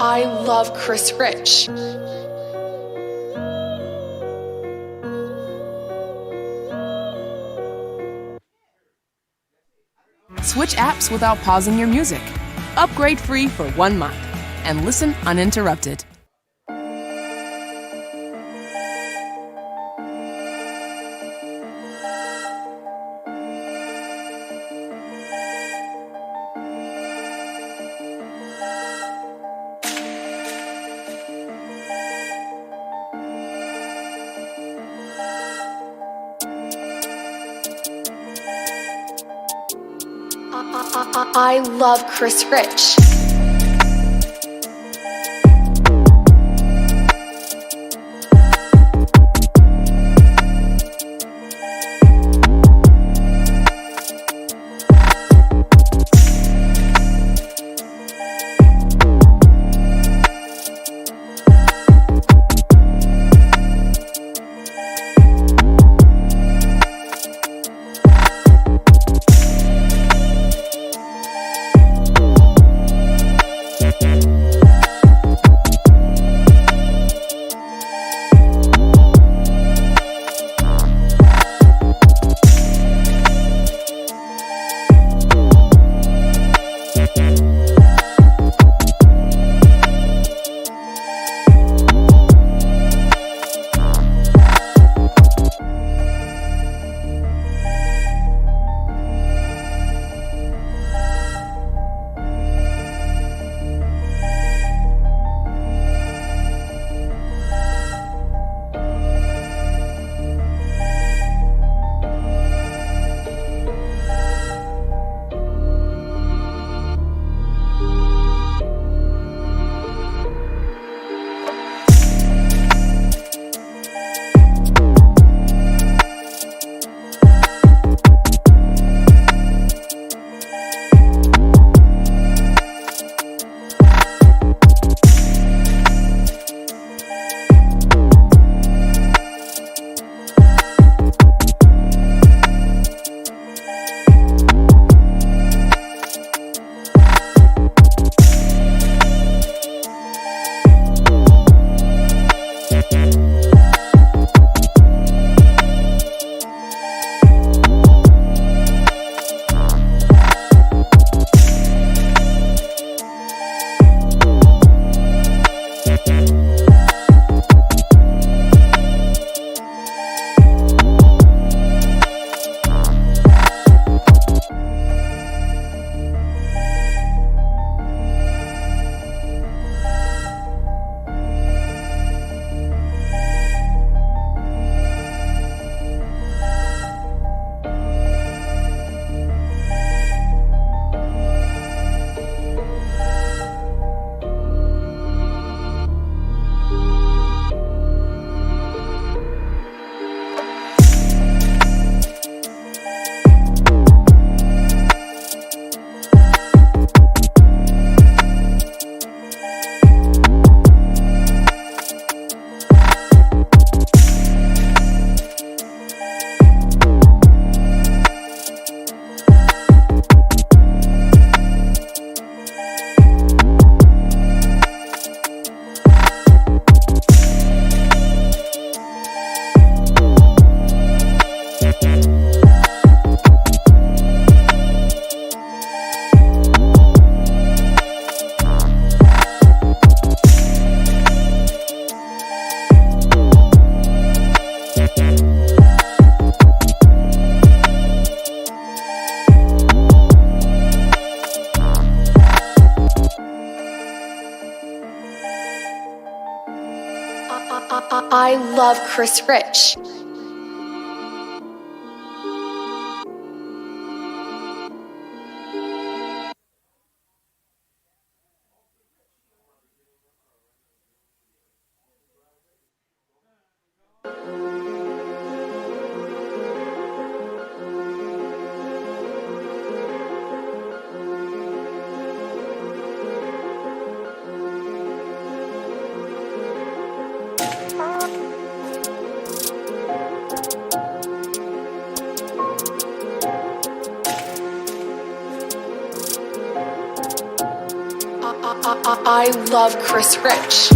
I love Chris Rich. Switch apps without pausing your music. Upgrade free for 1 month and listen uninterrupted. I love Chris Rich. I love Chris Rich. I love Chris Rich.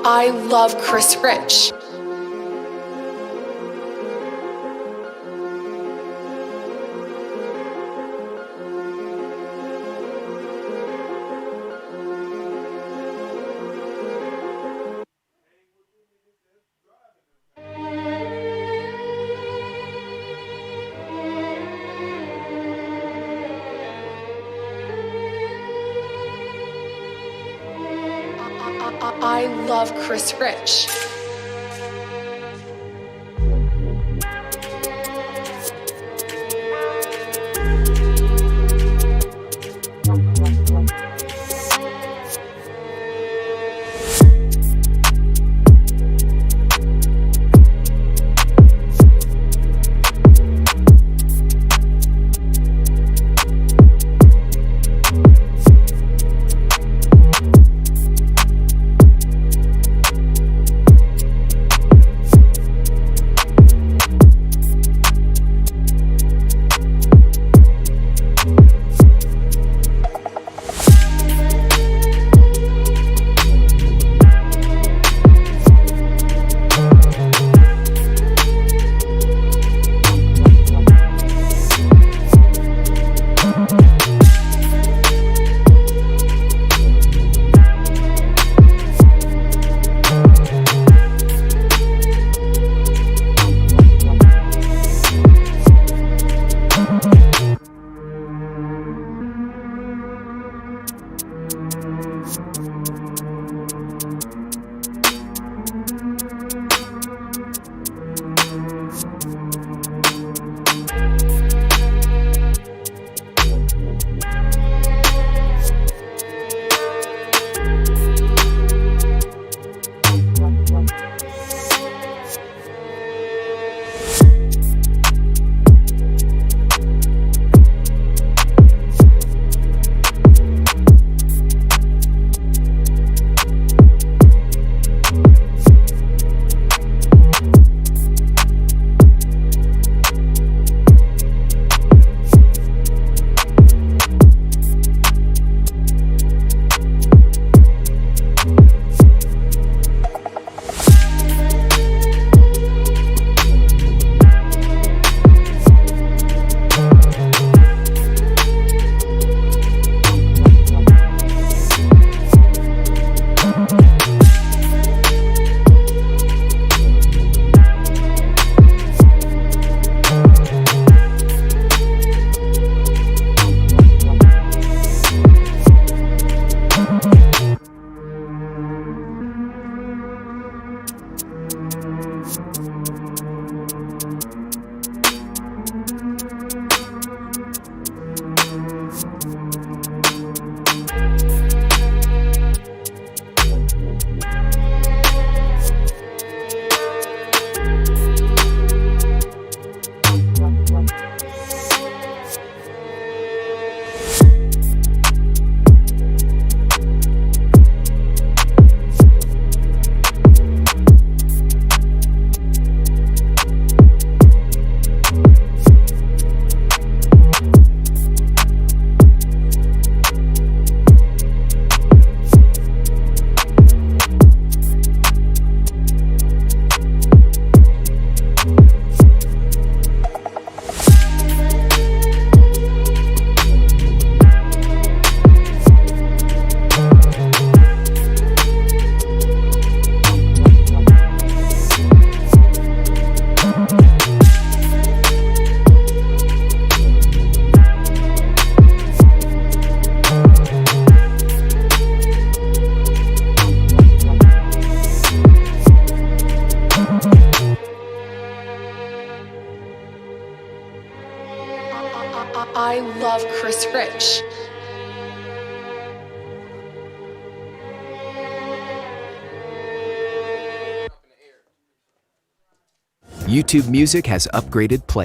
I love Chris Rich. I love Chris Rich. I love Chris Rich. YouTube Music has upgraded play.